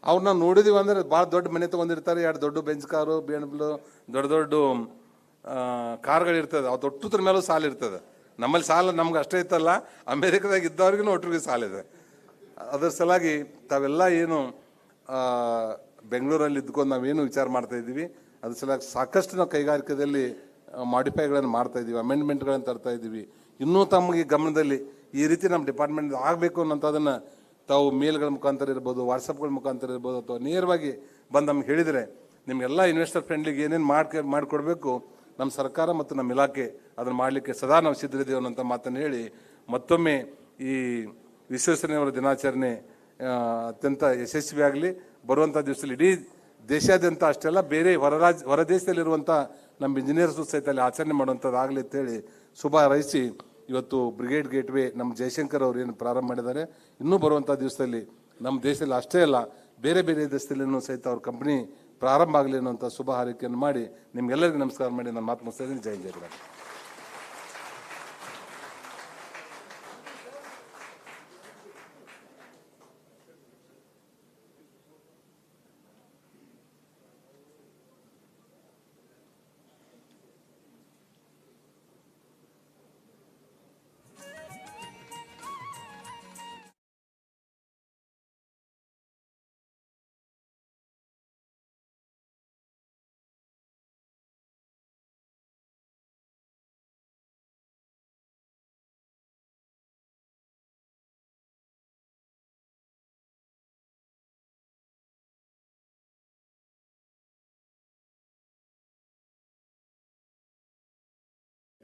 ಅವ್ರನ್ನ ನೋಡಿದೀವಿ ಅಂದರೆ ಭಾಳ ದೊಡ್ಡ ಮನೆ ತೊಗೊಂಡಿರ್ತಾರೆ, 2 ದೊಡ್ಡ ಬೆಂಚ್ ಕಾರು, BMW, ದೊಡ್ಡ ದೊಡ್ಡ ಕಾರ್ಗಳಿರ್ತದೆ. ಅವು ದೊಡ್ಡದ್ರ ಮೇಲೂ ಸಾಲ ಇರ್ತದೆ. ನಮ್ಮಲ್ಲಿ ಸಾಲ ನಮ್ಗೆ ಅಷ್ಟೇ ಇತ್ತಲ್ಲ, ಅಮೇರಿಕಾದಾಗ ಇದ್ದವ್ರಿಗೂ ಒಟ್ಟರಿಗೆ ಸಾಲಿದೆ. ಅದರ ಸಲಾಗಿ ತಾವೆಲ್ಲ ಏನು ಬೆಂಗಳೂರಲ್ಲಿ ಇದ್ಕೊಂಡು ನಾವೇನು ವಿಚಾರ ಮಾಡ್ತಾ ಇದ್ದೀವಿ, ಅದ್ರ ಸಲಾಗಿ ಸಾಕಷ್ಟು ನಾವು ಕೈಗಾರಿಕೆಯಲ್ಲಿ ಮಾಡಿಫೈಗಳನ್ನು ಮಾಡ್ತಾ ಇದ್ದೀವಿ, ಅಮೆಂಡ್ಮೆಂಟ್ಗಳನ್ನು ತರ್ತಾ ಇದ್ದೀವಿ. ಇನ್ನೂ ತಮಗೆ ಗಮನದಲ್ಲಿ ಈ ರೀತಿ ನಮ್ಮ ಡಿಪಾರ್ಟ್ಮೆಂಟ್ ಆಗಬೇಕು ಅನ್ನೋಂಥದ್ದನ್ನು ತಾವು ಮೇಲ್ಗಳ ಮುಖಾಂತರ ಇರ್ಬೋದು, ವಾಟ್ಸಪ್ಗಳ ಮುಖಾಂತರ ಇರ್ಬೋದು, ಅಥವಾ ನೇರವಾಗಿ ಬಂದು ನಮ್ಗೆ ಹೇಳಿದರೆ ನಿಮಗೆಲ್ಲ ಇನ್ವೆಸ್ಟರ್ ಫ್ರೆಂಡ್ಲಿಗೆ ಏನೇನು ಮಾಡಿಕೊಡ್ಬೇಕು ನಮ್ಮ ಸರ್ಕಾರ ಮತ್ತು ನಮ್ಮ ಇಲಾಖೆ ಅದನ್ನು ಮಾಡಲಿಕ್ಕೆ ಸದಾ ನಾವು ಸಿದ್ಧರಿದ್ದೇವೆ ಅನ್ನೋಂಥ ಮಾತನ್ನು ಹೇಳಿ, ಮತ್ತೊಮ್ಮೆ ಈ ವಿಶ್ವೇಶ್ವರಯ್ಯನವರ ದಿನಾಚರಣೆ ಅತ್ಯಂತ ಯಶಸ್ವಿಯಾಗಲಿ. ಬರುವಂಥ ದಿವಸದಲ್ಲಿ ಇಡೀ ದೇಶಾದ್ಯಂತ ಅಷ್ಟೇ ಅಲ್ಲ, ಬೇರೆ ಹೊರ ದೇಶದಲ್ಲಿರುವಂಥ ನಮ್ಮ ಇಂಜಿನಿಯರ್ಸು ಸಹಿತ ಅಲ್ಲಿ ಆಚರಣೆ ಮಾಡುವಂಥದ್ದು ಆಗಲಿ ಅಂತೇಳಿ ಶುಭ ಹಾರೈಸಿ, ಇವತ್ತು ಬ್ರಿಗೇಡ್ ಗೇಟ್ವೇ ನಮ್ಮ ಜಯಶಂಕರ್ ಅವರು ಏನು ಪ್ರಾರಂಭ ಮಾಡಿದ್ದಾರೆ, ಇನ್ನೂ ಬರುವಂಥ ದಿವಸದಲ್ಲಿ ನಮ್ಮ ದೇಶದಲ್ಲಿ ಅಷ್ಟೇ ಅಲ್ಲ, ಬೇರೆ ಬೇರೆ ದೇಶದಲ್ಲಿನೂ ಸಹಿತ ಅವ್ರ ಕಂಪ್ನಿ ಪ್ರಾರಂಭ ಆಗಲಿ ಅನ್ನೋಂಥ ಶುಭ ಹಾರೈಕೆಯನ್ನು ಮಾಡಿ ನಿಮ್ಗೆಲ್ಲರಿಗೂ ನಮಸ್ಕಾರ ಮಾಡಿ ನಾನು ಮಾತು ಮುಗಿಸ್ತಾ ಇದ್ದೀನಿ. ಜೈ ಜೈ.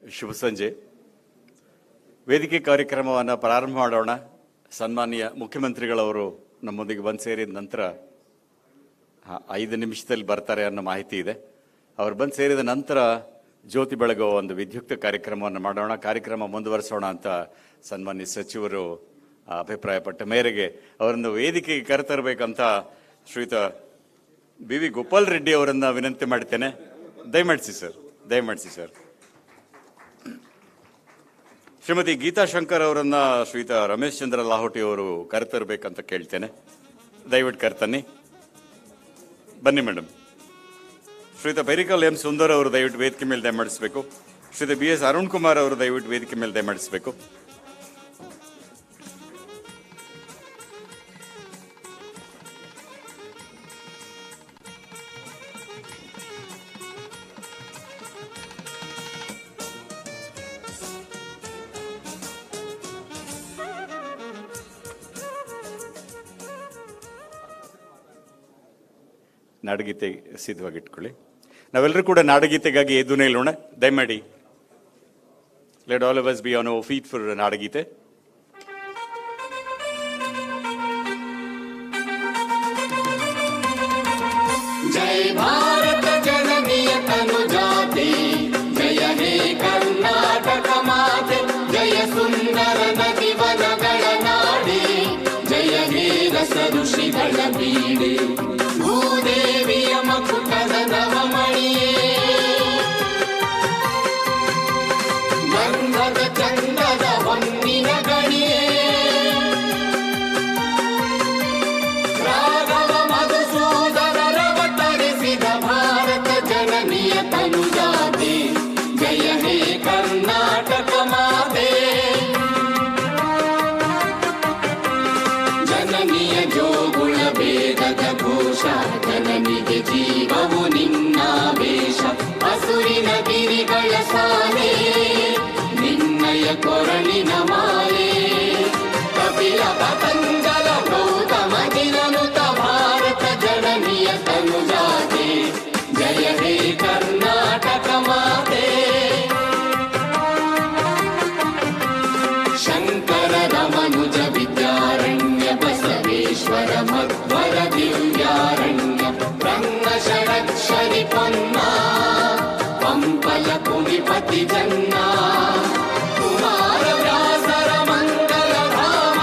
ಶುಭ ಸಂಜೆ. ವೇದಿಕೆ ಕಾರ್ಯಕ್ರಮವನ್ನು ಪ್ರಾರಂಭ ಮಾಡೋಣ. ಸನ್ಮಾನ್ಯ ಮುಖ್ಯಮಂತ್ರಿಗಳವರು ನಮ್ಮೊಂದಿಗೆ ಬಂದು ಸೇರಿದ ನಂತರ 5 ನಿಮಿಷದಲ್ಲಿ ಬರ್ತಾರೆ ಅನ್ನೋ ಮಾಹಿತಿ ಇದೆ. ಅವರು ಬಂದು ಸೇರಿದ ನಂತರ ಜ್ಯೋತಿ ಬೆಳಗುವ ಒಂದು ವಿದ್ಯುಕ್ತ ಕಾರ್ಯಕ್ರಮವನ್ನು ಮಾಡೋಣ, ಕಾರ್ಯಕ್ರಮ ಮುಂದುವರಿಸೋಣ ಅಂತ ಸನ್ಮಾನ್ಯ ಸಚಿವರು ಅಭಿಪ್ರಾಯಪಟ್ಟ ಮೇರೆಗೆ ಅವರನ್ನು ವೇದಿಕೆಗೆ ಕರೆತರಬೇಕಂತ ಶ್ರೀಯುತ BV ಗೋಪಾಲ್ ರೆಡ್ಡಿ ಅವರನ್ನು ವಿನಂತಿ ಮಾಡ್ತೇನೆ. ದಯಮಾಡಿಸಿ ಸರ್. ಶ್ರೀಮತಿ ಗೀತಾ ಶಂಕರ್ ಅವರನ್ನ ಶ್ರೀಯುತ ರಮೇಶ್ ಚಂದ್ರ ಲಾಹೋಟಿ ಅವರು ಕರೆತರಬೇಕಂತ ಕೇಳ್ತೇನೆ. ದಯವಿಟ್ಟು ಕರ್ತನ್ನಿ. ಬನ್ನಿ ಮೇಡಮ್. ಶ್ರೀಯುತ ಪೆರಿಕಲ್ M. ಸುಂದರ್ ಅವರು ದಯವಿಟ್ಟು ವೇದಿಕೆ ಮೇಲೆ ದಯಮಾಡಿಸಬೇಕು. ಶ್ರೀಯುತ BS ಅರುಣ್ ಕುಮಾರ್ ಅವರು ದಯವಿಟ್ಟು ವೇದಿಕೆ ಮೇಲೆ ದಯಮಾಡಿಸಬೇಕು. ನಾಡಗೀತೆ ಸಿದ್ಧವಾಗಿಟ್ಕೊಳ್ಳಿ. ನಾವೆಲ್ಲರೂ ಕೂಡ ನಾಡಗೀತೆಗಾಗಿ ಎದ್ದು ನಿಲ್ಲೋಣ ದಯಮಾಡಿ. Let all of us be on our feet for ನಾಡಗೀತೆ. ಜೈ ಭಾರತ ಜನನಿಯ ತನುಜಾತೆ, ಜಯ ಹೇ ಕರ್ನಾಟಕ ಮಾತೆ, ಜಯ ಸುಂದರ ನದಿ ವನಗಳ ನಾಡೆ, ಜಯ ಹೇ ರಸ ಋಷಿಗಳ ಬೀಡೆ, ಭೂದೇವಿಯ ಮಕುಟದ ನವಮಣಿಯೇ, ಗಂಧದ ಚಂದದ ಹೊನ್ನಿನ ಗಣಿಯೇ, ರಾಘವ ಮಧುಸೂದನರವತರಿಸಿದ ಭಾರತ ಜನನಿಯ ತನುಜಾತೆ, ಜಯ ಹೇ ಕರ್ನಾಟಕ ಮಾತೆ. ಜನನಿಯ ಜೋಗುಳ ಬೇಗದ ಘೋಷ, ಜನನಿಗೆ ಜೀವವು ನಿನ್ನಾವೇಶ, ಹಸುರಿನ ಗಿರಿಗಳ ಸಾಲೆ, ನಿನ್ನಯ ಕೊರಳಿನ ಮಾಲೆ, ಕಪಿಲ ಪತಂಜಲ ಗೌತಮ ಜಿನನುತ ಭಾರತ ಜನನಿಯ ತನುಜಾತೆ, ಜಯ ಹೇ ಕರ್ನಾಟಕ ಮಾತೆ. ಶಂಕರ ರಮನುಜ ವಿದ್ಯಾರಣ್ಯ, ಬಸವೇಶ್ವರ ಮಧ್ವರ ದಿವ್ಯಾರಣ್ಯ, ರಂಗ ಷಡಕ್ಷರಿ ಪೊನ್ನ, ಪಂಪಲ ಕುಡಿಪತಿ ಜನ್ನ, ಕುಮಾರ ವ್ಯಾಸರ ಮಂಗಲ ಧಾಮ,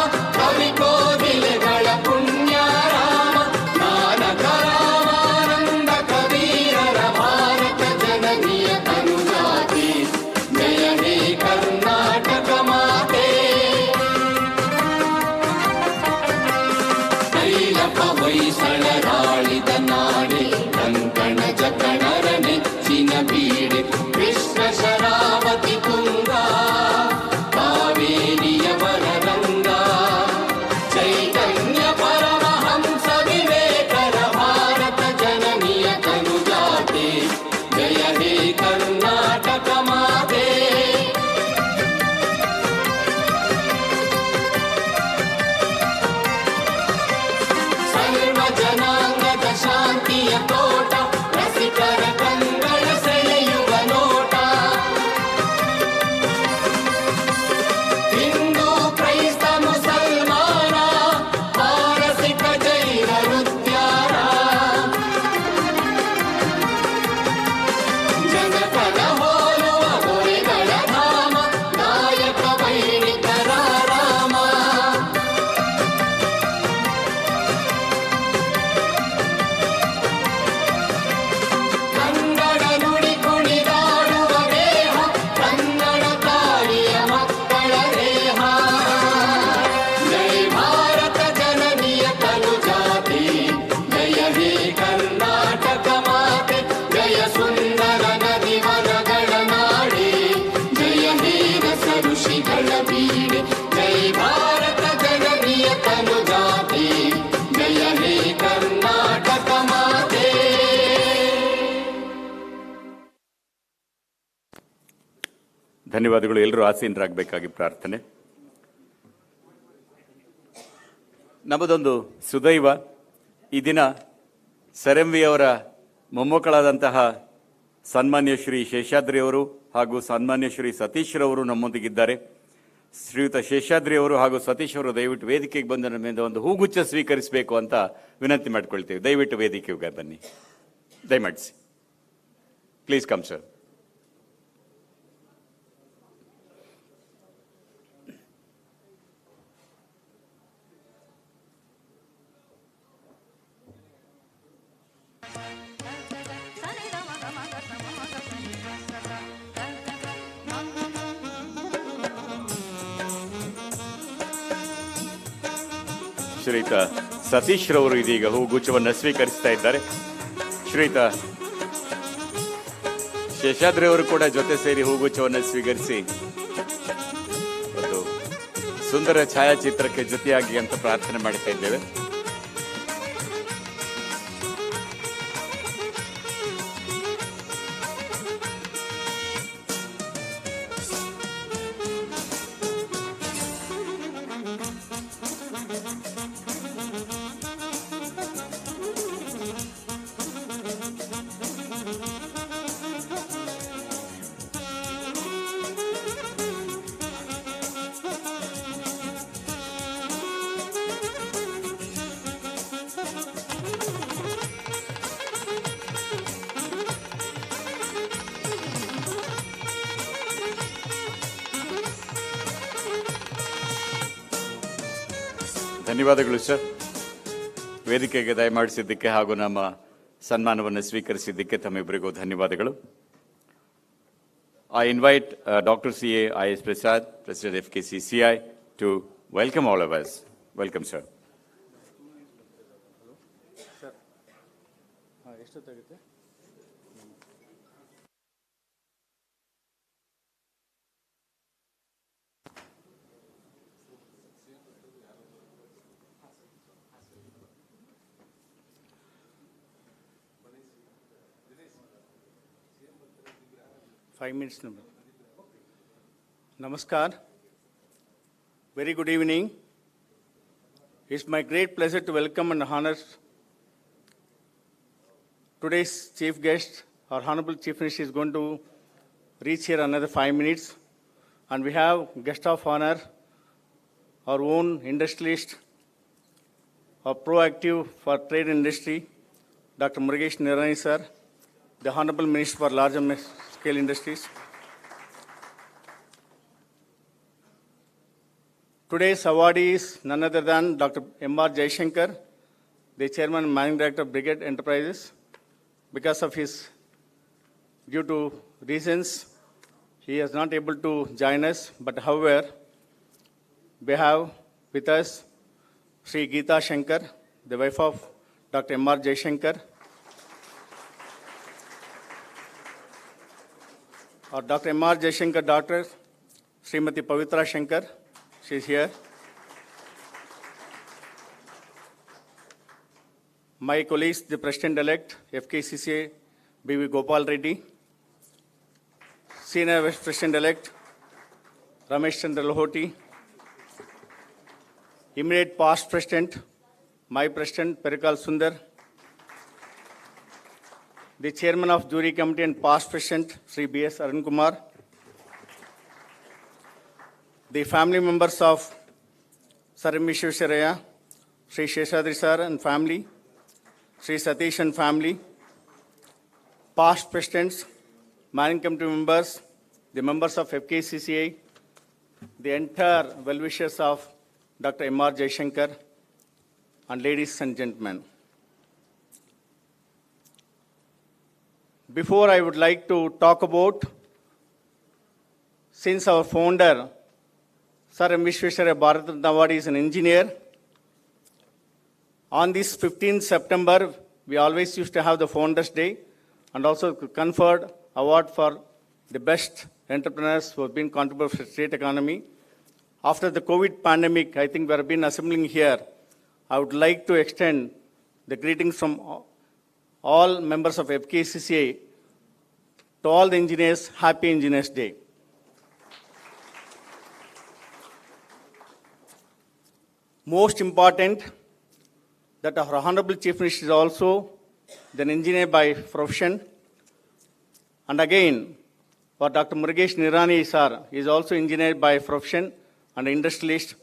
ಹೊಯ್ಸಳರಾಳಿದ ನಾಡೆ ಕಂಕಣ ಜಕಣರ ನೆಚ್ಚಿನ ಬೀಡೆ ಕೃಷ್ಣ ಶರಾವತಿ ತುಂಗ ಕಾವೇರಿಯವರ ರಂಗ ಚೈತನ್ಯ ಪರಮಹಂಸ ವಿವೇಕರ ಭಾರತ ಜನನಿಯ ತನುಜಾತೆ ಜಯ ಹೇ ಕರ್ನಾಟಕ ಮಾತೆ ಸರ್ವ ಜನಾಂಗದ ಶಾಂತಿಯ ತೋಟ ರಸಿಕರ ಕಂಗಳ ಸೆಳೆಯುವ ನೋಟ ಹಿಂದೂ ಕ್ರೈಸ್ತ ಮುಸಲ್ಮಾನ ಪಾರಸಿಕ ಜೈನರುದ್ಯಾನ ಜಗತ್ತನ ಹೋಲುವ ದೊರೆಗಳ ಧಾಮ ನಾಯಕ ವೈಣಿಕರ ರಾಮ ಕನ್ನಡ ನುಡಿ ಕುಣಿದಾಡುವ ದೇಹ ಕನ್ನಡ ತಾಯಿಯ ಮಕ್ಕಳ ದೇಹ ಜೈ ಭಾರತ ಜನನಿಯ ತನುಜಾತೆ ಜಯ ಹೇ ಕರ್ನಾಟಕ ಮಾತೆ ಜಯ ಸುಂದರ ನದಿ ವನಗಳ ನಾಡೆ ಜಯ ಹೇ ರಸ ಋಷಿಗಳ ಬೀಡೆ ಜೈ ಭಾರತ ಜನನಿಯ ತನುಜಾತೆ ಜಯ ಹೇ ಕರ್ನಾಟಕ ಮಾತೆ ಧನ್ಯವಾದಗಳು. ಎಲ್ಲರೂ ಆಸೀನರಾಗಬೇಕಾಗಿ ಪ್ರಾರ್ಥನೆ. ನಮ್ಮದೊಂದು ಸುದೈವ, ಈ ದಿನ ಸರ್ ಎಂ ವಿ ಅವರ ಮೊಮ್ಮಕ್ಕಳಾದಂತಹ ಸನ್ಮಾನ್ಯ ಶ್ರೀ ಶೇಷಾದ್ರಿಯವರು ಹಾಗೂ ಸನ್ಮಾನ್ಯ ಶ್ರೀ ಸತೀಶ್ರವರು ನಮ್ಮೊಂದಿಗಿದ್ದಾರೆ. ಶ್ರೀಯುತ ಶೇಷಾದ್ರಿಯವರು ಹಾಗೂ ಸತೀಶ್ ಅವರು ದಯವಿಟ್ಟು ವೇದಿಕೆಗೆ ಬಂದು ನಮ್ಮಿಂದ ಒಂದು ಹೂಗುಚ್ಛ ಸ್ವೀಕರಿಸಬೇಕು ಅಂತ ವಿನಂತಿ ಮಾಡ್ಕೊಳ್ತೀವಿ. ದಯವಿಟ್ಟು ವೇದಿಕೆಗೆ ಬನ್ನಿ, ದಯಮಾಡಿಸಿ. Please come sir. ಶ್ರೀಯುತ ಸತೀಶ್ ರವರು ಇದೀಗ ಹೂಗುಚ್ಛವನ್ನು ಸ್ವೀಕರಿಸ್ತಾ ಇದ್ದಾರೆ. ಶ್ರೀಯುತ ಶೇಷಾದ್ರಿ ಅವರು ಕೂಡ ಜೊತೆ ಸೇರಿ ಹೂಗುಚ್ಛವನ್ನು ಸ್ವೀಕರಿಸಿ ಒಂದು ಸುಂದರ ಛಾಯಾಚಿತ್ರಕ್ಕೆ ಜೊತೆಯಾಗಿ ಅಂತ ಪ್ರಾರ್ಥನೆ ಮಾಡ್ತಾ ಇದ್ದೇವೆ. ಧನ್ಯವಾದಗಳು ಸರ್. ವೇದಿಕೆಗೆ ದಯಮಾಡಿಸಿದ್ದಕ್ಕೆ ಹಾಗೂ ನಮ್ಮ ಸನ್ಮಾನವನ್ನು ಸ್ವೀಕರಿಸಿದ್ದಕ್ಕೆ ತಮ್ಮಿಬ್ಬರಿಗೂ ಧನ್ಯವಾದಗಳು. I invite Dr. C.A. I.S. Prasad, President FKCCI, to welcome all of us. Welcome, sir. ಎಷ್ಟೊತ್ತಾಗುತ್ತೆ? Five minutes number. Namaskar. Very good evening. It's my great pleasure to welcome and honor today's chief guest. Our Honorable Chief Minister is going to reach here another 5 minutes. And we have guest of honor, our own industrialist, our proactive for trade industry, Dr. Murugesh Nirani sir, the Honorable Minister for Large Scale Industries. Today's awardee is none other than Dr. M.R. Jaishankar, the Chairman and Managing Director of Brigade Enterprises. Because of his, due to reasons, he is not able to join us. But however, we have with us Sri Geeta Shankar, the wife of Dr. M.R. Jaishankar, or Dr. M.R. Jaishankar, daughter, Srimati Pavitra Shankar, she is here. My colleagues, the President-elect, FKCCI, B.V. Gopal Reddy, Senior Vice President-elect, Ramesh Chandra Lahoti, immediate past President, my President, Perikal Sundar, the Chairman of Jury Committee and past President, Sri B.S. Arun Kumar, the family members of Sir Visvesvaraya, Sri Sheshadri Sir and family, Sri Satish and family, past presidents, managing committee members, the members of FKCCI, the entire well-wishers of Dr. M.R. Jaishankar, and ladies and gentlemen. Before I would like to talk about, since our founder, Sir M. Visvesvaraya Bharat Ratna Award is an engineer, on this 15th September, we always used to have the Founders Day and also conferred award for the best entrepreneurs who have been contributing to the state economy. After the COVID pandemic, I think we have been assembling here. I would like to extend the greetings from all members of FKCCI to all the engineers. Happy Engineers Day. Most important, that our Honorable Chief Minister is also an engineer by profession. And again, for Dr. Murugesh Nirani sir is also engineer by profession and industrialist.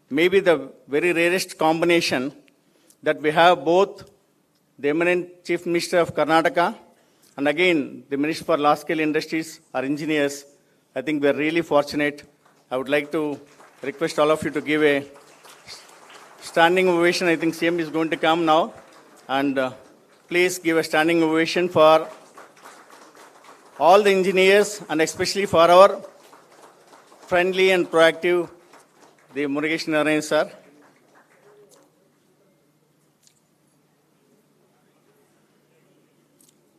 Maybe the very rarest combination that we have both the eminent Chief Minister of Karnataka and again the Minister for Large Scale Industries are engineers. I think we are really fortunate. I would like to request all of you to give a standing ovation. I think CM is going to come now. And please give a standing ovation for all the engineers and especially for our friendly and proactive, the Murugesh Narayan sir.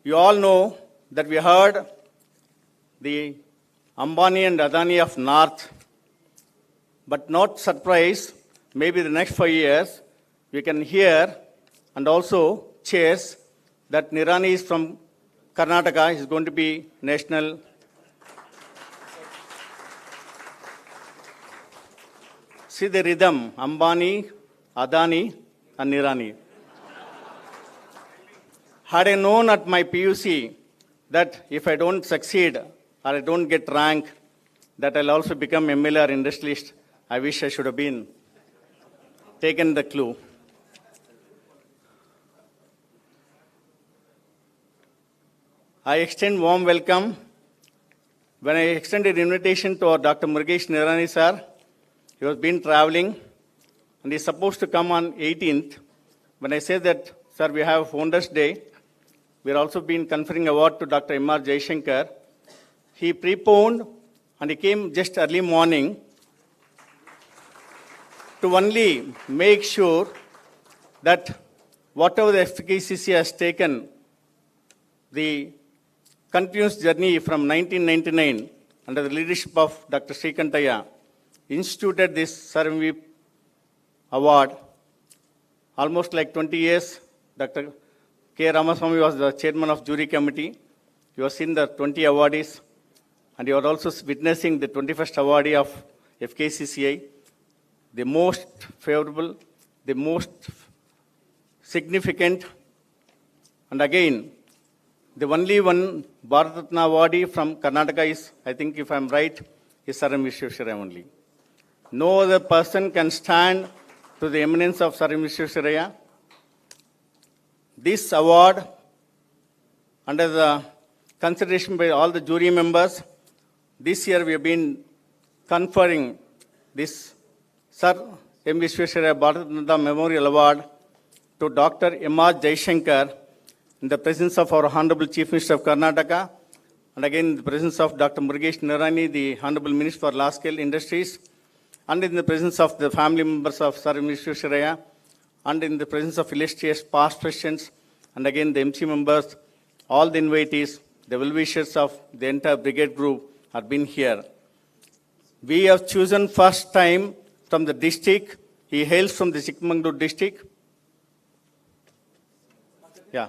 You all know that we heard the Ambani and Adani of North, but not surprised. Maybe the next 5 years, we can hear and also cheers that Nirani is from Karnataka, is going to be national. See the rhythm, Ambani, Adani, and Nirani. Had I known at my PUC that if I don't succeed or I don't get rank, that I'll also become MLA or industrialist, I wish I should have been taken the clue. I extend warm welcome. When I extended invitation to our Dr. Murugesh Nirani sir, he was been traveling and he's supposed to come on 18th. When I said that, sir, we have Founders Day, we're also been conferring award to Dr. M.R. Jaishankar. He preponed and he came just early morning to only make sure that whatever the FKCCI has taken, the continuous journey from 1999 under the leadership of Dr. Srikantaya, instituted this Sir M.V. award. Almost like 20 years, Dr. K. Ramaswamy was the chairman of jury committee. He was in the 20 awardees, and he was also witnessing the 21st awardee of FKCCI. The most favorable, the most significant, and again, the only one Bharat Ratna awardee from Karnataka is, I think if I'm right, is Sir M. Visvesvaraya only. No other person can stand to the eminence of Sir M. Visvesvaraya. This award, under the consideration by all the jury members, this year we have been conferring this Sir M. Visvesvaraya Bharat Ratna Memorial Award to Dr. M.R. Jaishankar in the presence of our Honorable Chief Minister of Karnataka, and again in the presence of Dr. Murugesh Nirani, the Honorable Minister for Large Scale Industries, and in the presence of the family members of Sir M. Visvesvaraya, and in the presence of illustrious past presidents, and again the MC members, all the invitees, the well-wishers of the entire brigade group have been here. We have chosen first time from the district. He hails from the Chikmagalur district. Yeah.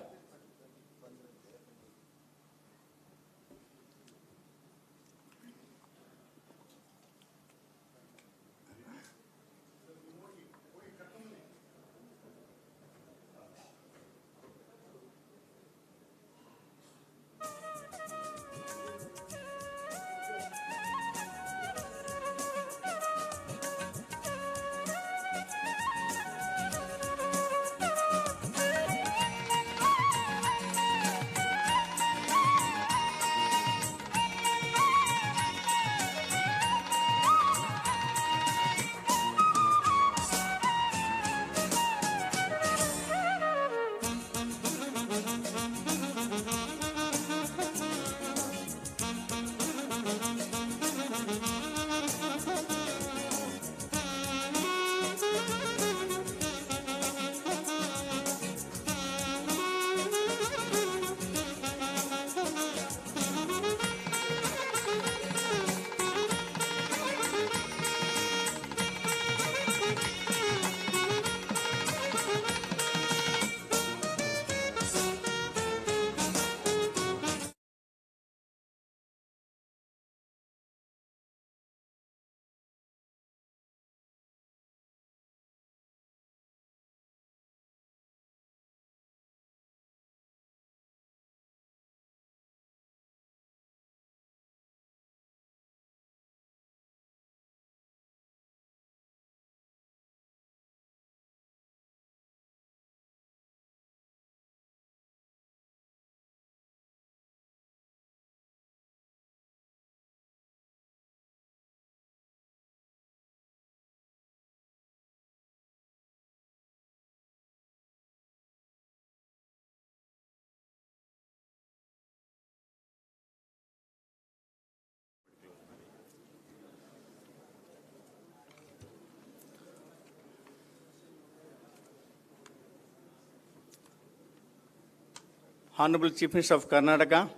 Honorable Chief Minister of Karnataka,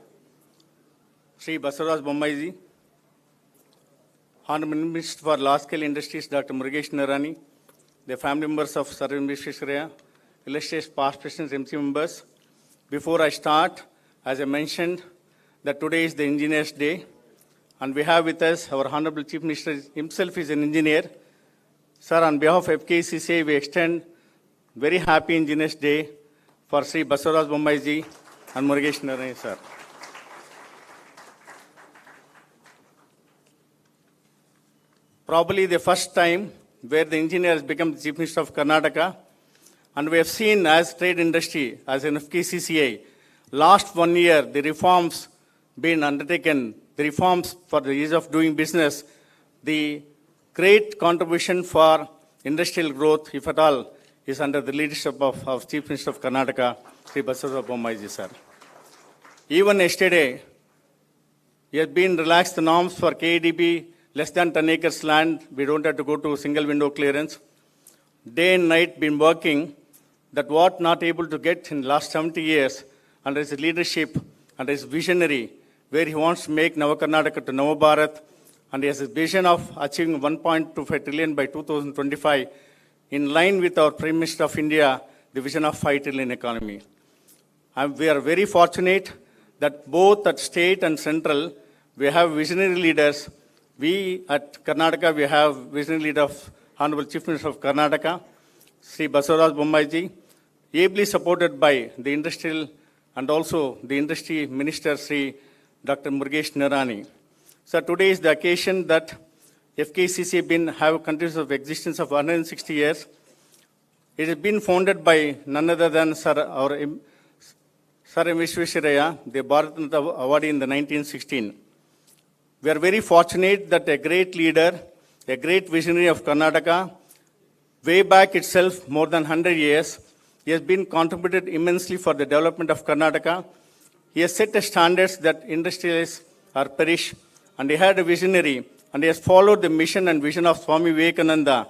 Sri Visvesvaraya Bommai, Honorable Minister for Large Scale Industries, Dr. Nirani, the family members of Visvesvaraya, illustrious past presidents, MC members. Before I start, as I mentioned, that today is the Engineers' Day, and we have with us our Honorable Chief Minister himself is an engineer. Sir, on behalf of FKCCI, we extend very happy Engineers' Day for Sri Visvesvaraya Bommai and Nirani, sir. Probably the first time where the engineer has become the Chief Minister of Karnataka, and we have seen as trade industry, as an FKCCI, last 1 year, the reforms being undertaken, the reforms for the ease of doing business, the great contribution for industrial growth, if at all, is under the leadership of Chief Minister of Karnataka, Sri Visvesvaraya Bommai sir. Even yesterday, he has been relaxed the norms for KDB, less than 10 acres land. We don't have to go to single window clearance. Day and night been working that what not able to get in the last 70 years under his leadership, under his visionary, where he wants to make Nava Karnataka to Nava Bharat, and he has a vision of achieving 1.25 trillion by 2025, in line with our Prime Minister of India, the vision of 5 trillion economy. And we are very fortunate that both at state and central, we have visionary leaders. We at Karnataka, we have visionary leader of Honorable Chief Minister of Karnataka, Sri Visvesvaraya Bommai, ably supported by the industrial and also the industry minister, Sri Dr. Nirani. So today is the occasion that FKCCI have continuous of existence of 160 years. It has been founded by none other than Sir Visvesvaraya, the Bharat Ratna awardee in the 1916. We are very fortunate that a great leader, a great visionary of Karnataka, way back itself, more than 100 years, he has been contributed immensely for the development of Karnataka. He has set the standards that industrialists are perish, and he had a visionary, and he has followed the mission and vision of Swami Vivekananda.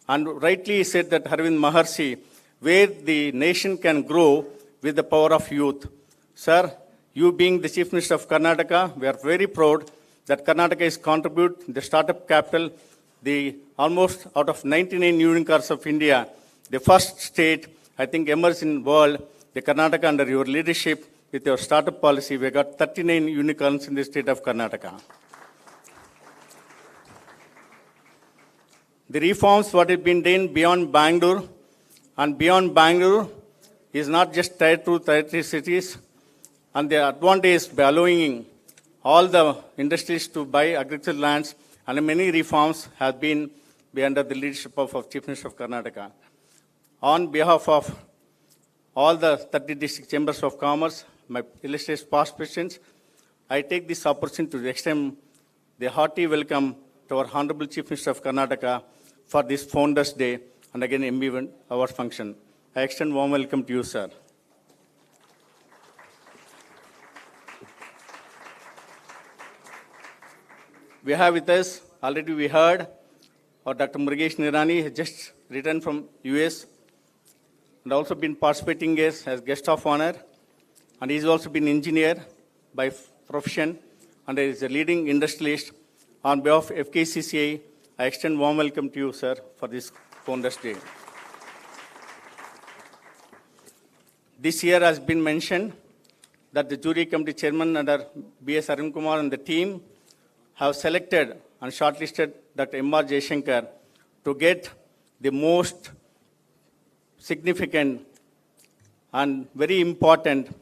And rightly he said that Arvind Maharshi, where the nation can grow with the power of youth. Sir, you being the Chief Minister of Karnataka, we are very proud that Karnataka is contribute the startup capital, the almost out of 99 unicorns of India, the first state, I think, emerged in the world, the Karnataka under your leadership with your startup policy, we got 39 unicorns in the state of Karnataka. The reforms what have been done beyond Bangalore, and beyond Bangalore is not just tier 2, tier 3 cities, and the advantage by allowing all the industries to buy agricultural lands, and many reforms have been under the leadership of Chief Minister of Karnataka. On behalf of all the 30 district chambers of commerce, my illustrious past presidents, I take this opportunity to extend the hearty welcome to our Honorable Chief Minister of Karnataka for this Founders Day and again MB Award function. I extend warm welcome to you, sir. We have with us, already we heard, Dr. Murugesh Nirani has just returned from US and also been participating as guest of honor, and he's also been engineer by profession and is a leading industrialist. On behalf of FKCCI, I extend warm welcome to you, sir, for this Founders Day. This year has been mentioned that the jury committee chairman under B.S. Arun Kumar and the team have selected and shortlisted Dr. M.R. Jaishankar to get the most significant and very important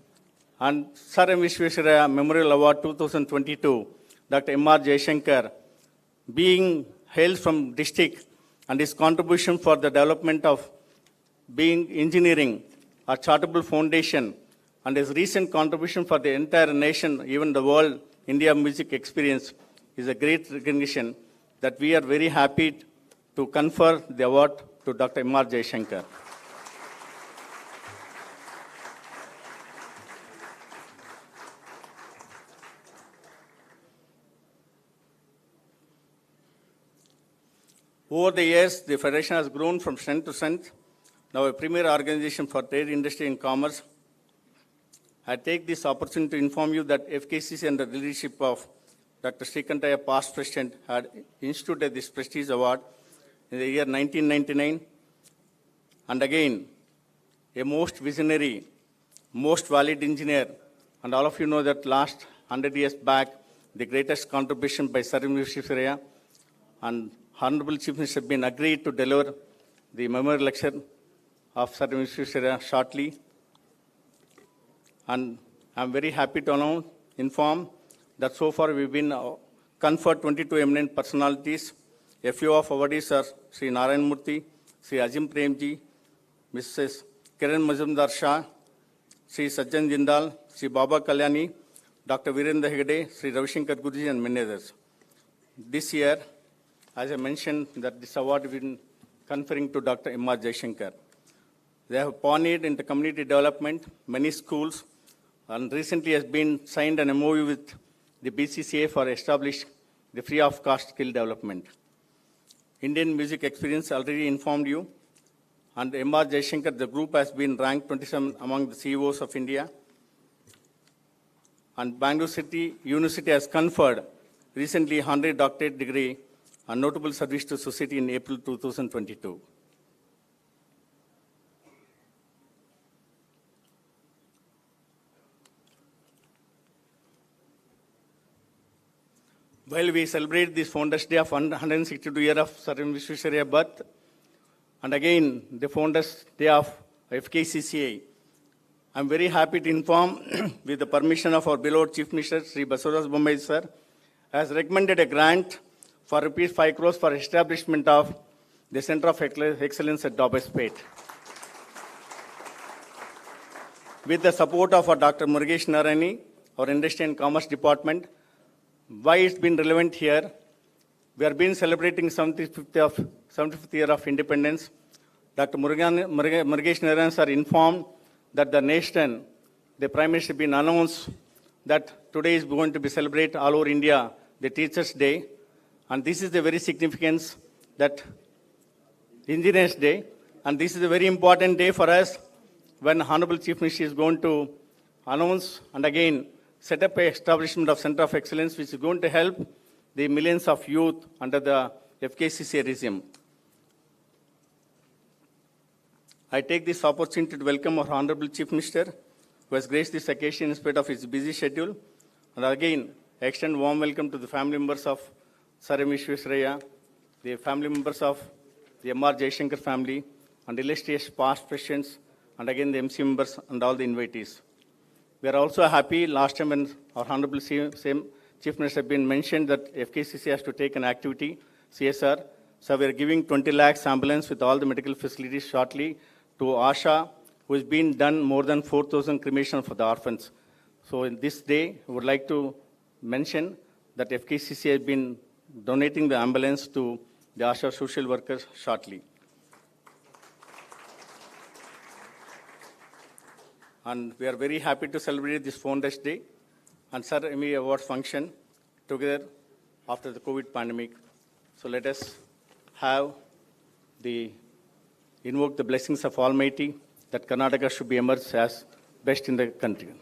and Sir Visvesvaraya Memorial Award 2022, Dr. M.R. Jaishankar, being hailed from district and his contribution for the development of being engineering, a charitable foundation, and his recent contribution for the entire nation, even the world, India music experience, is a great recognition that we are very happy to confer the award to Dr. M.R. Jaishankar. Over the years, the Federation has grown from strength to strength, now a premier organization for trade, industry, and commerce. I take this opportunity to inform you that FKCCI, under the leadership of Dr. Srikantaya, past president, had instituted this prestige award in the year 1999. And again, a most visionary, most valid engineer, and all of you know that last 100 years back, the greatest contribution by Sir Visvesvaraya, and Honorable Chief Minister has been agreed to deliver the memorial lecture of Sir Visvesvaraya shortly. And I'm very happy to inform that so far we've been conferred 22 eminent personalities. A few of awardees are Sri Narayan Murthy, Sri Azim Premji, Mrs. Kiran Mazumdar Shah, Sri Sajjan Jindal, Sri Baba Kalyani, Dr. Virendra Hegde, Sri Ravishankar Guruji, and many others. This year, as I mentioned, that this award has been conferring to Dr. M.R. Jaishankar. They have pioneered into community development, many schools, and recently has been signed an MOU with the BCCA for establish the free of cost skill development. Indian music experience already informed you, and M.R. Jaishankar, the group has been ranked 27 among the CEOs of India. And Bangalore City University has conferred recently 100 doctorate degree and notable service to society in April 2022. While we celebrate this Founders Day of 162 years of Sir Visvesvaraya birth, and again the Founders Day of FKCCI, I'm very happy to inform, with the permission of our beloved Chief Minister, Sri Basavaraj Bommai sir, has recommended a grant for rupees 5 crores for establishment of the Center of Excellence at Dobbespate. With the support of our Dr. Murugesh Nirani, our Industry and Commerce Department, why it's been relevant here, we are been celebrating 75th year of independence. Dr. Murugesh Nirani sir informed that the nation, the Prime Minister has been announced that today is going to be celebrated all over India, the Teachers' Day. And this is the very significance that Engineers' Day, And this is a very important day for us when Honorable Chief Minister is going to announce and again set up a establishment of Center of Excellence which is going to help the millions of youth under the FKCCI regime. I take this opportunity to welcome our Honorable Chief Minister who has graced this occasion in spite of his busy schedule. And again, I extend warm welcome to the family members of Sir M. Visvesvaraya, the family members of the M.R. Jaishankar family, and illustrious past presidents, and again the MC members and all the invitees. We are also happy last time when our Honorable Chief Minister has been mentioned that FKCCI has to take an activity, CSR. So we are giving 20 lakhs ambulance with all the medical facilities shortly to Asha, who has been done more than 4,000 cremation for the orphans. So in this day, I would like to mention that FKCCI has been donating the ambulance to the Asha social workers shortly. And we are very happy to celebrate this Founders Day and Sir M.E. Award function together after the COVID pandemic. So let us invoke the blessings of Almighty that Karnataka should be emerged as best in the country.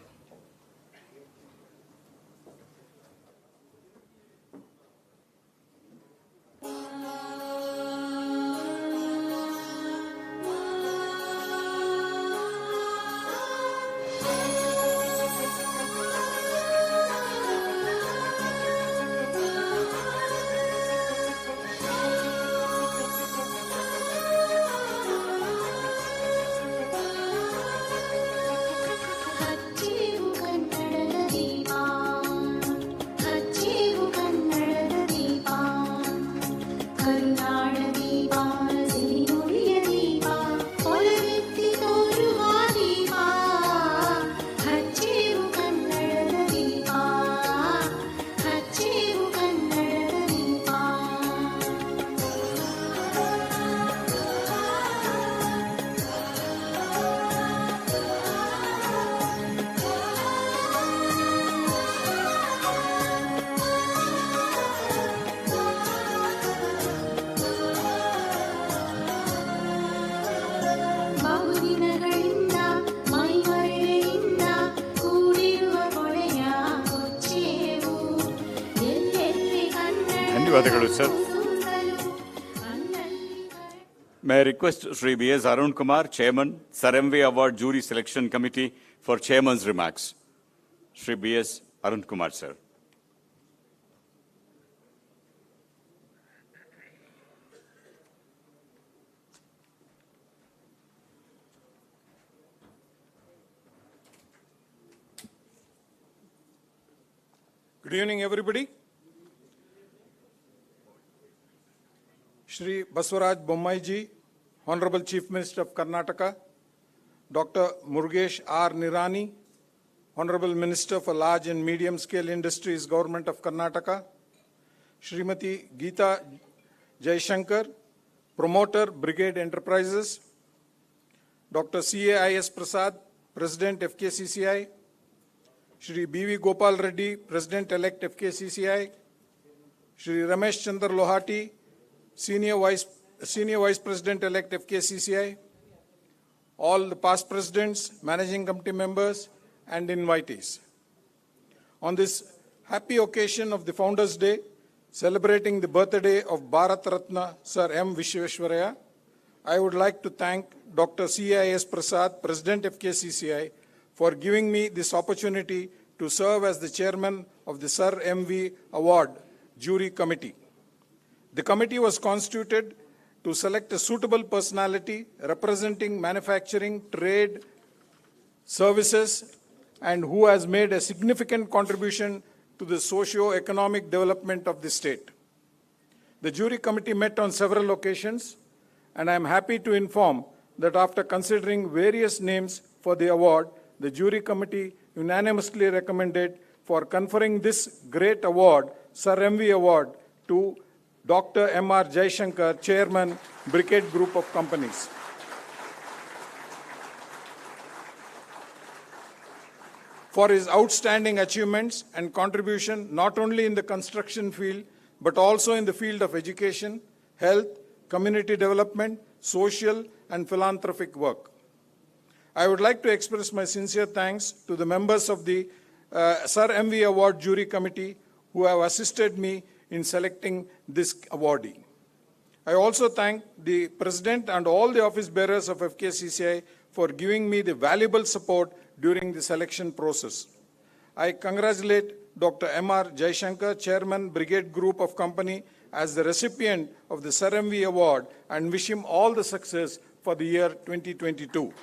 Sir. May I request Sri B.S. Arun Kumar, Chairman, Sir M.V. Award Jury Selection Committee for Chairman's remarks. Sri B.S. Arun Kumar, sir. Good evening, everybody. Shri Baswaraj Bommaiji, Honorable Chief Minister of Karnataka, Dr. Murugesh R. Nirani, Honorable Minister for Large and Medium Scale Industries, Government of Karnataka, Srimati Geeta Jaishankar, Promoter, Brigade Enterprises, Dr. C.A.I.S. Prasad, President FKCCI, Shri B.V. Gopal Reddy, President-elect FKCCI, Shri Ramesh Chandra Lohati, Senior Vice President-elect FKCCI, all the past presidents, managing committee members, and invitees. On this happy occasion of the Founders' Day, celebrating the birthday of Bharat Ratna Sir M. Visvesvaraya, I would like to thank Dr. C.I.S. Prasad, President FKCCI, for giving me this opportunity to serve as the chairman of the Sir M.V. Award Jury Committee. The committee was constituted to select a suitable personality representing manufacturing, trade, services, and who has made a significant contribution to the socio-economic development of the state. The jury committee met on several occasions, and I am happy to inform that after considering various names for the award, the jury committee unanimously recommended for conferring this great award, Sir M.V. Award, to Dr. M.R. Jaishankar, Chairman, Brigade Group of Companies. For his outstanding achievements and contribution not only in the construction field, but also in the field of education, health, community development, social and philanthropic work. I would like to express my sincere thanks to the members of the Sir M.V. Award Jury Committee who have assisted me in selecting this awardee. I also thank the President and all the office bearers of FKCCI for giving me the valuable support during the selection process. I congratulate Dr. M.R. Jaishankar, Chairman, Brigade Group of Company, as the recipient of the Sir M.V. Award and wish him all the success for the year 2022.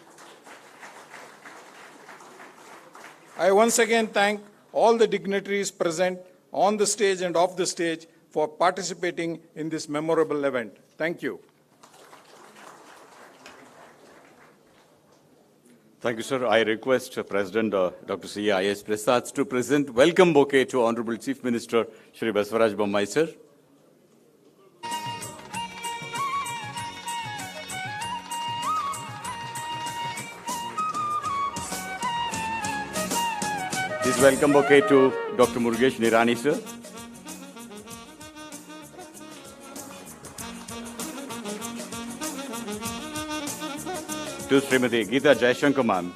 I once again thank all the dignitaries present on the stage and off the stage for participating in this memorable event. Thank you. Thank you, sir. I request President Dr. C. I.S. Prasad to present welcome bouquet to Honorable Chief Minister Shri Visvesvaraya Bommai, sir. This welcome bouquet to Dr. Murgesh Nirani, sir. To Srimati Geeta Jaishankar, ma'am.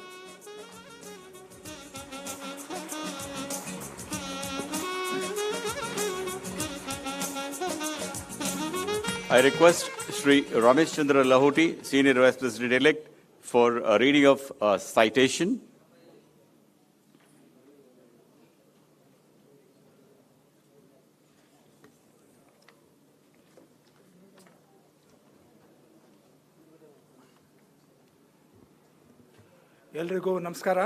I request Sri Ramesh Chandra Lahoti, Senior Vice President-elect, for a reading of citation. ಎಲ್ರಿಗೂ ನಮಸ್ಕಾರ.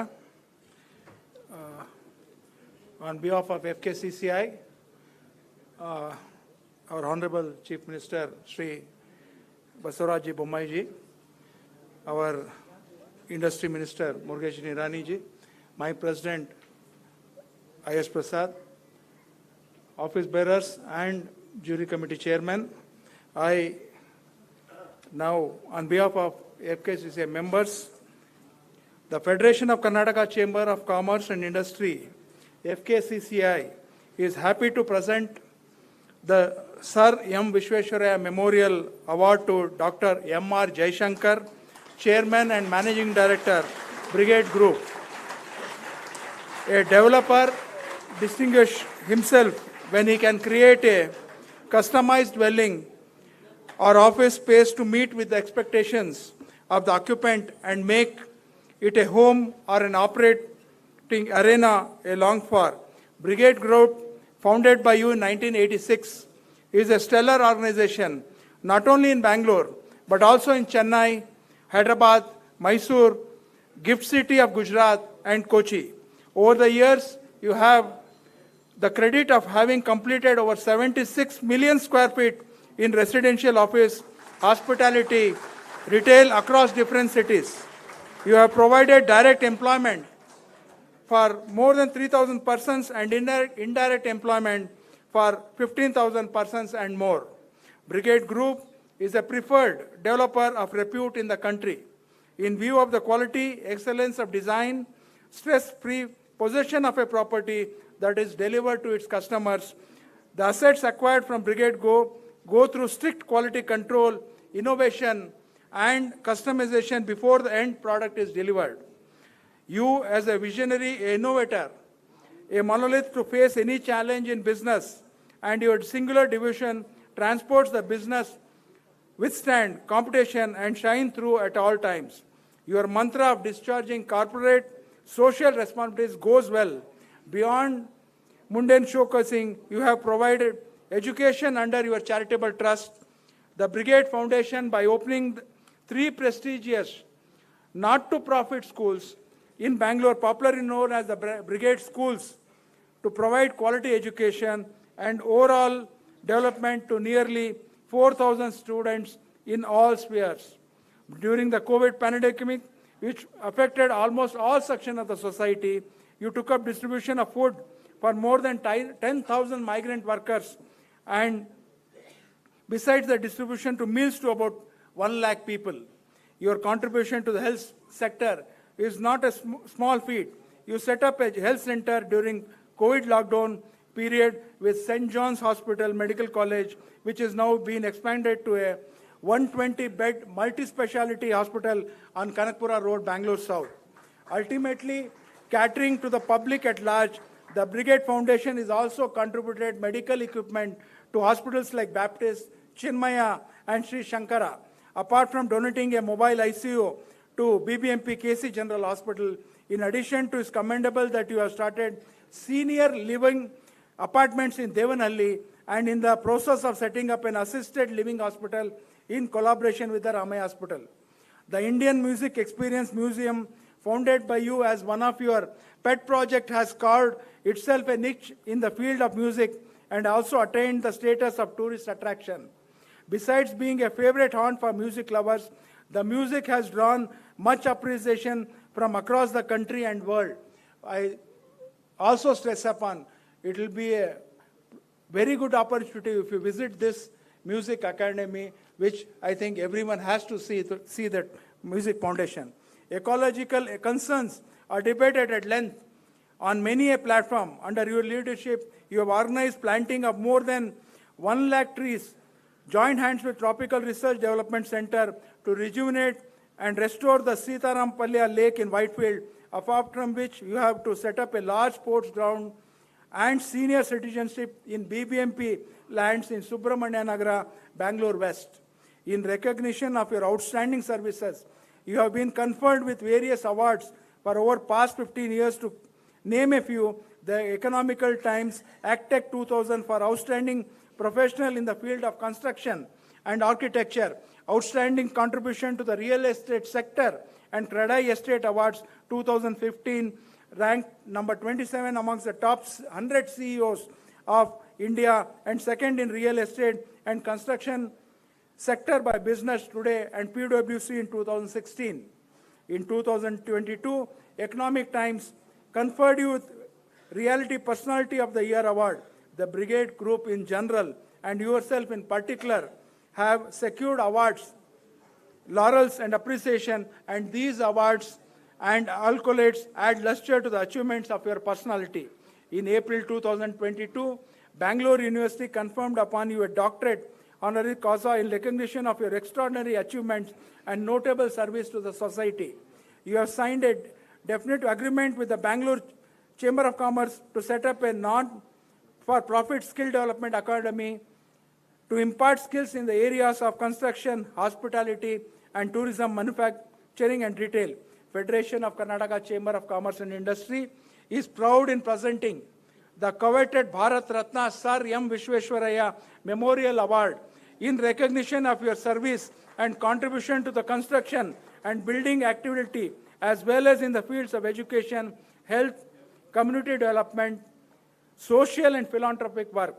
On behalf of FKCCI, our Honorable Chief Minister Shri Visvesvaraya Bommai ji, our Industry Minister Murgesh Nirani ji, my President I.S. Prasad, office bearers and jury committee chairman, I now on behalf of FKCCI members, the Federation of Karnataka Chamber of Commerce and Industry, FKCCI, is happy to present the Sir M. Visvesvaraya Memorial Award to Dr. M.R. Jaishankar, Chairman and Managing Director, Brigade Group. A developer distinguishes himself when he can create a customized dwelling or office space to meet with the expectations of the occupant and make it a home or an operating arena a longed for. Brigade Group, founded by you in 1986, is a stellar organization, not only in Bangalore, but also in Chennai, Hyderabad, Mysore, Gift City of Gujarat, and Kochi. Over the years, you have the credit of having completed over 76 million square feet in residential office, hospitality, retail across different cities. You have provided direct employment for more than 3,000 persons and indirect employment for 15,000 persons and more. Brigade Group is a preferred developer of repute in the country. In view of the quality, excellence of design, stress-free possession of a property that is delivered to its customers, the assets acquired from Brigade go through strict quality control, innovation, and customization before the end product is delivered. You, as a visionary, an innovator, a monolith to face any challenge in business, and your singular division transports the business, withstand competition, and shine through at all times. Your mantra of discharging corporate social responsibilities goes well beyond mundane showcasing. You have provided education under your charitable trust, the Brigade Foundation, by opening 3 prestigious not-to-profit schools in Bangalore, popularly known as the Brigade Schools, to provide quality education and overall development to nearly 4,000 students in all spheres. During the COVID pandemic, which affected almost all sections of the society, you took up distribution of food for more than 10,000 migrant workers, and besides the distribution to meals to about 1 lakh people. Your contribution to the health sector is not a small feat. You set up a health center during COVID lockdown period with St. John's Hospital Medical College, which is now being expanded to a 120-bed multi-speciality hospital on Kanakpura Road, Bangalore South. Ultimately, catering to the public at large, the Brigade Foundation has also contributed medical equipment to hospitals like Baptist, Chinmaya, and Sri Shankara. Apart from donating a mobile ICU to BBMP KC General Hospital, in addition to it's commendable that you have started senior living apartments in Devanhalli and in the process of setting up an assisted living hospital in collaboration with the Ramaya Hospital. The Indian Music Experience Museum, founded by you as one of your pet project, has carved itself a niche in the field of music and also attained the status of tourist attraction. Besides being a favorite haunt for music lovers, the music has drawn much appreciation from across the country and world. I also stress upon, it will be a very good opportunity if you visit this music academy, which I think everyone has to see that music foundation. Ecological concerns are debated at length on many a platform. Under your leadership, you have organized planting of more than 1 lakh trees, joined hands with Tropical Research Development Center to rejuvenate and restore the Sitarampalya Lake in Whitefield, apart from which you have to set up a large sports ground and senior citizenship in BBMP lands in Subramanya Nagara, Bangalore West. In recognition of your outstanding services, you have been conferred with various awards for over past 15 years. To name a few, the Economical Times ACTEC 2000 for outstanding professional in the field of construction and architecture, outstanding contribution to the real estate sector, and Credai Estate Awards 2015, ranked number 27 amongst the top 100 CEOs of India and second in real estate and construction sector by Business Today and PwC in 2016. In 2022, Economic Times conferred you with Reality Personality of the Year Award. The Brigade Group in general and yourself in particular have secured awards, laurels and appreciation, and these awards and accolades add luster to the achievements of your personality. In April 2022, Bangalore University confirmed upon you a doctorate honoris causa in recognition of your extraordinary achievements and notable service to the society. You have signed a definitive agreement with the Bangalore Chamber of Commerce to set up a non-for-profit skill development academy to impart skills in the areas of construction, hospitality, and tourism, manufacturing, and retail. Federation of Karnataka Chamber of Commerce and Industry is proud in presenting the coveted Bharat Ratna Sir M. Visvesvaraya Memorial Award in recognition of your service and contribution to the construction and building activity, as well as in the fields of education, health, community development, social and philanthropic work.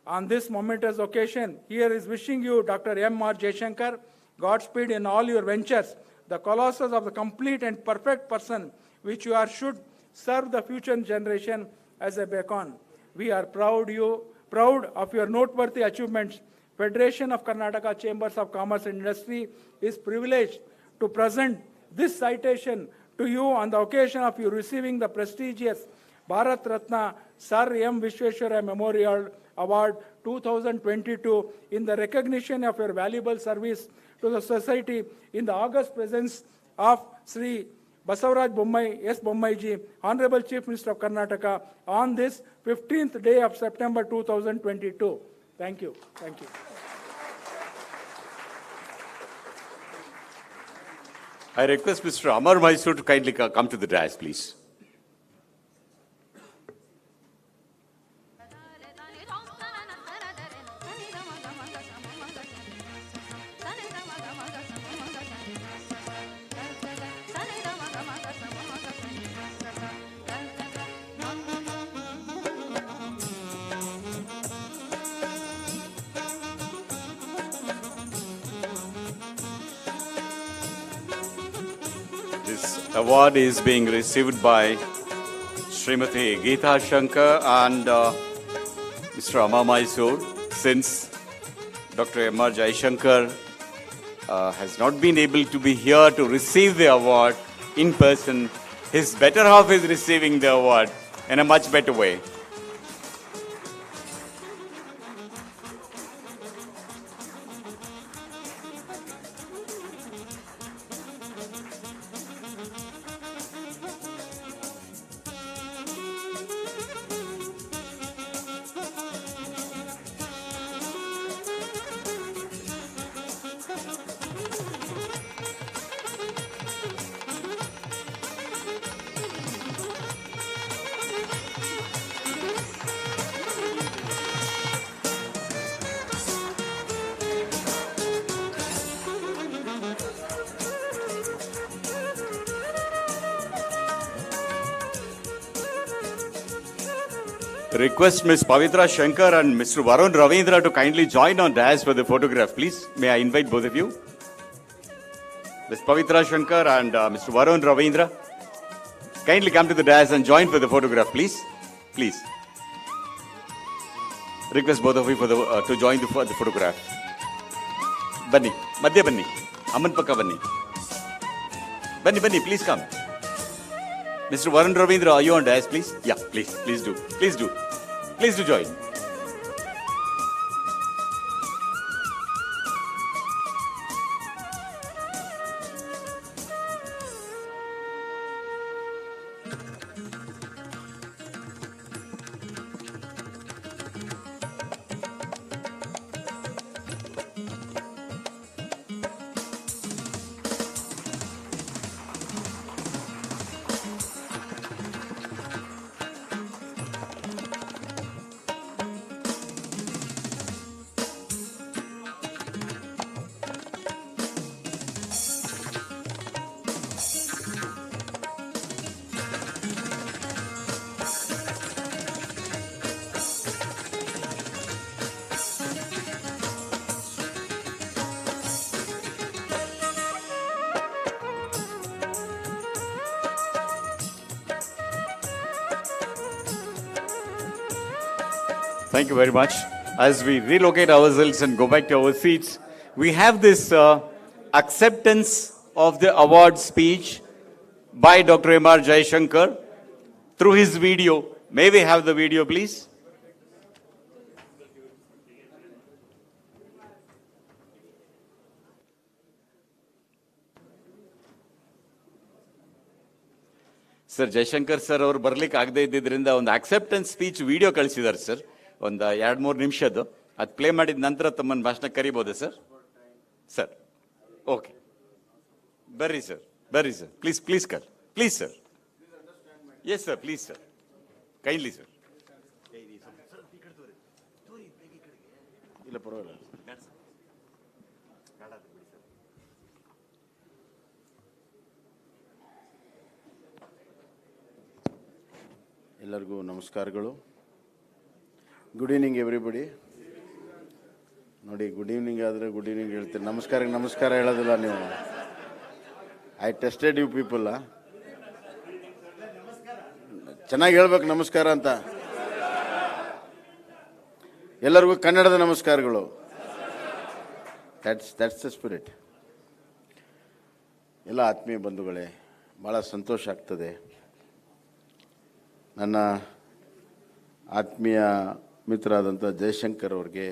On this momentous occasion, here is wishing you, Dr. M.R. Jaishankar, Godspeed in all your ventures, the colossus of the complete and perfect person which you are should serve the future generation as a beacon. We are proud of your noteworthy achievements. Federation of Karnataka Chambers of Commerce and Industry is privileged to present this citation to you on the occasion of you receiving the prestigious Bharat Ratna Sir M. Visvesvaraya Memorial Award 2022 in the recognition of your valuable service to the society in the august presence of Sri Basavaraj Bommai, S. Bommaiji, Honorable Chief Minister of Karnataka, on this 15th day of September 2022. Thank you. Thank you. I request Mr. Amar Mysore to kindly come to the dais, please. This award is being received by Srimati Geeta Shankar and Mr. Amar Mysore. Since Dr. M.R. Jaishankar has not been able to be here to receive the award in person, his better half is receiving the award in a much better way. Request Ms. Pavitra Shankar and Mr. Varun Ravindra to kindly join on dais for the photograph, please. May I invite both of you? Ms. Pavitra Shankar and Mr. Varun Ravindra, kindly come to the dais and join for the photograph, please. Please. Request both of you for to join the photograph. Bunny, Madhya Bunny, Aman Paka Bunny. Bunny, please come. Mr. Varun Ravindra, are you on dais, please? Yeah, please do. Please do join. Thank you very much. As we relocate ourselves and go back to our seats, we have this acceptance of the award speech by Dr. M.R. Jaishankar through his video. May we have the video, please? Sir Jaishankar sir ಅವರು ಬರ್ಲಿಕ್ಕೆ ಆಗದೆ ಇದ್ದಿದ್ದರಿಂದ ಒಂದು acceptance speech video ಕಳಿಸಿದ್ದಾರೆ sir, ಒಂದು 2-3 ನಿಮಿಷದ್ದು. ಅದು play ಮಾಡಿದ ನಂತರ ತಮ್ಮನ್ನು ಭಾಷಣ ಕರಿಬೋದಾ ಸರ್? ಸರ್ ಓಕೆ, ಬರ್ರಿ sir please sir. Yes sir, please sir, kindly sir. ಇಲ್ಲ ಪರವಾಗಿಲ್ಲ. ಎಲ್ಲರಿಗೂ ನಮಸ್ಕಾರಗಳು. Good evening everybody. ನೋಡಿ, ಗುಡ್ ಈವ್ನಿಂಗ್ ಆದರೆ ಗುಡ್ ಈವ್ನಿಂಗ್ ಹೇಳ್ತೀರಿ, ನಮಸ್ಕಾರ ಹೇಳೋದಿಲ್ಲ ನೀವು. I tested you people. ಚೆನ್ನಾಗಿ ಹೇಳ್ಬೇಕು ನಮಸ್ಕಾರ ಅಂತ. ಎಲ್ಲರಿಗೂ ಕನ್ನಡದ ನಮಸ್ಕಾರಗಳು. That's the spirit. ಎಲ್ಲ ಆತ್ಮೀಯ ಬಂಧುಗಳೇ, ಭಾಳ ಸಂತೋಷ ಆಗ್ತದೆ. ನನ್ನ ಆತ್ಮೀಯ ಮಿತ್ರರಾದಂಥ ಜಯಶಂಕರ್ ಅವ್ರಿಗೆ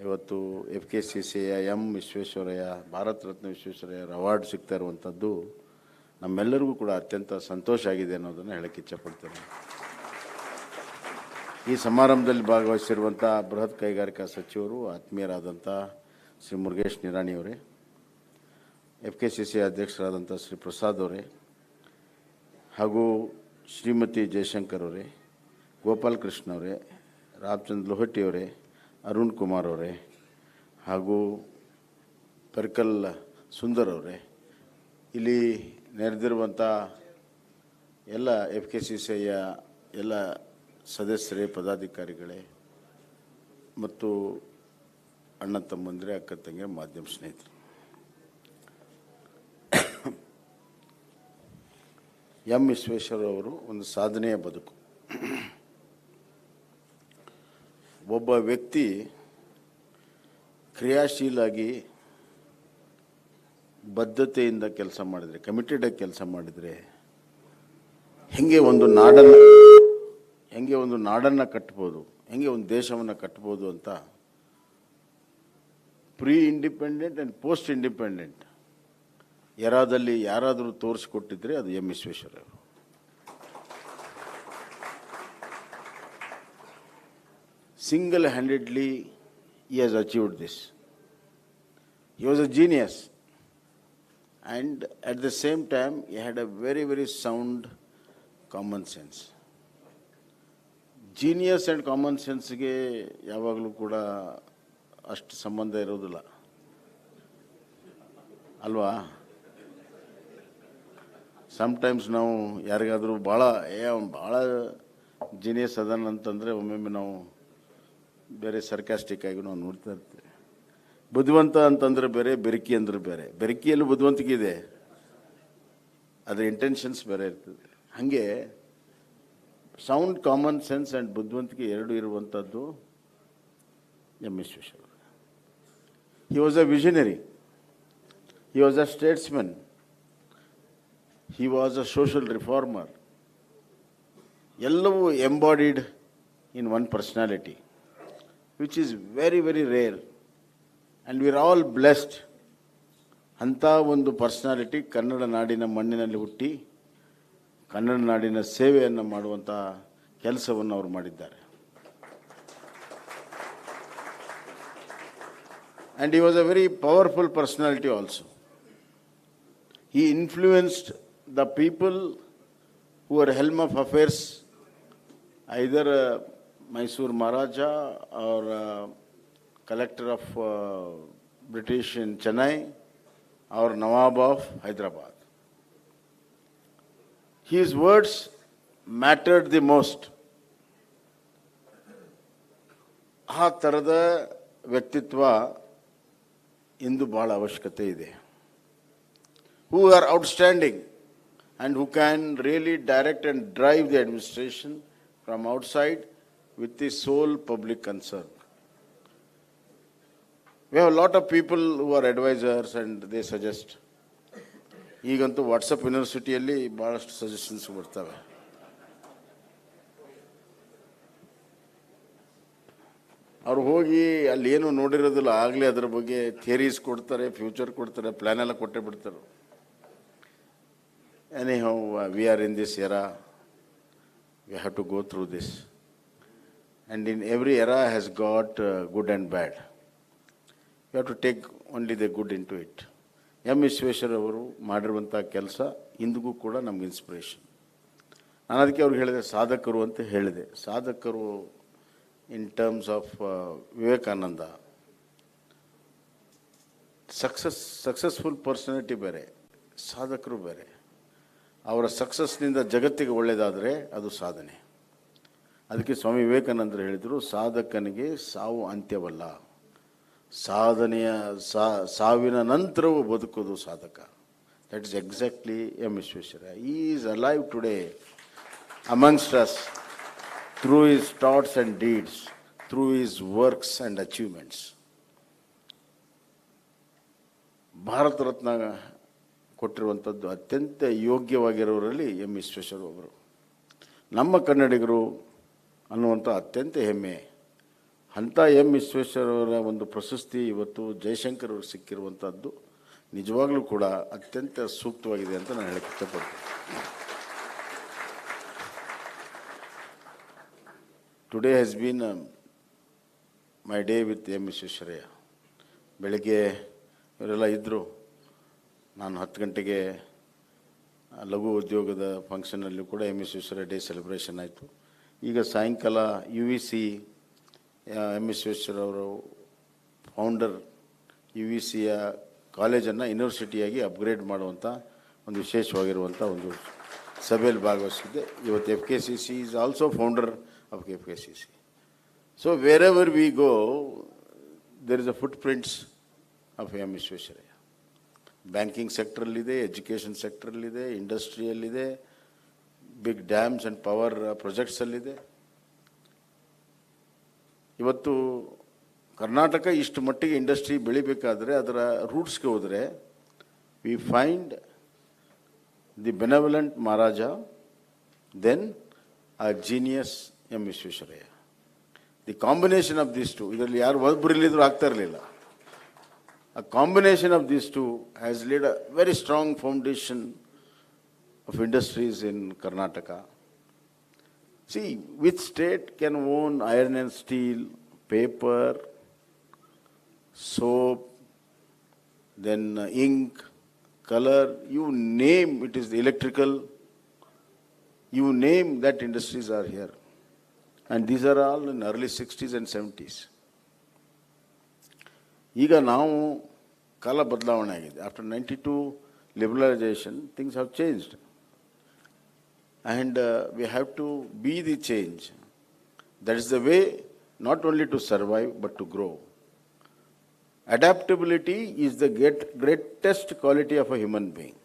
ಇವತ್ತು FKCCI ವಿಶ್ವೇಶ್ವರಯ್ಯ, ಭಾರತ ರತ್ನ ವಿಶ್ವೇಶ್ವರಯ್ಯ ಅವಾರ್ಡ್ ಸಿಗ್ತಾ ಇರುವಂಥದ್ದು ನಮ್ಮೆಲ್ಲರಿಗೂ ಕೂಡ ಅತ್ಯಂತ ಸಂತೋಷ ಆಗಿದೆ ಅನ್ನೋದನ್ನು ಹೇಳಕ್ಕೆ ಇಚ್ಛಪಡ್ತೇನೆ. ಈ ಸಮಾರಂಭದಲ್ಲಿ ಭಾಗವಹಿಸಿರುವಂಥ ಬೃಹತ್ ಕೈಗಾರಿಕಾ ಸಚಿವರು, ಆತ್ಮೀಯರಾದಂಥ ಶ್ರೀ ಮುರುಗೇಶ್ ನಿರಾಣಿಯವರೇ, FKCCI ಅಧ್ಯಕ್ಷರಾದಂಥ ಶ್ರೀ ಪ್ರಸಾದ್ ಅವರೇ, ಹಾಗೂ ಶ್ರೀಮತಿ ಜಯಶಂಕರ್ ಅವರೇ, ಗೋಪಾಲ್ ಕೃಷ್ಣ ಅವರೇ, ರಾಮಚಂದ್ರ ಲೋಹಟಿಯವರೇ, ಅರುಣ್ ಕುಮಾರ್ ಅವರೇ, ಹಾಗೂ ಪರ್ಕಲ್ ಸುಂದರ್ ಅವರೇ, ಇಲ್ಲಿ ನೆರೆದಿರುವಂಥ ಎಲ್ಲ FKCCIಯ ಎಲ್ಲ ಸದಸ್ಯರೇ, ಪದಾಧಿಕಾರಿಗಳೇ ಮತ್ತು ಅಣ್ಣ ತಮ್ಮಂದಿರೇ, ಅಕ್ಕ ತಂಗಿ, ಮಾಧ್ಯಮ ಸ್ನೇಹಿತರು, ವಿಶ್ವೇಶ್ವರಯ್ಯ ಅವರು ಒಂದು ಸಾಧನೆಯ ಬದುಕು. ಒಬ್ಬ ವ್ಯಕ್ತಿ ಕ್ರಿಯಾಶೀಲಾಗಿ ಬದ್ಧತೆಯಿಂದ ಕೆಲಸ ಮಾಡಿದರೆ, ಕಮಿಟೆಡಾಗಿ ಕೆಲಸ ಮಾಡಿದರೆ ಹೆಂಗೆ ಒಂದು ನಾಡನ್ನು ಕಟ್ಬೋದು, ಹೆಂಗೆ ಒಂದು ದೇಶವನ್ನು ಕಟ್ಬೋದು ಅಂತ pre independent and post independent ಎರಾದಲ್ಲಿ ಯಾರಾದರೂ ತೋರಿಸ್ಕೊಟ್ಟಿದ್ರೆ ಅದು ವಿಶ್ವೇಶ್ವರಯ್ಯ ಅವರು. Single-handedly he has achieved this. He was a genius, and at the same time he had a very, very sound common sense. Genius and common sense ಗೆ ಯಾವಾಗಲೂ ಕೂಡ ಅಷ್ಟು ಸಂಬಂಧ ಇರೋದಿಲ್ಲ ಅಲ್ವಾ? ಸಮ್ಟೈಮ್ಸ್ ನಾವು ಯಾರಿಗಾದರೂ ಭಾಳ ಜೀನಿಯಸ್ ಅದಾನ ಅಂತಂದರೆ ಒಮ್ಮೊಮ್ಮೆ ನಾವು ಬೇರೆ ಸರ್ಕಾಸ್ಟಿಕ್ ಆಗಿ ನಾವು ನೋಡ್ತಾ ಇರ್ತೀವಿ. ಬುದ್ಧಿವಂತ ಅಂತಂದ್ರೆ ಬೇರೆ, ಬೆರಕಿ ಅಂದ್ರೆ ಬೇರೆ. ಬೆರಕಿಯಲ್ಲೂ ಬುದ್ಧಿವಂತಿಕೆ ಇದೆ, ಅದರ ಇಂಟೆನ್ಷನ್ಸ್ ಬೇರೆ ಇರ್ತದೆ. ಹಾಗೆ ಸೌಂಡ್ ಕಾಮನ್ ಸೆನ್ಸ್ ಆ್ಯಂಡ್ ಬುದ್ಧಿವಂತಿಕೆ ಎರಡು ಇರುವಂಥದ್ದು M Visvesvaraya. He was a visionary. He was a statesman. He was a social reformer. ಎಲ್ಲವೂ embodied in one personality, which is very, very rare. And we are all blessed. ಅಂಥ ಒಂದು personality Kannada ನಾಡಿನ ಮಣ್ಣಿನಲ್ಲಿ ಹುಟ್ಟಿ ಕನ್ನಡ ನಾಡಿನ ಸೇವೆಯನ್ನು ಮಾಡುವಂಥ ಕೆಲಸವನ್ನು ಅವರು ಮಾಡಿದ್ದಾರೆ. And he was a very powerful personality also. He influenced the people who were helm of affairs, either Mysore Maharaja or collector of British in Chennai or Nawab of Hyderabad. His words mattered the most. ಆ ಥರದ ವ್ಯಕ್ತಿತ್ವ ಇಂದು ಭಾಳ ಅವಶ್ಯಕತೆ ಇದೆ. Who are outstanding and who can really direct and drive the administration from outside with the sole public concern. We have a lot of people who are advisors and they suggest. ಈಗಂತೂ WhatsApp ಯೂನಿವರ್ಸಿಟಿಯಲ್ಲಿ ಭಾಳಷ್ಟು suggestions ಬರ್ತವೆ. ಅವ್ರು ಹೋಗಿ ಅಲ್ಲಿ ಏನು ನೋಡಿರೋದಿಲ್ಲ, ಆಗಲೇ ಅದರ ಬಗ್ಗೆ ಥಿಯರೀಸ್ ಕೊಡ್ತಾರೆ, ಫ್ಯೂಚರ್ ಕೊಡ್ತಾರೆ, ಪ್ಲ್ಯಾನ್ ಎಲ್ಲ ಕೊಟ್ಟೇ ಬಿಡ್ತಾರೆ. Anyhow, we are in this era, we have to go through this. And in every era has got good and bad. We have to take only the good into it. M Vishweshwara ಅವರು ಮಾಡಿರುವಂಥ ಕೆಲಸ ಇಂದಿಗೂ ಕೂಡ ನಮ್ಗೆ inspiration. ನಾನು ಅದಕ್ಕೆ ಅವ್ರಿಗೆ ಹೇಳಿದೆ ಸಾಧಕರು ಅಂತ ಹೇಳಿದೆ. ಸಾಧಕರು ಇನ್ terms of Vivekananda, successful personality ಬೇರೆ, ಸಾಧಕರು ಬೇರೆ. ಅವರ ಸಕ್ಸಸ್ನಿಂದ ಜಗತ್ತಿಗೆ ಒಳ್ಳೆಯದಾದರೆ ಅದು ಸಾಧನೆ. ಅದಕ್ಕೆ ಸ್ವಾಮಿ ವಿವೇಕಾನಂದರು ಹೇಳಿದರು, ಸಾಧಕನಿಗೆ ಸಾವು ಅಂತ್ಯವಲ್ಲ, ಸಾಧನೆಯ ಸಾವಿನ ನಂತರವೂ ಬದುಕೋದು ಸಾಧಕ. That is exactly M Visvesvaraya. He is alive today amongst us through his thoughts and deeds, through his works and achievements. Bharat Ratna ಕೊಟ್ಟಿರುವಂಥದ್ದು ಅತ್ಯಂತ ಯೋಗ್ಯವಾಗಿರೋರಲ್ಲಿ ಎಂ ವಿಶ್ವೇಶ್ವರಯ್ಯ ಅವರು. ನಮ್ಮ ಕನ್ನಡಿಗರು ಅನ್ನುವಂಥ ಅತ್ಯಂತ ಹೆಮ್ಮೆ. ಅಂಥ ಎಂ ವಿಶ್ವೇಶ್ವರಯ್ಯರ ಒಂದು ಪ್ರಶಸ್ತಿ ಇವತ್ತು ಜಯಶಂಕರ್ ಅವ್ರಿಗೆ ಸಿಕ್ಕಿರುವಂಥದ್ದು ನಿಜವಾಗ್ಲೂ ಕೂಡ ಅತ್ಯಂತ ಸೂಕ್ತವಾಗಿದೆ ಅಂತ ನಾನು ಹೇಳಕ್ಕೆ ಇಷ್ಟಪಡ್ತೀನಿ. Today has been my day with M Visvesvaraya. ಬೆಳಗ್ಗೆ ಇವರೆಲ್ಲ ಇದ್ದರು, ನಾನು 10 ಗಂಟೆಗೆ ಲಘು ಉದ್ಯೋಗದ ಫಂಕ್ಷನಲ್ಲಿ ಕೂಡ ಎಂ ವಿಶ್ವೇಶ್ವರಯ್ಯ ಡೇ ಸೆಲೆಬ್ರೇಷನ್ ಆಯಿತು. ಈಗ ಸಾಯಂಕಾಲ UVC ಎಂ ವಿಶ್ವೇಶ್ವರಯ್ಯ ಅವರು ಫೌಂಡರ್ UVCಯ ಕಾಲೇಜನ್ನು ಯೂನಿವರ್ಸಿಟಿಯಾಗಿ ಅಪ್ಗ್ರೇಡ್ ಮಾಡುವಂಥ ಒಂದು ವಿಶೇಷವಾಗಿರುವಂಥ ಒಂದು ಸಭೆಯಲ್ಲಿ ಭಾಗವಹಿಸಿದ್ದೆ. ಇವತ್ತು FKCCI is also founder of FKCCI. So wherever we go there is a footprints of M Visvesvaraya. Banking ಸೆಕ್ಟ್ರಲ್ಲಿದೆ, ಎಜುಕೇಷನ್ ಸೆಕ್ಟ್ರಲ್ಲಿದೆ, ಇಂಡಸ್ಟ್ರಿಯಲ್ಲಿದೆ, ಬಿಗ್ ಡ್ಯಾಮ್ಸ್ ಆ್ಯಂಡ್ ಪವರ್ ಪ್ರಾಜೆಕ್ಟ್ಸಲ್ಲಿದೆ. ಇವತ್ತು ಕರ್ನಾಟಕ ಇಷ್ಟು ಮಟ್ಟಿಗೆ ಇಂಡಸ್ಟ್ರಿ ಬೆಳಿಬೇಕಾದ್ರೆ ಅದರ ರೂಟ್ಸ್ಗೆ ಹೋದರೆ we find the benevolent Maharaja, then a genius M Visvesvaraya. The combination of these two, ಇದರಲ್ಲಿ ಯಾರು ಒಬ್ಬರಿಲ್ಲಿದ್ರು ಆಗ್ತಾ ಇರಲಿಲ್ಲ. A combination of these two has laid a very strong foundation of industries in Karnataka. See, which state can own iron and steel, paper, soap, then ink, color, you name, it is the electrical, you name that industries are here. And these are all in early 60s and 70s. ಈಗ ನಾವು ಕಾಲ ಬದಲಾವಣೆ ಆಗಿದೆ. After 92 liberalisation things have changed. and we have to be the change. That is the way not only to survive but to grow. Adaptability is the greatest quality of a human being.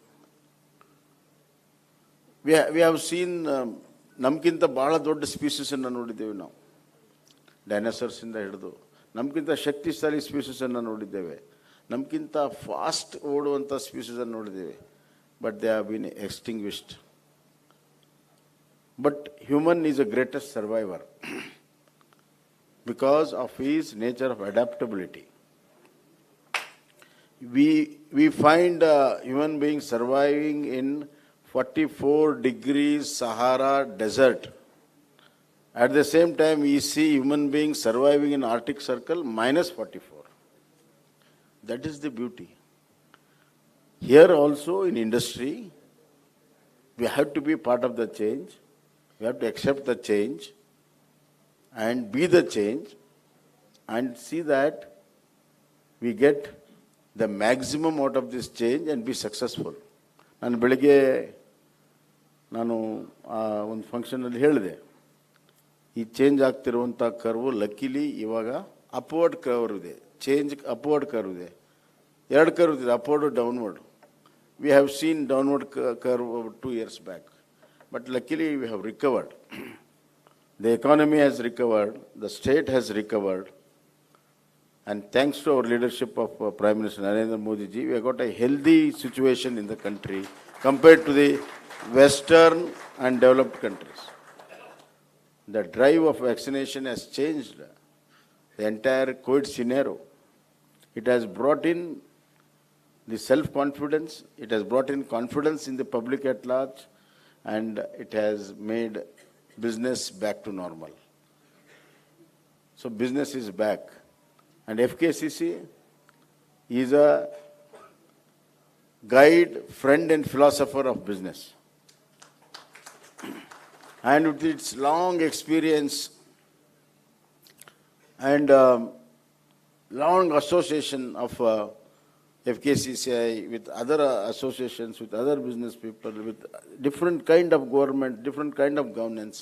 We have seen ನಮ್ಗಿಂತ ಬಹಳ ದೊಡ್ಡ ಸ್ಪೀಸಸನ್ನು ನೋಡಿದ್ದೇವೆ ನಾವು, ಡೈನೋಸರ್ಸಿಂದ ಹಿಡಿದು ನಮ್ಗಿಂತ ಶಕ್ತಿಶಾಲಿ ಸ್ಪೀಸಸನ್ನು ನೋಡಿದ್ದೇವೆ, ನಮ್ಗಿಂತ ಫಾಸ್ಟ್ ಓಡುವಂಥ ಸ್ಪೀಸಸನ್ನು ನೋಡಿದ್ದೇವೆ. But they have been extinguished. But human is a greatest survivor because of his nature of adaptability. We find human beings surviving in 44 degrees Sahara desert. At the same time, we see human beings surviving in Arctic Circle minus 44. That is the beauty. Here also in industry, we have to be part of the change. We have to accept the change and be the change and see that we get the maximum out of this change and be successful. ನಾನು ಬೆಳಿಗ್ಗೆ ಒಂದು ಫಂಕ್ಷನಲ್ಲಿ ಹೇಳಿದೆ, ಈ change ಆಗ್ತಿರುವಂಥ curve luckily ಇವಾಗ upward curve ಇದೆ, change upward curve ಇದೆ, ಎರಡು curve ಇದೆ, upward downward. We have seen downward curve 2 years back, but luckily we have recovered. The economy has recovered, the state has recovered, and thanks to our leadership of Prime Minister Narendra Modi ji, we have got a healthy situation in the country compared to the Western and developed countries. The drive of vaccination has changed the entire COVID scenario. It has brought in the self-confidence, it has brought in confidence in the public at large, and it has made business back to normal. So business is back. And FKCC is a guide, friend and philosopher of business. And with its long experience and long association of FKCCI with other associations, with other business people, with different kind of government, different kind of governance,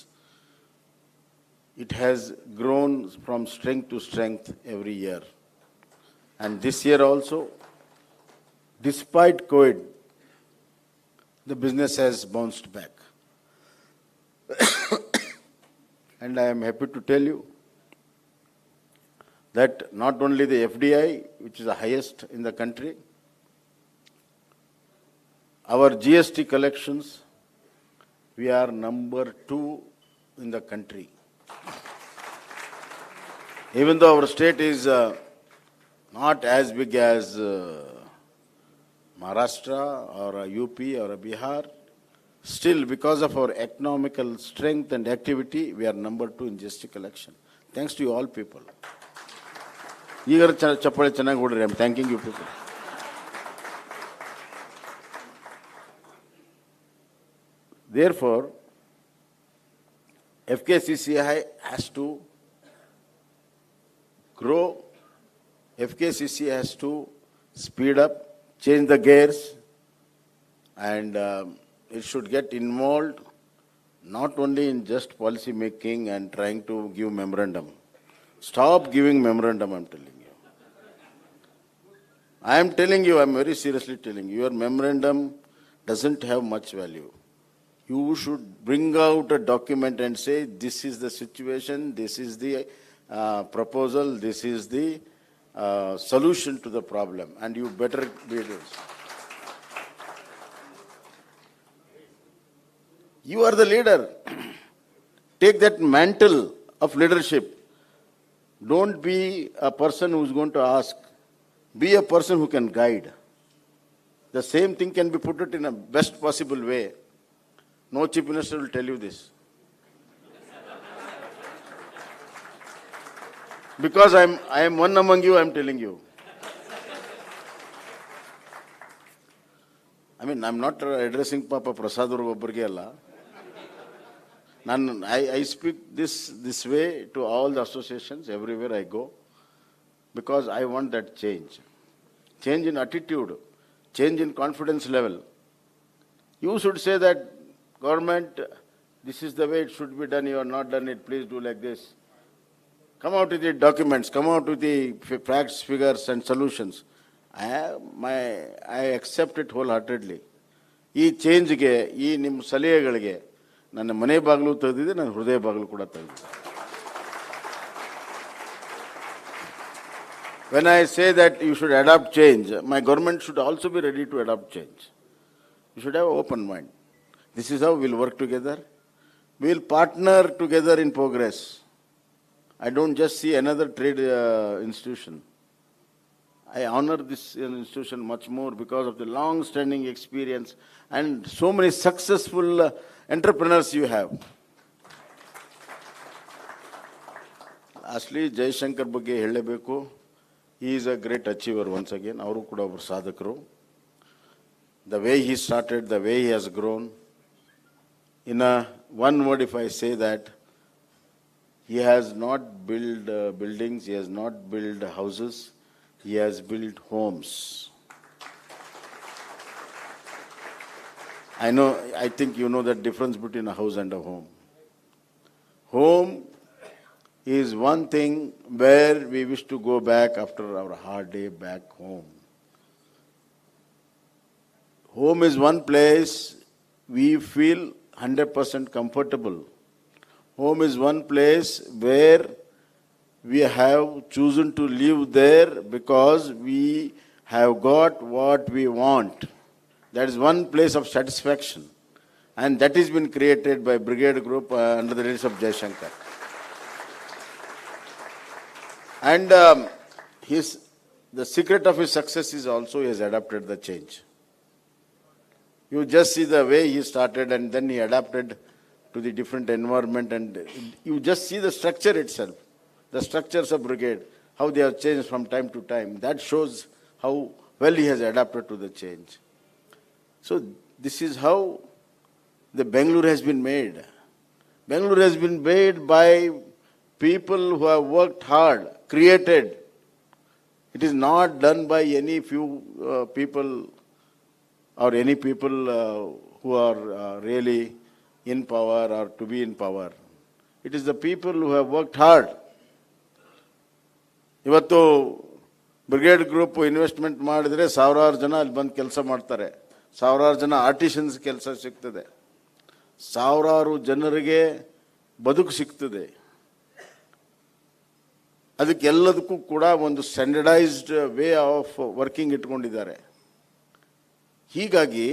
it has grown from strength to strength every year. And this year also, despite COVID, the business has bounced back. And I am happy to tell you that not only the FDI, which is the highest in the country, our GST collections, we are number 2 in the country. Even though our state is not as big as Maharashtra or UP or Bihar, still because of our economical strength and activity, we are number 2 in GST collection. Thanks to you all people. ಈಗ ಚಪ್ಪಾಳೆ ಚೆನ್ನಾಗಿ ಹೊಡ್ರಿ. I am thanking you people. Therefore, FKCCI has to grow. FKCCI has to speed up, change the gears, and it should get involved not only in just policy making and trying to give memorandum. Stop giving memorandum, I'm telling you. I am telling you, I'm very seriously telling you, your memorandum doesn't have much value. You should bring out a document and say, this is the situation, this is the proposal, this is the solution to the problem, and you better be this. You are the leader. Take that mantle of leadership. Don't be a person who is going to ask. Be a person who can guide. The same thing can be put it in a best possible way. No chief minister will tell you this. Because I am one among you, I am telling you. I mean, I'm not addressing Papa Prasad or Babbarge Allah. I speak this way to all the associations everywhere I go, because I want that change. Change in attitude, change in confidence level. You should say that government this is the way it should be done, you have not done it, please do like this. Come out with the documents, come out with the facts, figures and solutions. I accept it wholeheartedly. ಈ ಚೇಂಜ್ಗೆ, ಈ ನಿಮ್ಮ ಸಲಹೆಗಳಿಗೆ ನನ್ನ ಮನೆ ಬಾಗಿಲು ತೆಗೆದಿದೆ, ನನ್ನ ಹೃದಯ ಬಾಗಿಲು ಕೂಡ ತೆಗೆದಿದೆ. When I say that you should adopt change, my government should also be ready to adopt change. You should have an open mind. This is how we'll work together. We'll partner together in progress. I don't just see another trade institution. I honor this institution much more because of the long-standing experience and so many successful entrepreneurs you have. Lastly, Jaishankar ಬಗ್ಗೆ ಹೇಳಬೇಕು. He is a great achiever once again. ಅವರು ಕೂಡ ಒಬ್ಬರು ಸಾಧಕರು. The way he started, the way he has grown. In one word, if I say that, he has not built buildings, he has not built houses, he has built homes. I think you know the difference between a house and a home. Home is one thing where we wish to go back after our hard day back home. Home is one place we feel 100% comfortable. Home is one place where we have chosen to live there because we have got what we want. That is one place of satisfaction. And that has been created by Brigade Group under the leadership of Jaishankar. And the secret of his success is also he has adapted the change. You just see the way he started and then he adapted to the different environment, and you just see the structure itself, the structures of Brigade, how they have changed from time to time. That shows how well he has adapted to the change. So this is how the Bangalore has been made. Bangalore has been made by people who have worked hard, created. It is not done by any few people or any people who are really in power or to be in power. It is the people who have worked hard. ಇವತ್ತು brigade group investment ಮಾಡಿದರೆ ಸಾವಿರಾರು ಜನ ಅಲ್ಲಿ ಬಂದು ಕೆಲಸ ಮಾಡ್ತಾರೆ, ಸಾವಿರಾರು ಜನ ಆರ್ಟಿಷನ್ಸ್ ಕೆಲಸ ಸಿಗ್ತದೆ, ಸಾವಿರಾರು ಜನರಿಗೆ ಬದುಕು ಸಿಗ್ತದೆ. ಅದಕ್ಕೆಲ್ಲದಕ್ಕೂ ಕೂಡ ಒಂದು ಸ್ಟ್ಯಾಂಡರ್ಡೈಸ್ಡ್ ವೇ ಆಫ್ ವರ್ಕಿಂಗ್ ಇಟ್ಕೊಂಡಿದ್ದಾರೆ. ಹೀಗಾಗಿ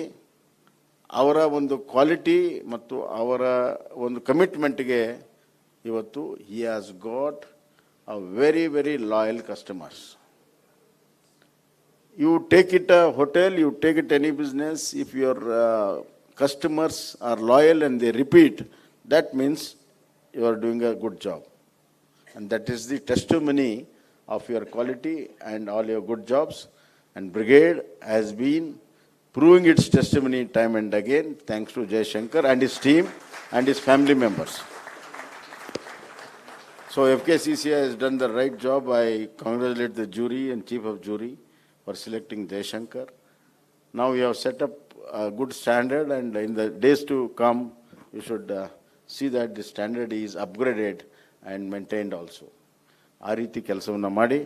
ಅವರ ಒಂದು ಕ್ವಾಲಿಟಿ ಮತ್ತು ಅವರ ಒಂದು ಕಮಿಟ್ಮೆಂಟ್ಗೆ ಇವತ್ತು he has got a very, very loyal customers. You take it a hotel, you take it any business, if your customers are loyal and they repeat, that means you are doing a good job. And that is the testimony of your quality and all your good jobs. And Brigade has been proving its testimony time and again, thanks to Jaishankar and his team and his family members. So FKCCI has done the right job. I congratulate the jury and chief of jury for selecting Jaishankar. Now we have set up a good standard, and in the days to come, you should see that the standard is upgraded and maintained also. ಆ ರೀತಿ ಕೆಲಸವನ್ನು ಮಾಡಿ.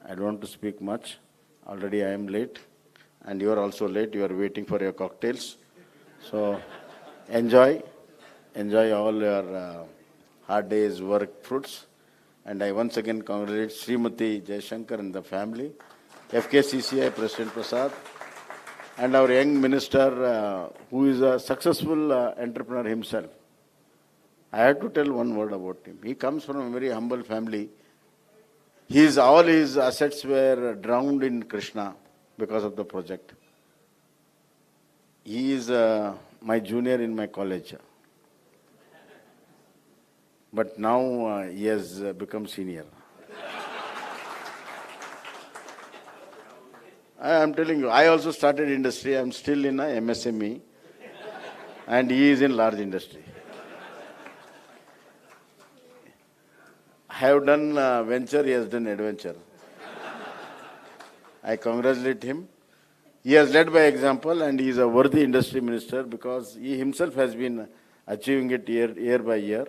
I don't want to speak much. Already I am late. And you are also late, you are waiting for your cocktails. So enjoy all your hard days work fruits. And I once again congratulate Srimati Jaishankar and the family, FKCCI President Prasad, and our young minister who is a successful entrepreneur himself. I have to tell one word about him. He comes from a very humble family. All his assets were drowned in Krishna because of the project. He is my junior in my college. But now he has become senior. I am telling you, I also started industry. I am still in a MSME and he is in large industry. I have done venture, he has done adventure. I congratulate him. He has led by example and he is a worthy industry minister because he himself has been achieving it year by year.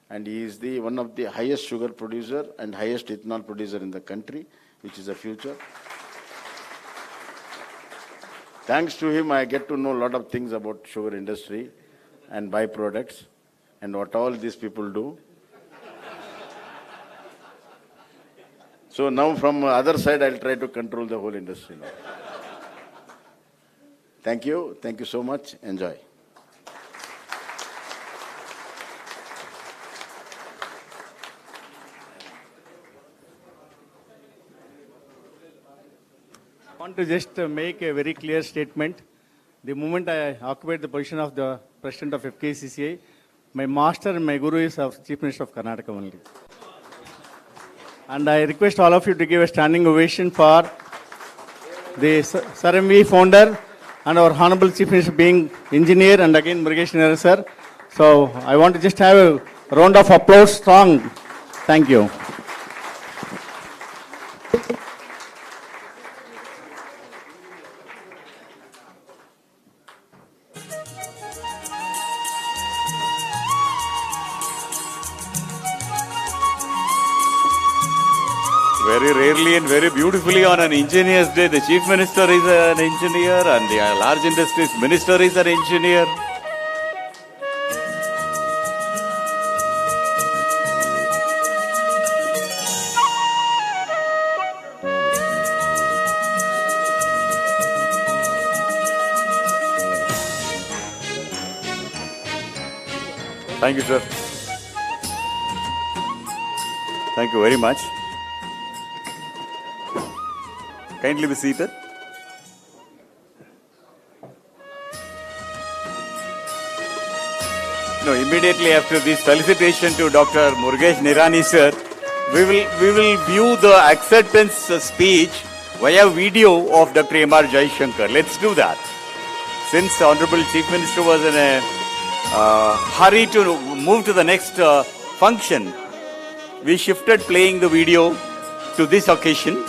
And he is one of the highest sugar producer and highest ethanol producer in the country, which is the future. Thanks to him, I get to know a lot of things about sugar industry and byproducts and what all these people do. So now from the other side, I'll try to control the whole industry now. Thank you. Thank you so much. Enjoy. I want to just make a very clear statement. The moment I occupied the position of the President of FKCCI, my master and my guru is of Chief Minister of Karnataka only. And I request all of you to give a standing ovation for the Ceremonial founder and our Honorable Chief Minister being engineer and again Murugesh Nirani sir. So I want to just have a round of applause, strong. Thank you. Very rarely and very beautifully on an engineer's day, the Chief Minister is an engineer and the large industries minister is an engineer. Thank you, sir. Thank you very much. Kindly be seated. No, immediately after this felicitation to Dr. Murugesh Nirani sir, we will view the acceptance speech via video of Dr. M.R. Jaishankar. Let's do that. Since Honorable Chief Minister was in a hurry to move to the next function, we shifted playing the video to this occasion.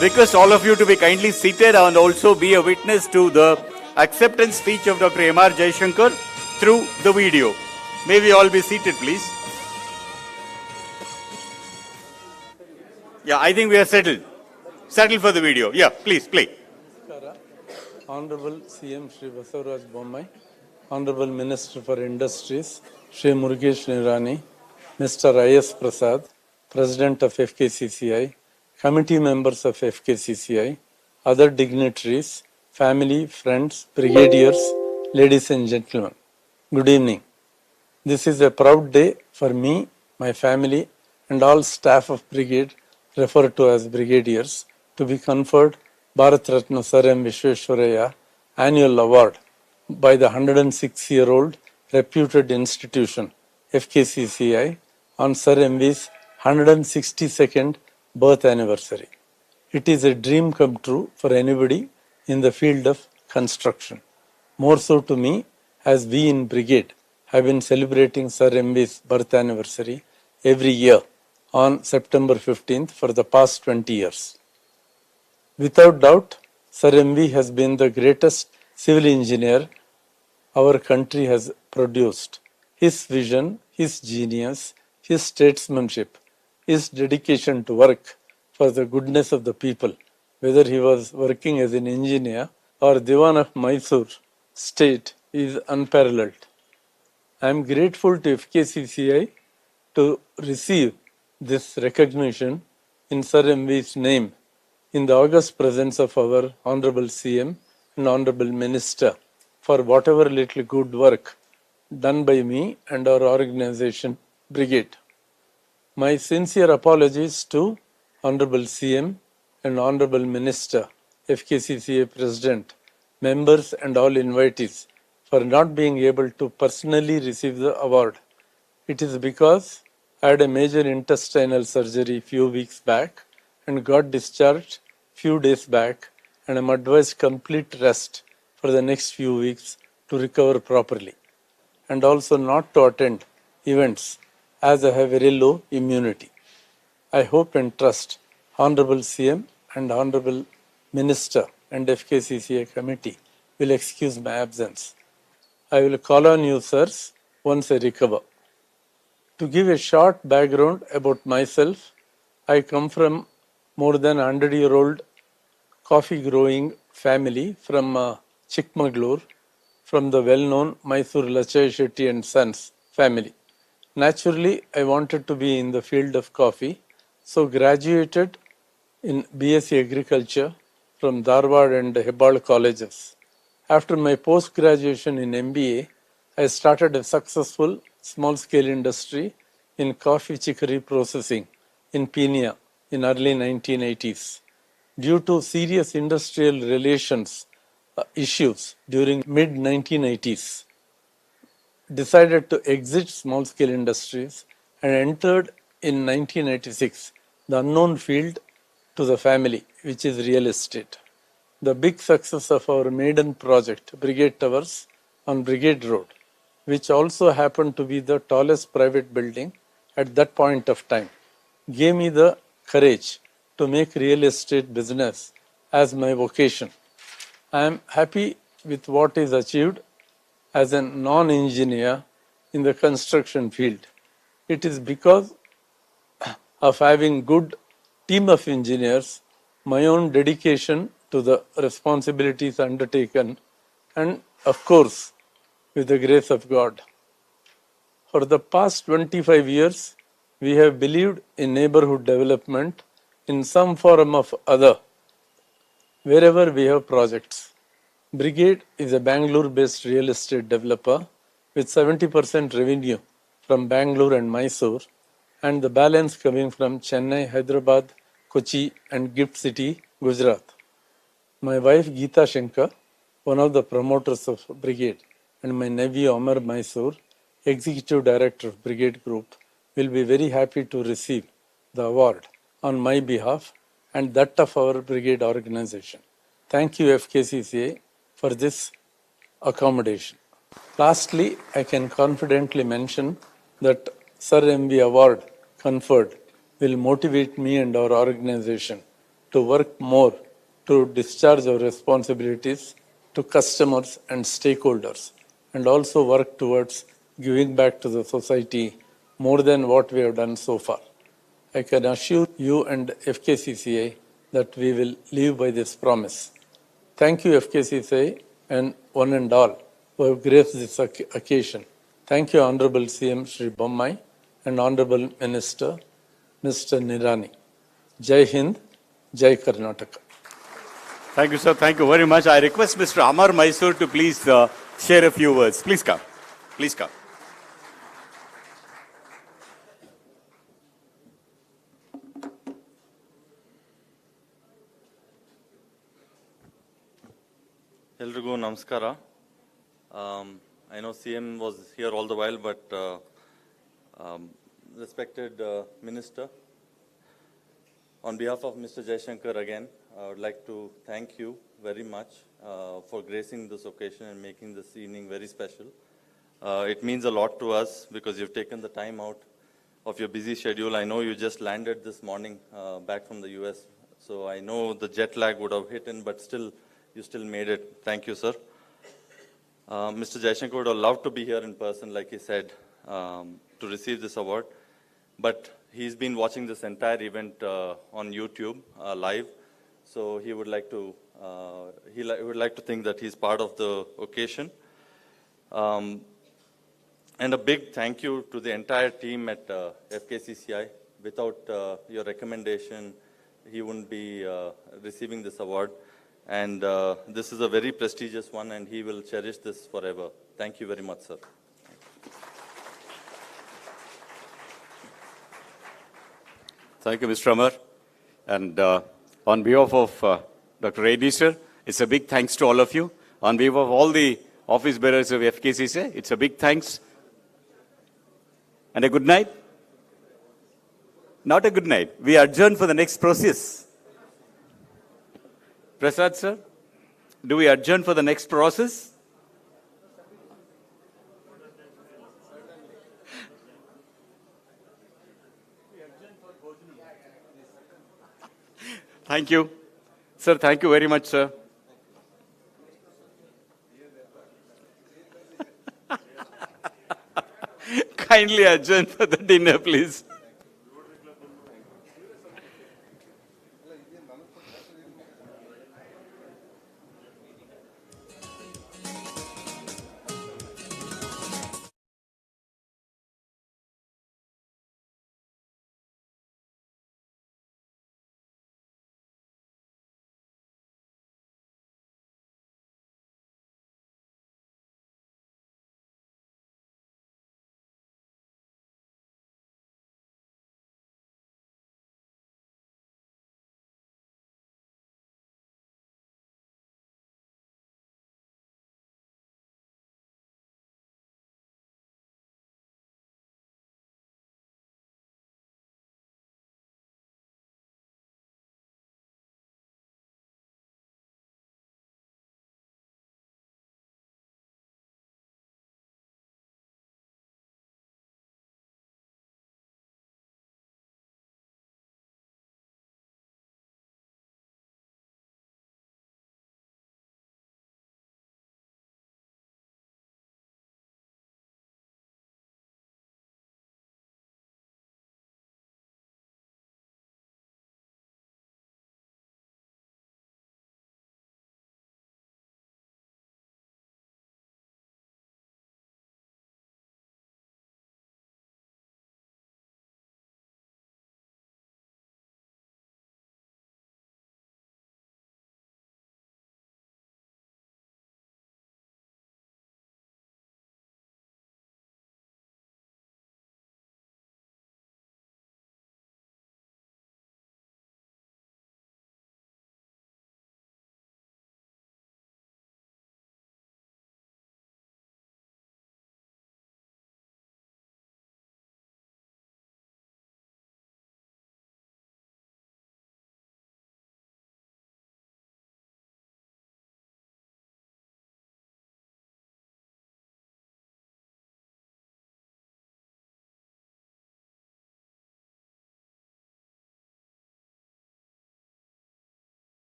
Request all of you to be kindly seated and also be a witness to the acceptance speech of Dr. M.R. Jaishankar through the video. May we all be seated, please. Yeah, I think we are settled. Settled for the video. Yeah, please, play. Honorable CM Shri Visvesvaraya Bommai, Honorable Minister for Industries, Shri Murugesh Nirani, Mr. I.S. Prasad, President of FKCCI, committee members of FKCCI, other dignitaries, family, friends, brigadiers, ladies and gentlemen. Good evening. This is a proud day for me, my family, and all staff of brigade, referred to as brigadiers, to be conferred Bharat Ratna Sir M. Visvesvaraya Annual Award by the 106-year-old reputed institution, FKCCI, on Sir M.V.'s 162nd birth anniversary. It is a dream come true for anybody in the field of construction. More so to me, as we in brigade have been celebrating Sir M.V.'s birth anniversary every year on September 15th for the past 20 years. Without doubt, Sir M.V. has been the greatest civil engineer our country has produced. His vision, his genius, his statesmanship, his dedication to work for the goodness of the people, whether he was working as an engineer or Diwan of Mysore state, is unparalleled. I am grateful to FKCCI to receive this recognition in Sir M.V.'s name in the august presence of our Honorable CM and Honorable Minister for whatever little good work done by me and our organization, Brigade. My sincere apologies to Honorable CM and Honorable Minister, FKCCI President, members and all invitees for not being able to personally receive the award. It is because I had a major intestinal surgery few weeks back and got discharged few days back, and I'm advised complete rest for the next few weeks to recover properly, and also not to attend events as I have very low immunity. I hope and trust Honorable CM and Honorable Minister and FKCCI committee will excuse my absence. I will call on you, sirs, once I recover. To give a short background about myself, I come from more than 100-year-old coffee growing family from Chikmagalur, from the well-known Mysore Lachai Shetty and Sons family. Naturally, I wanted to be in the field of coffee, so graduated in BSc Agriculture from Dharwad and Hebbal colleges. After my post-graduation in MBA, I started a successful small-scale industry in coffee chicory processing in Penia in early 1980s. Due to serious industrial relations issues during mid-1980s, decided to exit small-scale industries and entered in 1986 the unknown field to the family, which is real estate. The big success of our maiden project, Brigade Towers on Brigade Road, which also happened to be the tallest private building at that point of time, gave me the courage to make real estate business as my vocation. I am happy with what is achieved as a non-engineer in the construction field. It is because of having good team of engineers, my own dedication to the responsibilities undertaken, and of course, with the grace of God. For the past 25 years, we have believed in neighborhood development in some form of other, wherever we have projects. Brigade is a Bangalore-based real estate developer with 70% revenue from Bangalore and Mysore, and the balance coming from Chennai, Hyderabad, Kochi, and Gift City, Gujarat. My wife Geeta Shankar, one of the promoters of Brigade, and my nephew Amar Mysore, Executive Director of Brigade Group, will be very happy to receive the award on my behalf and that of our Brigade organization. Thank you, FKCCI, for this accommodation. Lastly, I can confidently mention that Sir MV Award conferred will motivate me and our organization to work more to discharge our responsibilities to customers and stakeholders, and also work towards giving back to the society more than what we have done so far. I can assure you and FKCCI that we will live by this promise. Thank you, FKCCI, and one and all who have graced this occasion. Thank you, Honorable CM Shri Bommai and Honorable Minister, Mr. Nirani. Jai Hind, Jai Karnataka. Thank you, sir. Thank you very much. I request Mr. Amar Mysore to please share a few words. Please come. Please come. ಎಲ್ರಿಗೂ ನಮಸ್ಕಾರ. I know CM was here all the while, but respected Minister, on behalf of Mr. Jaishankar again, I would like to thank you very much for gracing this occasion and making this evening very special. It means a lot to us because you've taken the time out of your busy schedule. I know you just landed this morning back from the US, so I know the jet lag would have hit in, but still, you still made it. Thank you, sir. Mr. Jaishankar would have loved to be here in person, like he said, to receive this award. But he's been watching this entire event on YouTube live, so he would like to would like to think that he's part of the occasion. And a big thank you to the entire team at FKCCI. Without your recommendation, he wouldn't be receiving this award. And this is a very prestigious one, and he will cherish this forever. Thank you very much, sir. Thank you, Mr. Amar. And on behalf of Dr. Reddy, sir, it's a big thanks to all of you. On behalf of all the office bearers of FKCCI, it's a big thanks. And a good night. Not a good night. We adjourn for the next process. Prasad, sir, do we adjourn for the next process? Thank you. Sir, thank you very much, sir. Kindly adjourn for the dinner, please.